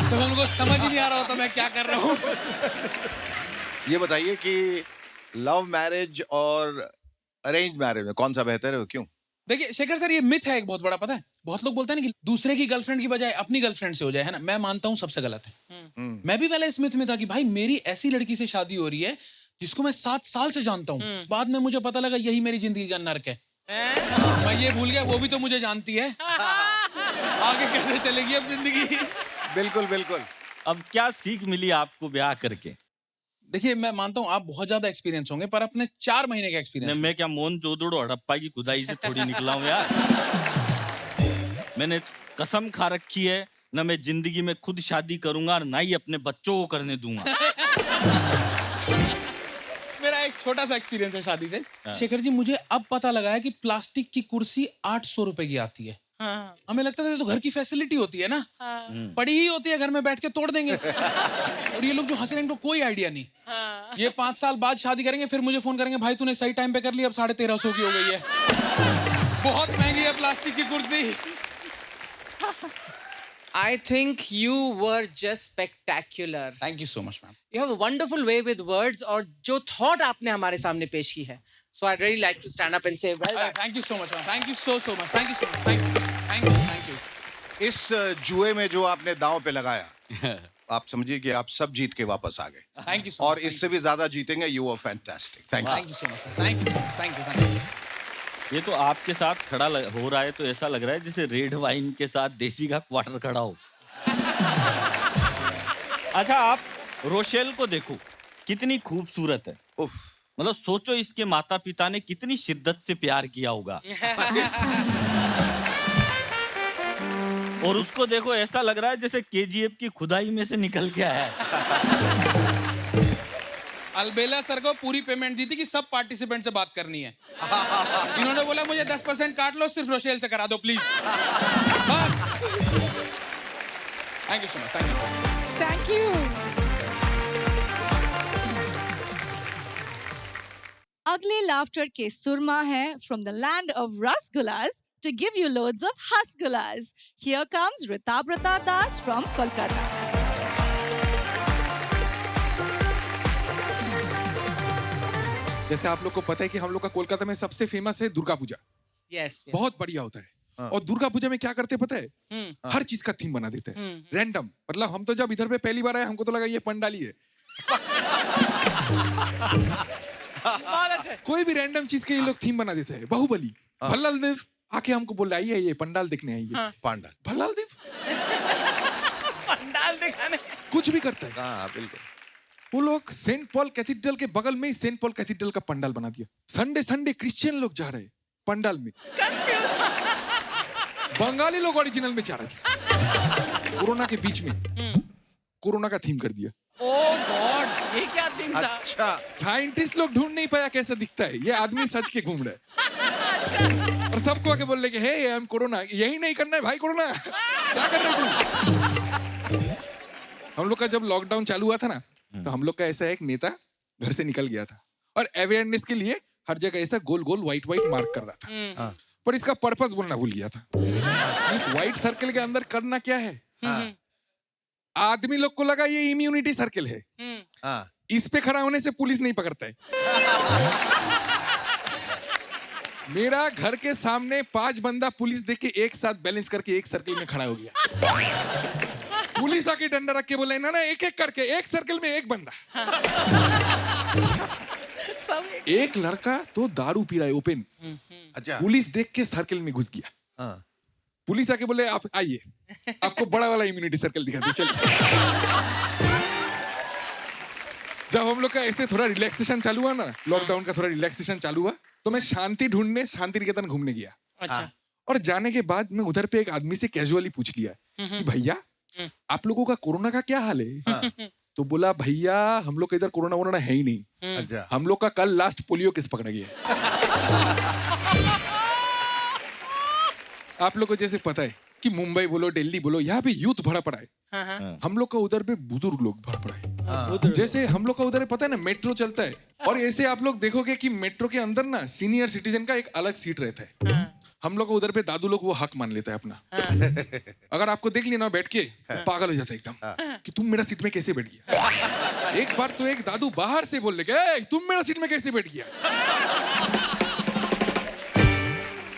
तो उनको समझ ही नहीं आ रहा होता मैं क्या कर रहा हूँ। ये बताइए कि लव मैरिज और अरेंज मैरिज में कौन सा बेहतर है, क्यों? देखिए शेखर सर, ये मिथ है एक बहुत बड़ा, पता है? बहुत लोग बोलते हैं ना कि दूसरे की गर्लफ्रेंड की बजाय अपनी गर्लफ्रेंड से हो जाए, है ना? मैं मानता हूँ सबसे गलत है। मैं भी पहले इस मिथ में था कि भाई मेरी ऐसी लड़की से शादी हो रही है जिसको मैं 7 साल से जानता हूँ। बाद में मुझे पता लगा यही मेरी जिंदगी का नर्क है। मैं ये भूल गया वो भी तो मुझे जानती है। आगे कैसे चलेगी अब जिंदगी? बिल्कुल बिल्कुल। अब क्या सीख मिली आपको ब्याह करके? देखिए मैं मानता हूँ आप बहुत ज्यादा एक्सपीरियंस होंगे, पर अपने 4 महीने का एक्सपीरियंस। मैं क्या मोहन जोदड़ो हड़प्पा की खुदाई से थोड़ी निकला हूँ यार। मैंने कसम खा रखी है, न मैं जिंदगी में खुद शादी करूंगा और ना ही अपने बच्चों को करने दूंगा। मेरा एक छोटा सा एक्सपीरियंस है शादी से। हाँ। शेखर जी, मुझे अब पता लगा है कि प्लास्टिक की कुर्सी 800 रुपए की आती है। हमें लगता था ये तो घर की फैसिलिटी होती है ना, पड़ी ही होती है, घर में बैठ के तोड़ देंगे। और ये लोग जो हंस रहे हैं इनको कोई आइडिया नहीं। ये 5 साल बाद शादी करेंगे, फिर मुझे फोन करेंगे, भाई तूने सही टाइम पे कर ली, अब 1350 की हो गई है। बहुत महंगी है प्लास्टिक की कुर्सी। I think you were just spectacular. Thank you so much, ma'am. You have a wonderful way with words, और जो thought आपने हमारे सामने पेश की है. So I'd really like to stand up and say, well done. Thank you so much, ma'am. Thank you so much. Thank you so much. Thank you. Thank you. Thank you. इस जुए में जो आपने दांव पे लगाया, आप समझिए कि आप सब जीत के वापस आ गए। Thank you so और much. इससे भी ज्यादा जीतेंगे। You are fantastic. Thank you. Thank you so much. Thank you so much. Thank you. Thank you. ये तो आपके साथ खड़ा हो रहा है तो ऐसा लग रहा है जैसे रेड वाइन के साथ देसी का क्वार्टर खड़ा हो। अच्छा, आप रोशेल को देखो, कितनी खूबसूरत है। मतलब सोचो इसके माता पिता ने कितनी शिद्दत से प्यार किया होगा। और उसको देखो, ऐसा लग रहा है जैसे केजीएफ की खुदाई में से निकल के आया है। अलबेला सर को पूरी पेमेंट दी थी कि सब पार्टिसिपेंट से बात करनी है। इन्होंने बोला मुझे 10% काट लो, सिर्फ रोशेल से करा दो प्लीज। बस। Thank you so much. Thank you. Thank you. अगले लाफ्टर के सुरमा है from the land of rasgullas to give you loads of hasgullas. Here comes Ritabrata Das from Kolkata. जैसे आप लोग को पता है कि हम लोग का कोलकाता में सबसे फेमस है दुर्गा पूजा। Yes. बहुत बढ़िया होता है। और दुर्गा पूजा में क्या करते पता है? हर चीज का थीम बना देते हैं, रैंडम। मतलब हम तो जब इधर पे पहली बार आए, हमको तो लगा ये पंडाली है। कोई भी रैंडम चीज के ये लोग थीम बना देते हैं। बाहुबली, भल्लाल देव आके हमको बोल रहा है ये पंडाल देखने आइए। पंडाल, भल्लाल देव पंडाल दिखाने कुछ भी करता है। हाँ बिल्कुल। वो लोग सेंट पॉल कैथीड्रल के बगल में ही सेंट पॉल कैथीड्रल का पंडाल बना दिया। संडे संडे क्रिश्चियन लोग जा रहे हैं पंडाल में, बंगाली लोग ओरिजिनल में जा रहे थे। कोरोना के बीच में कोरोना का थीम कर दिया। ओह गॉड, ये क्या थीम था? अच्छा, साइंटिस्ट लोग ढूंढ नहीं पाया कैसा दिखता है ये आदमी, सच के घूम रहा है। और सबको आके बोल रहे कि हे आई एम कोरोना। यही नहीं करना है भाई, कोरोना क्या कर रहे तू? हम लोग का जब लॉकडाउन चालू हुआ था ना, तो हम लोग का ऐसा एक नेता घर से निकल गया था और अवेयरनेस के लिए हर जगह ऐसा गोल गोल व्हाइट व्हाइट मार्क कर रहा था। पर इसका पर्पस बोलना भूल गया था। इस व्हाइट सर्कल के अंदर करना क्या है? आदमी लोग को लगा ये इम्यूनिटी सर्कल है। इस पे खड़ा होने से पुलिस नहीं पकड़ता है। मेरा घर के सामने 5 बंदा पुलिस देख के एक साथ बैलेंस करके एक सर्कल में खड़ा हो गया। पुलिस आके डंडा रख के बोले ना एक एक करके एक सर्कल में एक बंदा। एक लड़का तो दारू पी रहा है ओपन। अच्छा। पुलिस देख के सर्कल में घुस गया। पुलिस आके बोले आप आइए, आपको बड़ा वाला इम्यूनिटी सर्कल दिखा दे, चलिए। जब हम लोग का ऐसे थोड़ा रिलैक्सेशन चालू हुआ ना, लॉकडाउन का थोड़ा रिलैक्सेशन चालू हुआ, तो मैं शांति ढूंढने शांति निकेतन घूमने गया। अच्छा। और जाने के बाद मैं उधर पे एक आदमी से कैजुअली पूछ लिया कि भैया आप लोगों का कोरोना का क्या हाल है? तो बोला भैया हम लोग का इधर कोरोना वोरोना है ही नहीं। अच्छा। हम लोग का कल लास्ट पोलियो केस पकड़ा गया। आप लोग को जैसे पता है कि मुंबई बोलो दिल्ली बोलो, यहाँ पे यूथ भरा पड़ा है। हम लोग का उधर पे बुजुर्ग लोग भरा पड़ा है। जैसे हम लोग का उधर पता है ना मेट्रो चलता है, और ऐसे आप लोग देखोगे कि मेट्रो के अंदर ना सीनियर सिटीजन का एक अलग सीट रहता है। हम लोग उधर पे दादू लोग वो हक मान लेता है अपना। अगर आपको देख लिया ना बैठ के, पागल हो जाता है एकदम कि तुम मेरा सीट में कैसे बैठ गया। एक बार तो एक दादू बाहर से बोल रहे तुम मेरा सीट में कैसे बैठ गया।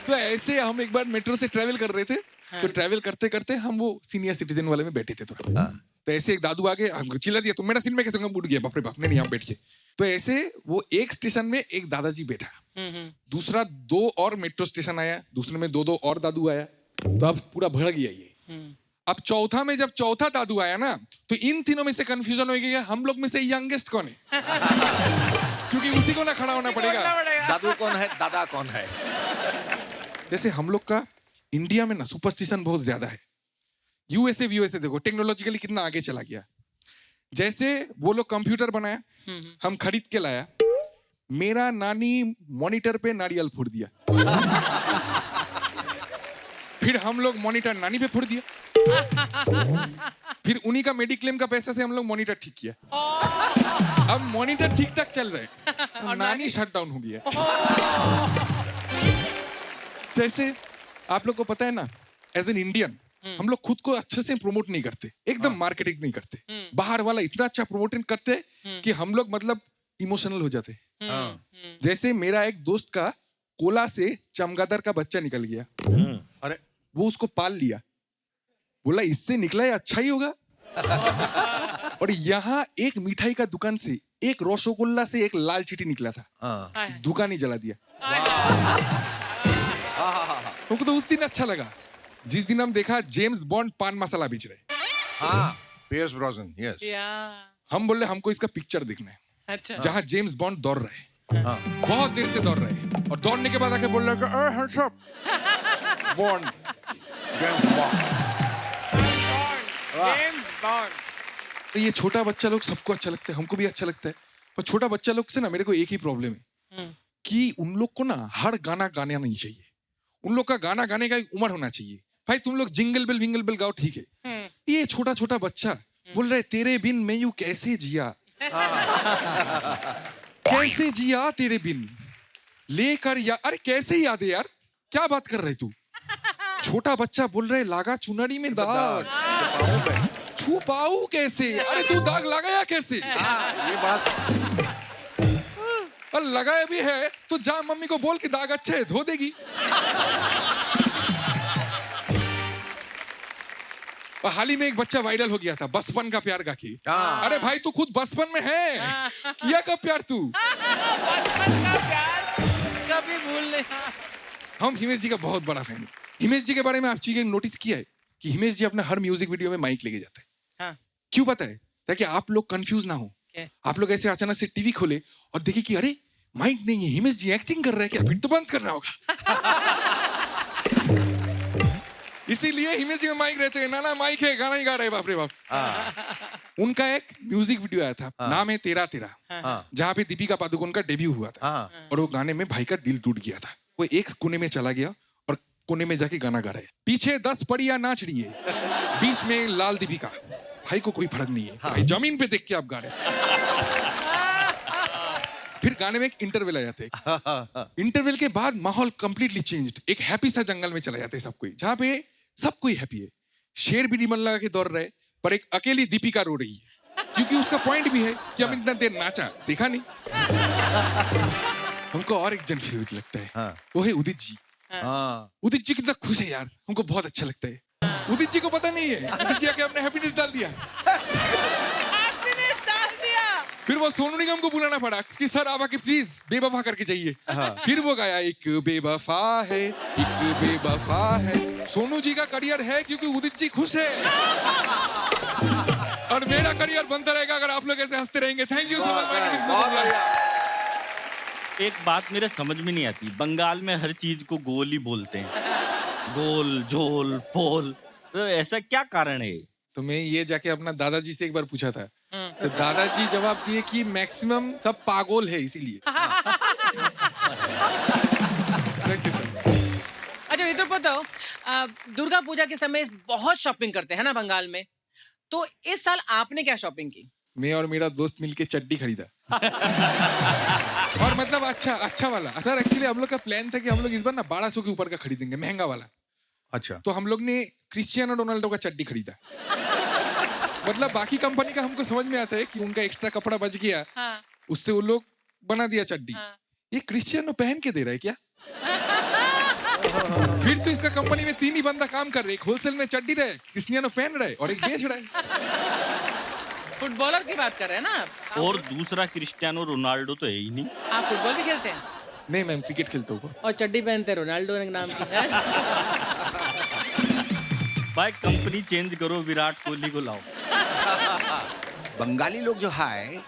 तो ऐसे हम एक बार मेट्रो से ट्रेवल कर रहे थे, तो ट्रेवल करते करते हम वो सीनियर सिटीजन वाले में बैठे थे थोड़ा। तो ऐसे एक दादू आगे हमको चिल्ला दिया, तुम मेरा सीन में कैसे उठ गया, बाप रे बाप, नहीं यहाँ बैठ के। तो ऐसे वो एक स्टेशन में एक दादाजी बैठा, दूसरा 2 और मेट्रो स्टेशन आया, दूसरे में 2 और दादू आया। तो अब पूरा भड़ गया ये। अब चौथा में जब चौथा दादू आया ना, तो इन तीनों में से कंफ्यूजन हो गया, हम लोग में से यंगेस्ट कौन है, क्योंकि उसी को ना खड़ा होना पड़ेगा। दादू कौन है, दादा कौन है। जैसे हम लोग का इंडिया में ना सुपरस्टिशन बहुत ज्यादा है। यूएसए देखो टेक्नोलॉजिकली कितना आगे चला गया। जैसे वो लोग कंप्यूटर बनाया, हम खरीद के लाया, मेरा नानी मॉनिटर पे नारियल फोड़ दिया, फिर हम लोग मॉनिटर नानी पे फोड़ दिया, फिर उन्हीं का मेडिक्लेम का पैसा से हम लोग मॉनिटर ठीक किया। अब मॉनिटर ठीक ठाक चल रहे हैं, नानी शट डाउन हो गया। जैसे आप लोग को पता है ना, एज एन इंडियन हम लोग खुद को अच्छे से प्रमोट नहीं करते, एकदम मार्केटिंग नहीं करते। बाहर वाला इतना अच्छा प्रमोटिंग करते कि हम लोग मतलब इमोशनल हो जाते। जैसे मेरा एक दोस्त का कोला से चमगादड़ का बच्चा निकल गया, अरे वो उसको पाल लिया, बोला इससे निकला है अच्छा ही होगा। और यहाँ एक मिठाई का दुकान से एक रसगुल्ला से एक लाल चीटी निकला था, दुकान ही जला दिया। हमको तो उस दिन अच्छा लगा जिस दिन हम देखा जेम्स बॉन्ड पान मसाला बेच रहे। हाँ, पियर्स ब्रॉसनन, यस। हम बोले हमको इसका पिक्चर देखना है, अच्छा। जहाँ जेम्स बॉन्ड दौड़ रहे हैं, बहुत देर से दौड़ रहे हैं, और दौड़ने के बाद आके बोल रहे हैं बॉन्ड, जेम्स बॉन्ड। तो ये छोटा बच्चा लोग सबको अच्छा लगता है, हमको भी अच्छा लगता है, पर छोटा बच्चा लोग से ना मेरे को एक ही प्रॉब्लम है कि उन लोग को ना हर गाना गाना नहीं चाहिए। उन लोग का गाना गाने का एक उम्र होना चाहिए। भाई तुम लोग जिंगल बेल विंगल बेल गाओ, ठीक है। ये छोटा छोटा बच्चा बोल रहे तेरे बिन मैं यूं कैसे जिया, कैसे जिया तेरे बिन लेकर या, अरे कैसे याद है यार, क्या बात कर रहे तू। छोटा बच्चा बोल रहे लागा चुनरी में दाग, छुपाऊ कैसे, अरे तू दाग लगाया कैसे। ये बड़ा और लगाया भी है तो जा मम्मी को बोल के दाग अच्छे है धो देगी। और हाल ही में एक बच्चा वायरल हो गया था बचपन का प्यार गा के। अरे भाई तू खुद बचपन में है, किया कब प्यार तू। बचपन का प्यार कभी भूल नहीं। हम हिमेश जी का बहुत बड़ा फैन है। हिमेश जी के बारे में आप चीजें नोटिस किया है कि हिमेश जी अपना हर म्यूजिक वीडियो में माइक लेके जाते हैं। हाँ। क्यों पता है, ताकि आप लोग कंफ्यूज ना हो। आप लोग ऐसे अचानक से टीवी खोले और देखे कि अरे माइक नहीं है, हिमेश जी एक्टिंग कर रहे हैं क्या, फिर तो बंद करना होगा। इसीलिए हिमेश जी में माइक रहते हैं, ना माइक है, गाना ही गा रहे, बाप रे बाप। उनका एक म्यूजिक वीडियो आया था, नाम है तेरा तेरा, जहाँ पे दीपिका पादुकोण का डेब्यू हुआ था। और वो गाने में भाई का दिल टूट गया था, वो एक कोने में चला गया और कोने में जाके गाना गा रहे, पीछे 10 परियां नाच रही है, बीच में लाल दीपिका। भाई को कोई फर्क नहीं है, भाई जमीन पे देख के आप गा रहे। फिर गाने में एक इंटरवल आ जाते हैं, इंटरवल के बाद माहौल कंप्लीटली चेंज्ड, एक हैप्पी सा जंगल में चला जाते हैं सब कोई, जहाँ पे सब कोई हैप्पी है। शेर भी रिबन लगा के दौड़ रहे, पर एक अकेली दीपिका रो रही है, क्योंकि उसका पॉइंट भी है कि हम इतना देर नाचा देखा नहीं। हमको और एक जन फेवरेट लगता है, वो है उदित जी। उदित जी कितना खुश है यार, हमको बहुत अच्छा लगता है। उदित जी को पता नहीं है, उदित जी आके अपने हैप्पीनेस डाल दिया। फिर वो सोनू निगम को बुलाना पड़ा कि सर आप आके प्लीज बेवफा करके जाइए। फिर वो गाया एक बेवफा है, एक बेवफा है। सोनू जी का करियर है क्योंकि उदित जी खुश है, और मेरा करियर बनता रहेगा अगर आप लोग ऐसे हंसते रहेंगे। Thank you so much. एक बात मेरे समझ में नहीं आती, बंगाल में हर चीज को गोल ही बोलते हैं, गोल झोल पोल, तो ऐसा क्या कारण है। तो मैं ये जाके अपना दादाजी से एक बार पूछा था, तो दादाजी जवाब दिए कि मैक्सिमम सब पागल है इसीलिए। अच्छा मित्र बताओ, दुर्गा पूजा के समय बहुत शॉपिंग करते हैं ना बंगाल में, तो इस साल आपने क्या शॉपिंग की। मैं और मेरा दोस्त मिलके चड्डी खरीदा। और मतलब अच्छा वाला। सर एक्चुअली हम लोग का प्लान था कि हम लोग इस बार ना 1200 के ऊपर का खरीदेंगे, महंगा वाला। अच्छा। तो हम लोग ने क्रिस्टियानो रोनाल्डो का चड्डी खरीदा। मतलब बाकी कंपनी का हमको समझ में आता है कि उनका एक्स्ट्रा कपड़ा बच गया, उससे वो लोग बना दिया चड्डी। ये क्रिस्टियानो पहन के दे रहा है क्या। फिर तो इसका कंपनी में 3 ही बंदा काम कर रहे, एक होलसेल में चड्डी रहे, क्रिस्टियानो पहन रहे और एक बेच रहे। फुटबॉलर की बात कर रहे हैं ना आप? और दूसरा क्रिस्टियानो रोनाल्डो तो है ही नहीं। आप फुटबॉल भी खेलते हैं? नहीं मैम, क्रिकेट खेलता हूँ। और चड्डी पहनते हैं रोनाल्डो के नाम की है? भाई कंपनी चेंज करो, विराट कोहली को लाओ। बंगाली लोग जो है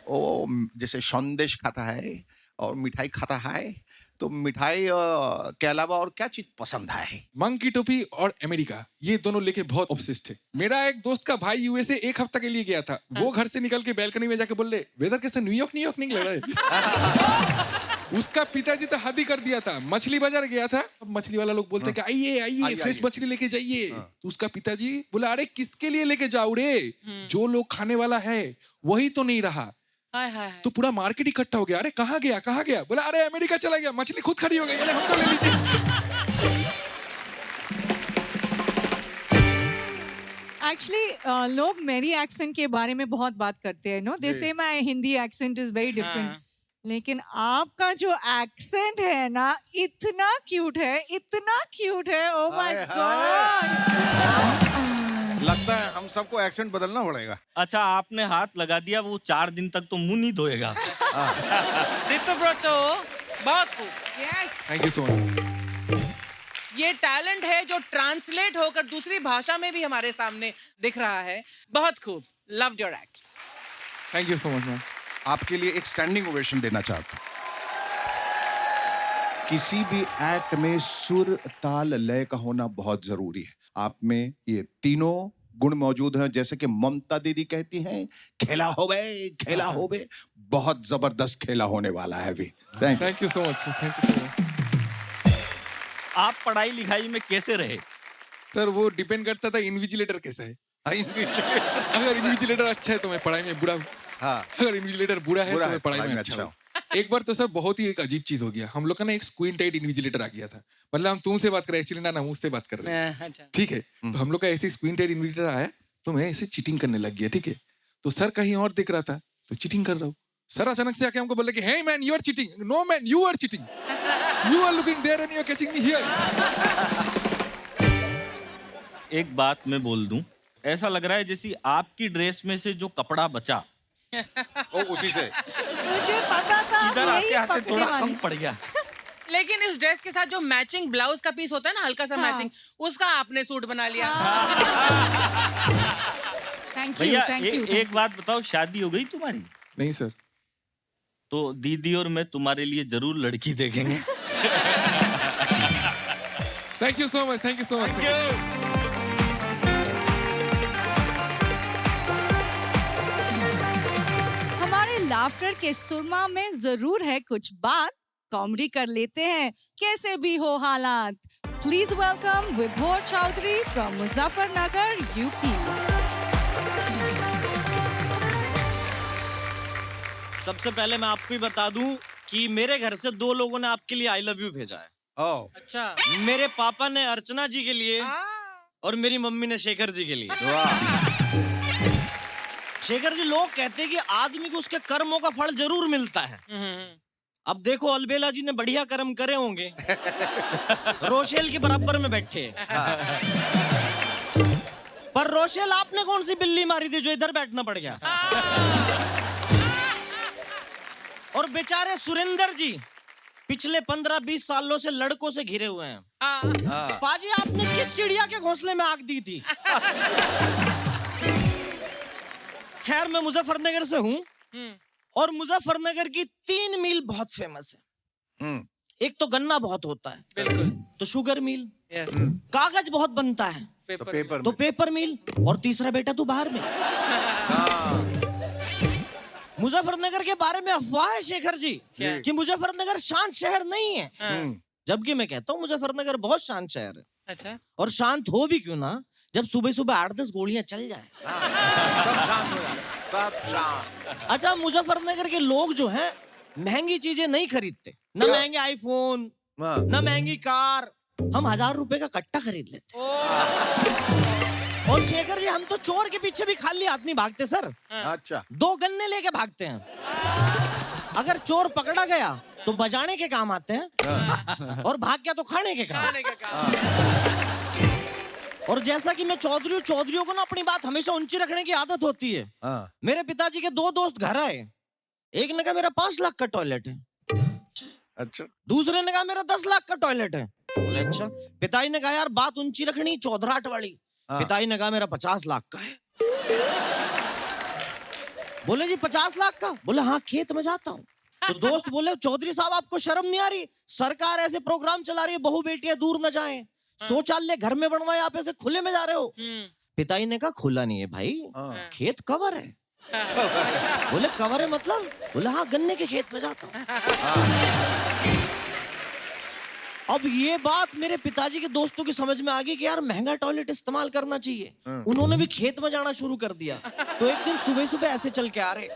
वो जैसे संदेश खाता है और मिठाई खाता है, तो मिठाई के अलावा और क्या चीज पसंद है? मंकी टोपी और अमेरिका, ये दोनों लेके बहुत ऑब्सेस्ड है। मेरा एक दोस्त का भाई यूएसए 1 हफ्ता के लिए गया था। वो घर से निकल के बैल्कनी में जाके बोल रहे, वेदर कैसे, न्यूयॉर्क निकल रहा है। उसका पिताजी तो हद ही कर दिया था। मछली बाजार गया था, अब मछली वाला लोग बोलते कि आइए फ्रेश मछली लेके जाइए। तो उसका पिताजी बोला, अरे किसके लिए लेके जाओ रे, जो लोग खाने वाला है वही तो नहीं रहा। तो पूरा मार्केट इकट्ठा हो गया। अरे कहाँ गया? बोला अरे अमेरिका चला गया, मछली खुद खड़ी हो गई, हमको ले लीजिए। एक्चुअली लोग मेरी एक्सेंट के बारे में बहुत बात करते हैं, नो दे से my Hindi accent is very different, लेकिन आपका जो एक्सेंट है ना इतना क्यूट है, ओ माय गॉड। लगता है हम सबको एक्सेंट बदलना पड़ेगा। अच्छा आपने हाथ लगा दिया, वो 4 दिन तक तो मुंह नहीं धोएगा। बहुत खूब। Thank you so much. ये टैलेंट है जो ट्रांसलेट होकर दूसरी भाषा में भी हमारे सामने दिख रहा है। बहुत खूब, love your act. Thank you so much ma'am. आपके लिए एक स्टैंडिंग ओवेशन देना चाहता हूँ। किसी भी एक्ट में सुर, ताल, लय का होना बहुत जरूरी है। आप में ये तीनों गुण मौजूद हैं। जैसे कि ममता दीदी कहती हैं, खेला होवे, बहुत जबरदस्त खेला होने वाला है अभी। Thank you so much. आप पढ़ाई लिखाई में कैसे रहे? सर वो डिपेंड करता था इन्विजिलेटर कैसा है। अगर इन्विजिलेटर अच्छा है तो मैं पढ़ाई में बुरा हूँ। अगर इन्विजिलेटर बुरा है तो मैं पढ़ाई में अच्छा हूँ। एक बार तो सर बहुत ही एक अजीब चीज हो गया। हम लोग का ना एक स्क्वीन टाइट इन्विजिलेटर आ गया था। मतलब हम तुमसे बात कर रहे, एक्चुअली ना मुझसे बात कर रहे हैं, ठीक है। तो हम लोग का ऐसे स्क्वीन टाइट इन्विजिलेटर आया, तो मैं ऐसे चीटिंग करने लग गया, ठीक है। तो सर कहीं और दिख रहा था, तो चीटिंग कर रहा हूँ। सर अचानक से आके हमको बोले कि hey man you are cheating. No man you are cheating, you are looking there and you are catching me here. एक बात मैं बोल दूं, ऐसा लग रहा है जैसे आपकी ड्रेस में से जो कपड़ा बचा उसी से मुझे पता था इधर आते यही आते पकड़ने थोड़ा वाली। कम पड़ गया। लेकिन इस ड्रेस के साथ जो मैचिंग ब्लाउज का पीस होता है ना, हल्का सा मैचिंग, उसका आपने सूट बना लिया। थैंक यू, भैया थैंक यू। एक बात बताओ, शादी हो गई तुम्हारी? नहीं सर। तो दीदी और मैं तुम्हारे लिए जरूर लड़की देखेंगे। Thank you so much, thank you so much. हमारे लाफ्टर के सुरमा में जरूर है कुछ बात, कॉमेडी कर लेते हैं कैसे भी हो हालात। प्लीज वेलकम विभोर चौधरी फ्रॉम मुजफ्फरनगर, यूपी। सबसे पहले मैं आपको ही बता दूं कि मेरे घर से 2 लोगों ने आपके लिए आई लव यू भेजा है। अच्छा। मेरे पापा ने अर्चना जी के लिए और मेरी मम्मी ने शेखर जी के लिए। शेखर जी, लोग कहते हैं कि आदमी को उसके कर्मों का फल जरूर मिलता है। अब देखो अलबेला जी ने बढ़िया कर्म करे होंगे, रोशेल के बराबर में बैठे। पर रोशेल आपने कौन सी बिल्ली मारी थी जो इधर बैठना पड़ गया? और बेचारे सुरेंद्र जी पिछले 15-20 सालों से लड़कों से घिरे हुए हैं। पाजी आपने किस चिड़िया के घोंसले में आग दी थी? खैर मैं मुजफ्फरनगर से हूँ और मुजफ्फरनगर की 3 मिल बहुत फेमस है। एक तो गन्ना बहुत होता है, तो शुगर मिल। कागज बहुत बनता है, तो पेपर मिल। और तीसरा बेटा तू बाहर में। मुजफ्फरनगर के बारे में अफवाह है शेखर जी कि मुजफ्फरनगर शांत शहर नहीं है, जबकि मैं कहता हूँ मुजफ्फरनगर बहुत शांत शहर है। अच्छा। और शांत हो भी क्यों ना, जब सुबह सुबह 8-10 गोलियां चल जाए सब शांत हो जाए, सब शांत। अच्छा, मुजफ्फरनगर के लोग जो हैं महंगी चीजें नहीं खरीदते, ना महंगे आईफोन, ना महंगी कार। हम 1000 रुपए का कट्टा खरीद लेते। और शेखर जी, हम तो चोर के पीछे भी खाली हाथ नहीं भागते सर। अच्छा। 2 गन्ने लेके भागते हैं। अगर चोर पकड़ा गया तो बजाने के काम आते हैं और भाग्य तो खाने के काम। और जैसा कि मैं चौधरियों को ना अपनी बात हमेशा ऊंची रखने की आदत होती है। मेरे पिताजी के 2 दोस्त घर आए, एक ने कहा मेरा 5 लाख का टॉयलेट है, अच्छा। दूसरे ने कहा मेरा 10 लाख का टॉयलेट है। बोले अच्छा। पिताजी ने कहा यार बात ऊंची रखनी, चौधराट वाली। पिताजी ने कहा मेरा 50 लाख का है। बोले जी 50 लाख का? बोले हाँ, खेत में जाता हूँ। तो दोस्त बोले चौधरी साहब आपको शर्म नहीं आ रही? सरकार ऐसे प्रोग्राम चला रही है, बहू बेटियां दूर न जाएं, शौचालय घर में बनवाए, आप ऐसे खुले में जा रहे हो। पिताजी ने कहा खुला नहीं है भाई, खेत कवर है। बोले कवर है मतलब? बोले हाँ, गन्ने के खेत में जाता हूँ। अब ये बात मेरे पिताजी के दोस्तों की समझ में आ गई कि यार महंगा टॉयलेट इस्तेमाल करना चाहिए। उन्होंने भी खेत में जाना शुरू कर दिया। तो एक दिन सुबह सुबह ऐसे चल के आ रहे,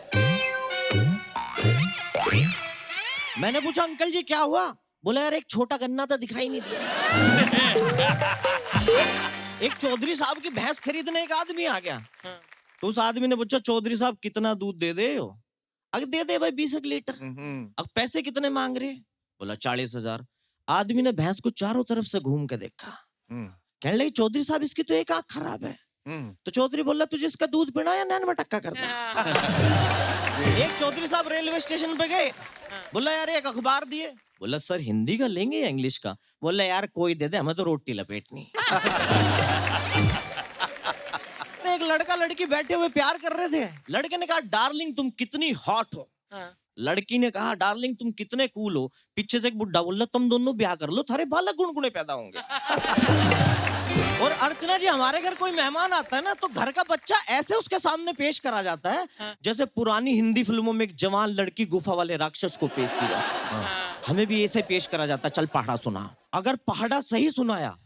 मैंने पूछा अंकल जी क्या हुआ? बोला यार एक छोटा गन्ना तो दिखाई नहीं दिया। एक चौधरी साहब की भैंस खरीदने एक आदमी आ गया। तो उस आदमी ने पूछा चौधरी साहब कितना दूध दे दे हो? अगर दे दे भाई 20 लीटर। अब पैसे कितने मांग रहे? बोला 40,000। आदमी ने भैंस को चारों तरफ से घूम के देखा, कहने लगे चौधरी साहब इसकी तो एक आंख खराब है। तो चौधरी बोला तुझे इसका दूध पीना या नैन मटक्का करना? एक चौधरी साहब रेलवे स्टेशन पे गए, बोला यार एक अखबार दिए। बोला सर हिंदी का लेंगे या इंग्लिश का? बोला यार कोई दे दे, हमें तो रोटी लपेटनी। एक लड़का लड़की बैठे हुए प्यार कर रहे थे। लड़के ने कहा डार्लिंग तुम कितनी हॉट हो। लड़की ने कहा डार्लिंग तुम कितने कूल हो। पीछे से एक बुड्ढा बोला तुम दोनों ब्याह कर लो, थारे बालक गुणगुणे पैदा होंगे। और अर्चना जी हमारे घर कोई मेहमान आता है ना तो घर का बच्चा ऐसे उसके सामने पेश करा जाता है जैसे पुरानी हिंदी फिल्मों में एक जवान लड़की गुफा वाले राक्षस को पेश की जाती है। हमें भी ऐसे पेश करा जाता है, चल पहाड़ा सुना। अगर पहाड़ा सही सुनाया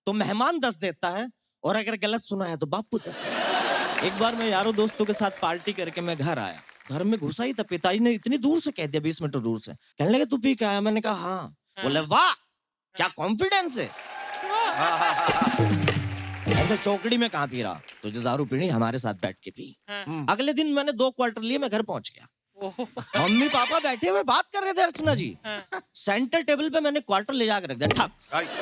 तो मेहमान 10 देता है, और अगर गलत सुनाया तो बापू 10 देता है। एक बार मैं यारों दोस्तों के साथ पार्टी करके मैं घर आया, घर में घुसा ही था, पिताजी ने इतनी दूर से कह दिया 20 मीटर दूर से, कहने लगे तू पी क्या आया? मैंने कहा हाँ। बोले वाह क्या कॉन्फिडेंस है। ऐसे चौकड़ी में कहाँ पी रहा? तुझे दारू पीनी हमारे साथ बैठ के पी। अगले दिन मैंने 2 क्वार्टर लिए, मैं घर पहुंच गया। मम्मी पापा बैठे हुए बात कर रहे थे अर्चना जी। सेंटर टेबल पे मैंने क्वार्टर ले जाकर रख दिया, ठक।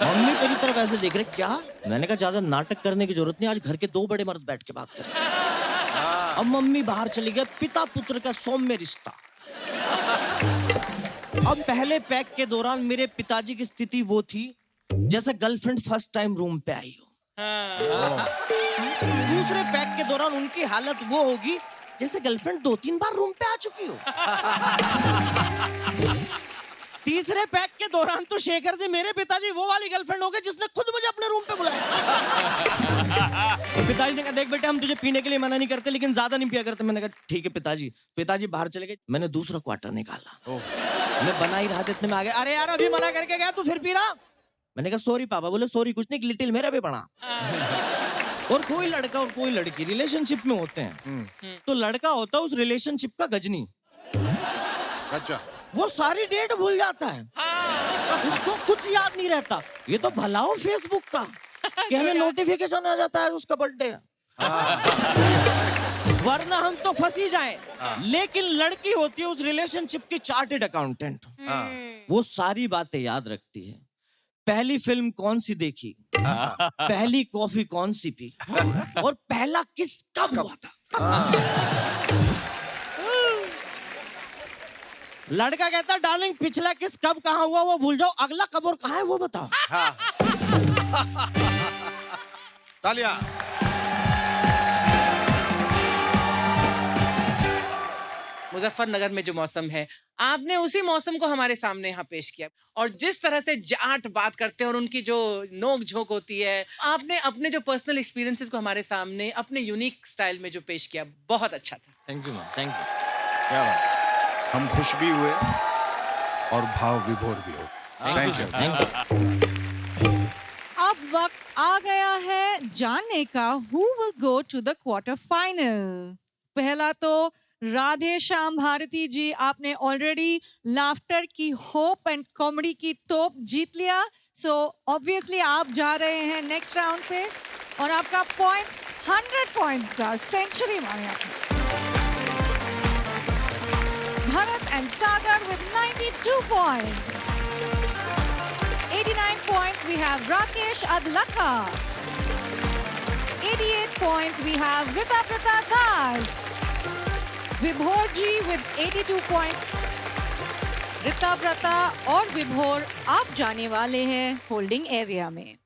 मम्मी मेरी तरफ ऐसे देख रहे क्या? मैंने कहा ज्यादा नाटक करने की जरूरत नहीं, आज घर के 2 बड़े मर्द बैठ के बात कर रहे हैं। अब मम्मी बाहर चली गई, पिता पुत्र का सौम्य रिश्ता। अब पहले पैक के दौरान मेरे पिताजी की स्थिति वो थी जैसे गर्लफ्रेंड फर्स्ट टाइम रूम पे आई हो। दूसरे पैक के दौरान उनकी हालत वो होगी जैसे गर्लफ्रेंड 2-3 बार रूम पे आ चुकी हो। तीसरे पैक के दौरान तो शेखर जी मेरे पिताजी वो वाली गर्लफ्रेंड हो गए जिसने खुद मुझे अपने रूम पे बुलाया। तो पिताजी ने कहा देख बेटे हम तुझे पीने के लिए मना नहीं करते लेकिन ज्यादा नहीं पिया करते। मैंने कहा ठीक है पिताजी। पिताजी बाहर चले गए, मैंने दूसरा क्वार्टर निकाला। मैं बना ही रहा था, इतने में आ गया, अरे यार अभी मना करके गया तू फिर पी रहा। मैंने कहा सॉरी पापा। बोले सॉरी कुछ नहीं, लिटिल मेरा भी बना। और कोई लड़का और कोई लड़की रिलेशनशिप में होते हैं तो लड़का होता है उस रिलेशनशिप का गजनी। अच्छा। वो सारी डेट भूल जाता है, उसको कुछ याद नहीं रहता। ये तो भला हो फेसबुक का कि हमें नोटिफिकेशन आ जाता है उसका बर्थडे। वरना हम तो फंसी जाएं। लेकिन लड़की होती है उस रिलेशनशिप की चार्टेड अकाउंटेंट। वो सारी बातें याद रखती है। पहली फिल्म कौन सी देखी, पहली कॉफी कौन सी पी, और पहला किस कब हुआ था। लड़का कहता डार्लिंग पिछला किस कब कहाँ हुआ वो भूल जाओ, अगला कब और कहाँ है वो बताओ। तालियां। मुजफ्फरनगर में जो मौसम है आपने उसी मौसम को हमारे सामने यहाँ पेश किया, और जिस तरह से जाट बात करते हैं और उनकी जो नोक झोंक होती है, आपने अपने जो पर्सनल एक्सपीरियंसेस को हमारे सामने अपने यूनिक स्टाइल में जो पेश किया, बहुत अच्छा था। Thank you ma'am, thank you. क्या बात। हम खुश भी हुए और भाव विभोर भी हो गए। Thank you. अब वक्त आ गया है जानने का who will go to the quarter final. पहला तो राधे श्याम भारती जी, आपने ऑलरेडी लाफ्टर की होप एंड कॉमेडी की तोप जीत लिया। सो ऑब्वियसली आप जा रहे हैं नेक्स्ट राउंड पे और आपका पॉइंट्स 100 पॉइंट्स था, सेंचुरी मारे आपने। Bharat and Sagar with 92 points. 89 points we have Rakesh Adlakha. 88 points we have Rita Prita Das. Vibhor ji with 82 points. Rita Prita और विभोर आप जाने वाले हैं होल्डिंग एरिया में.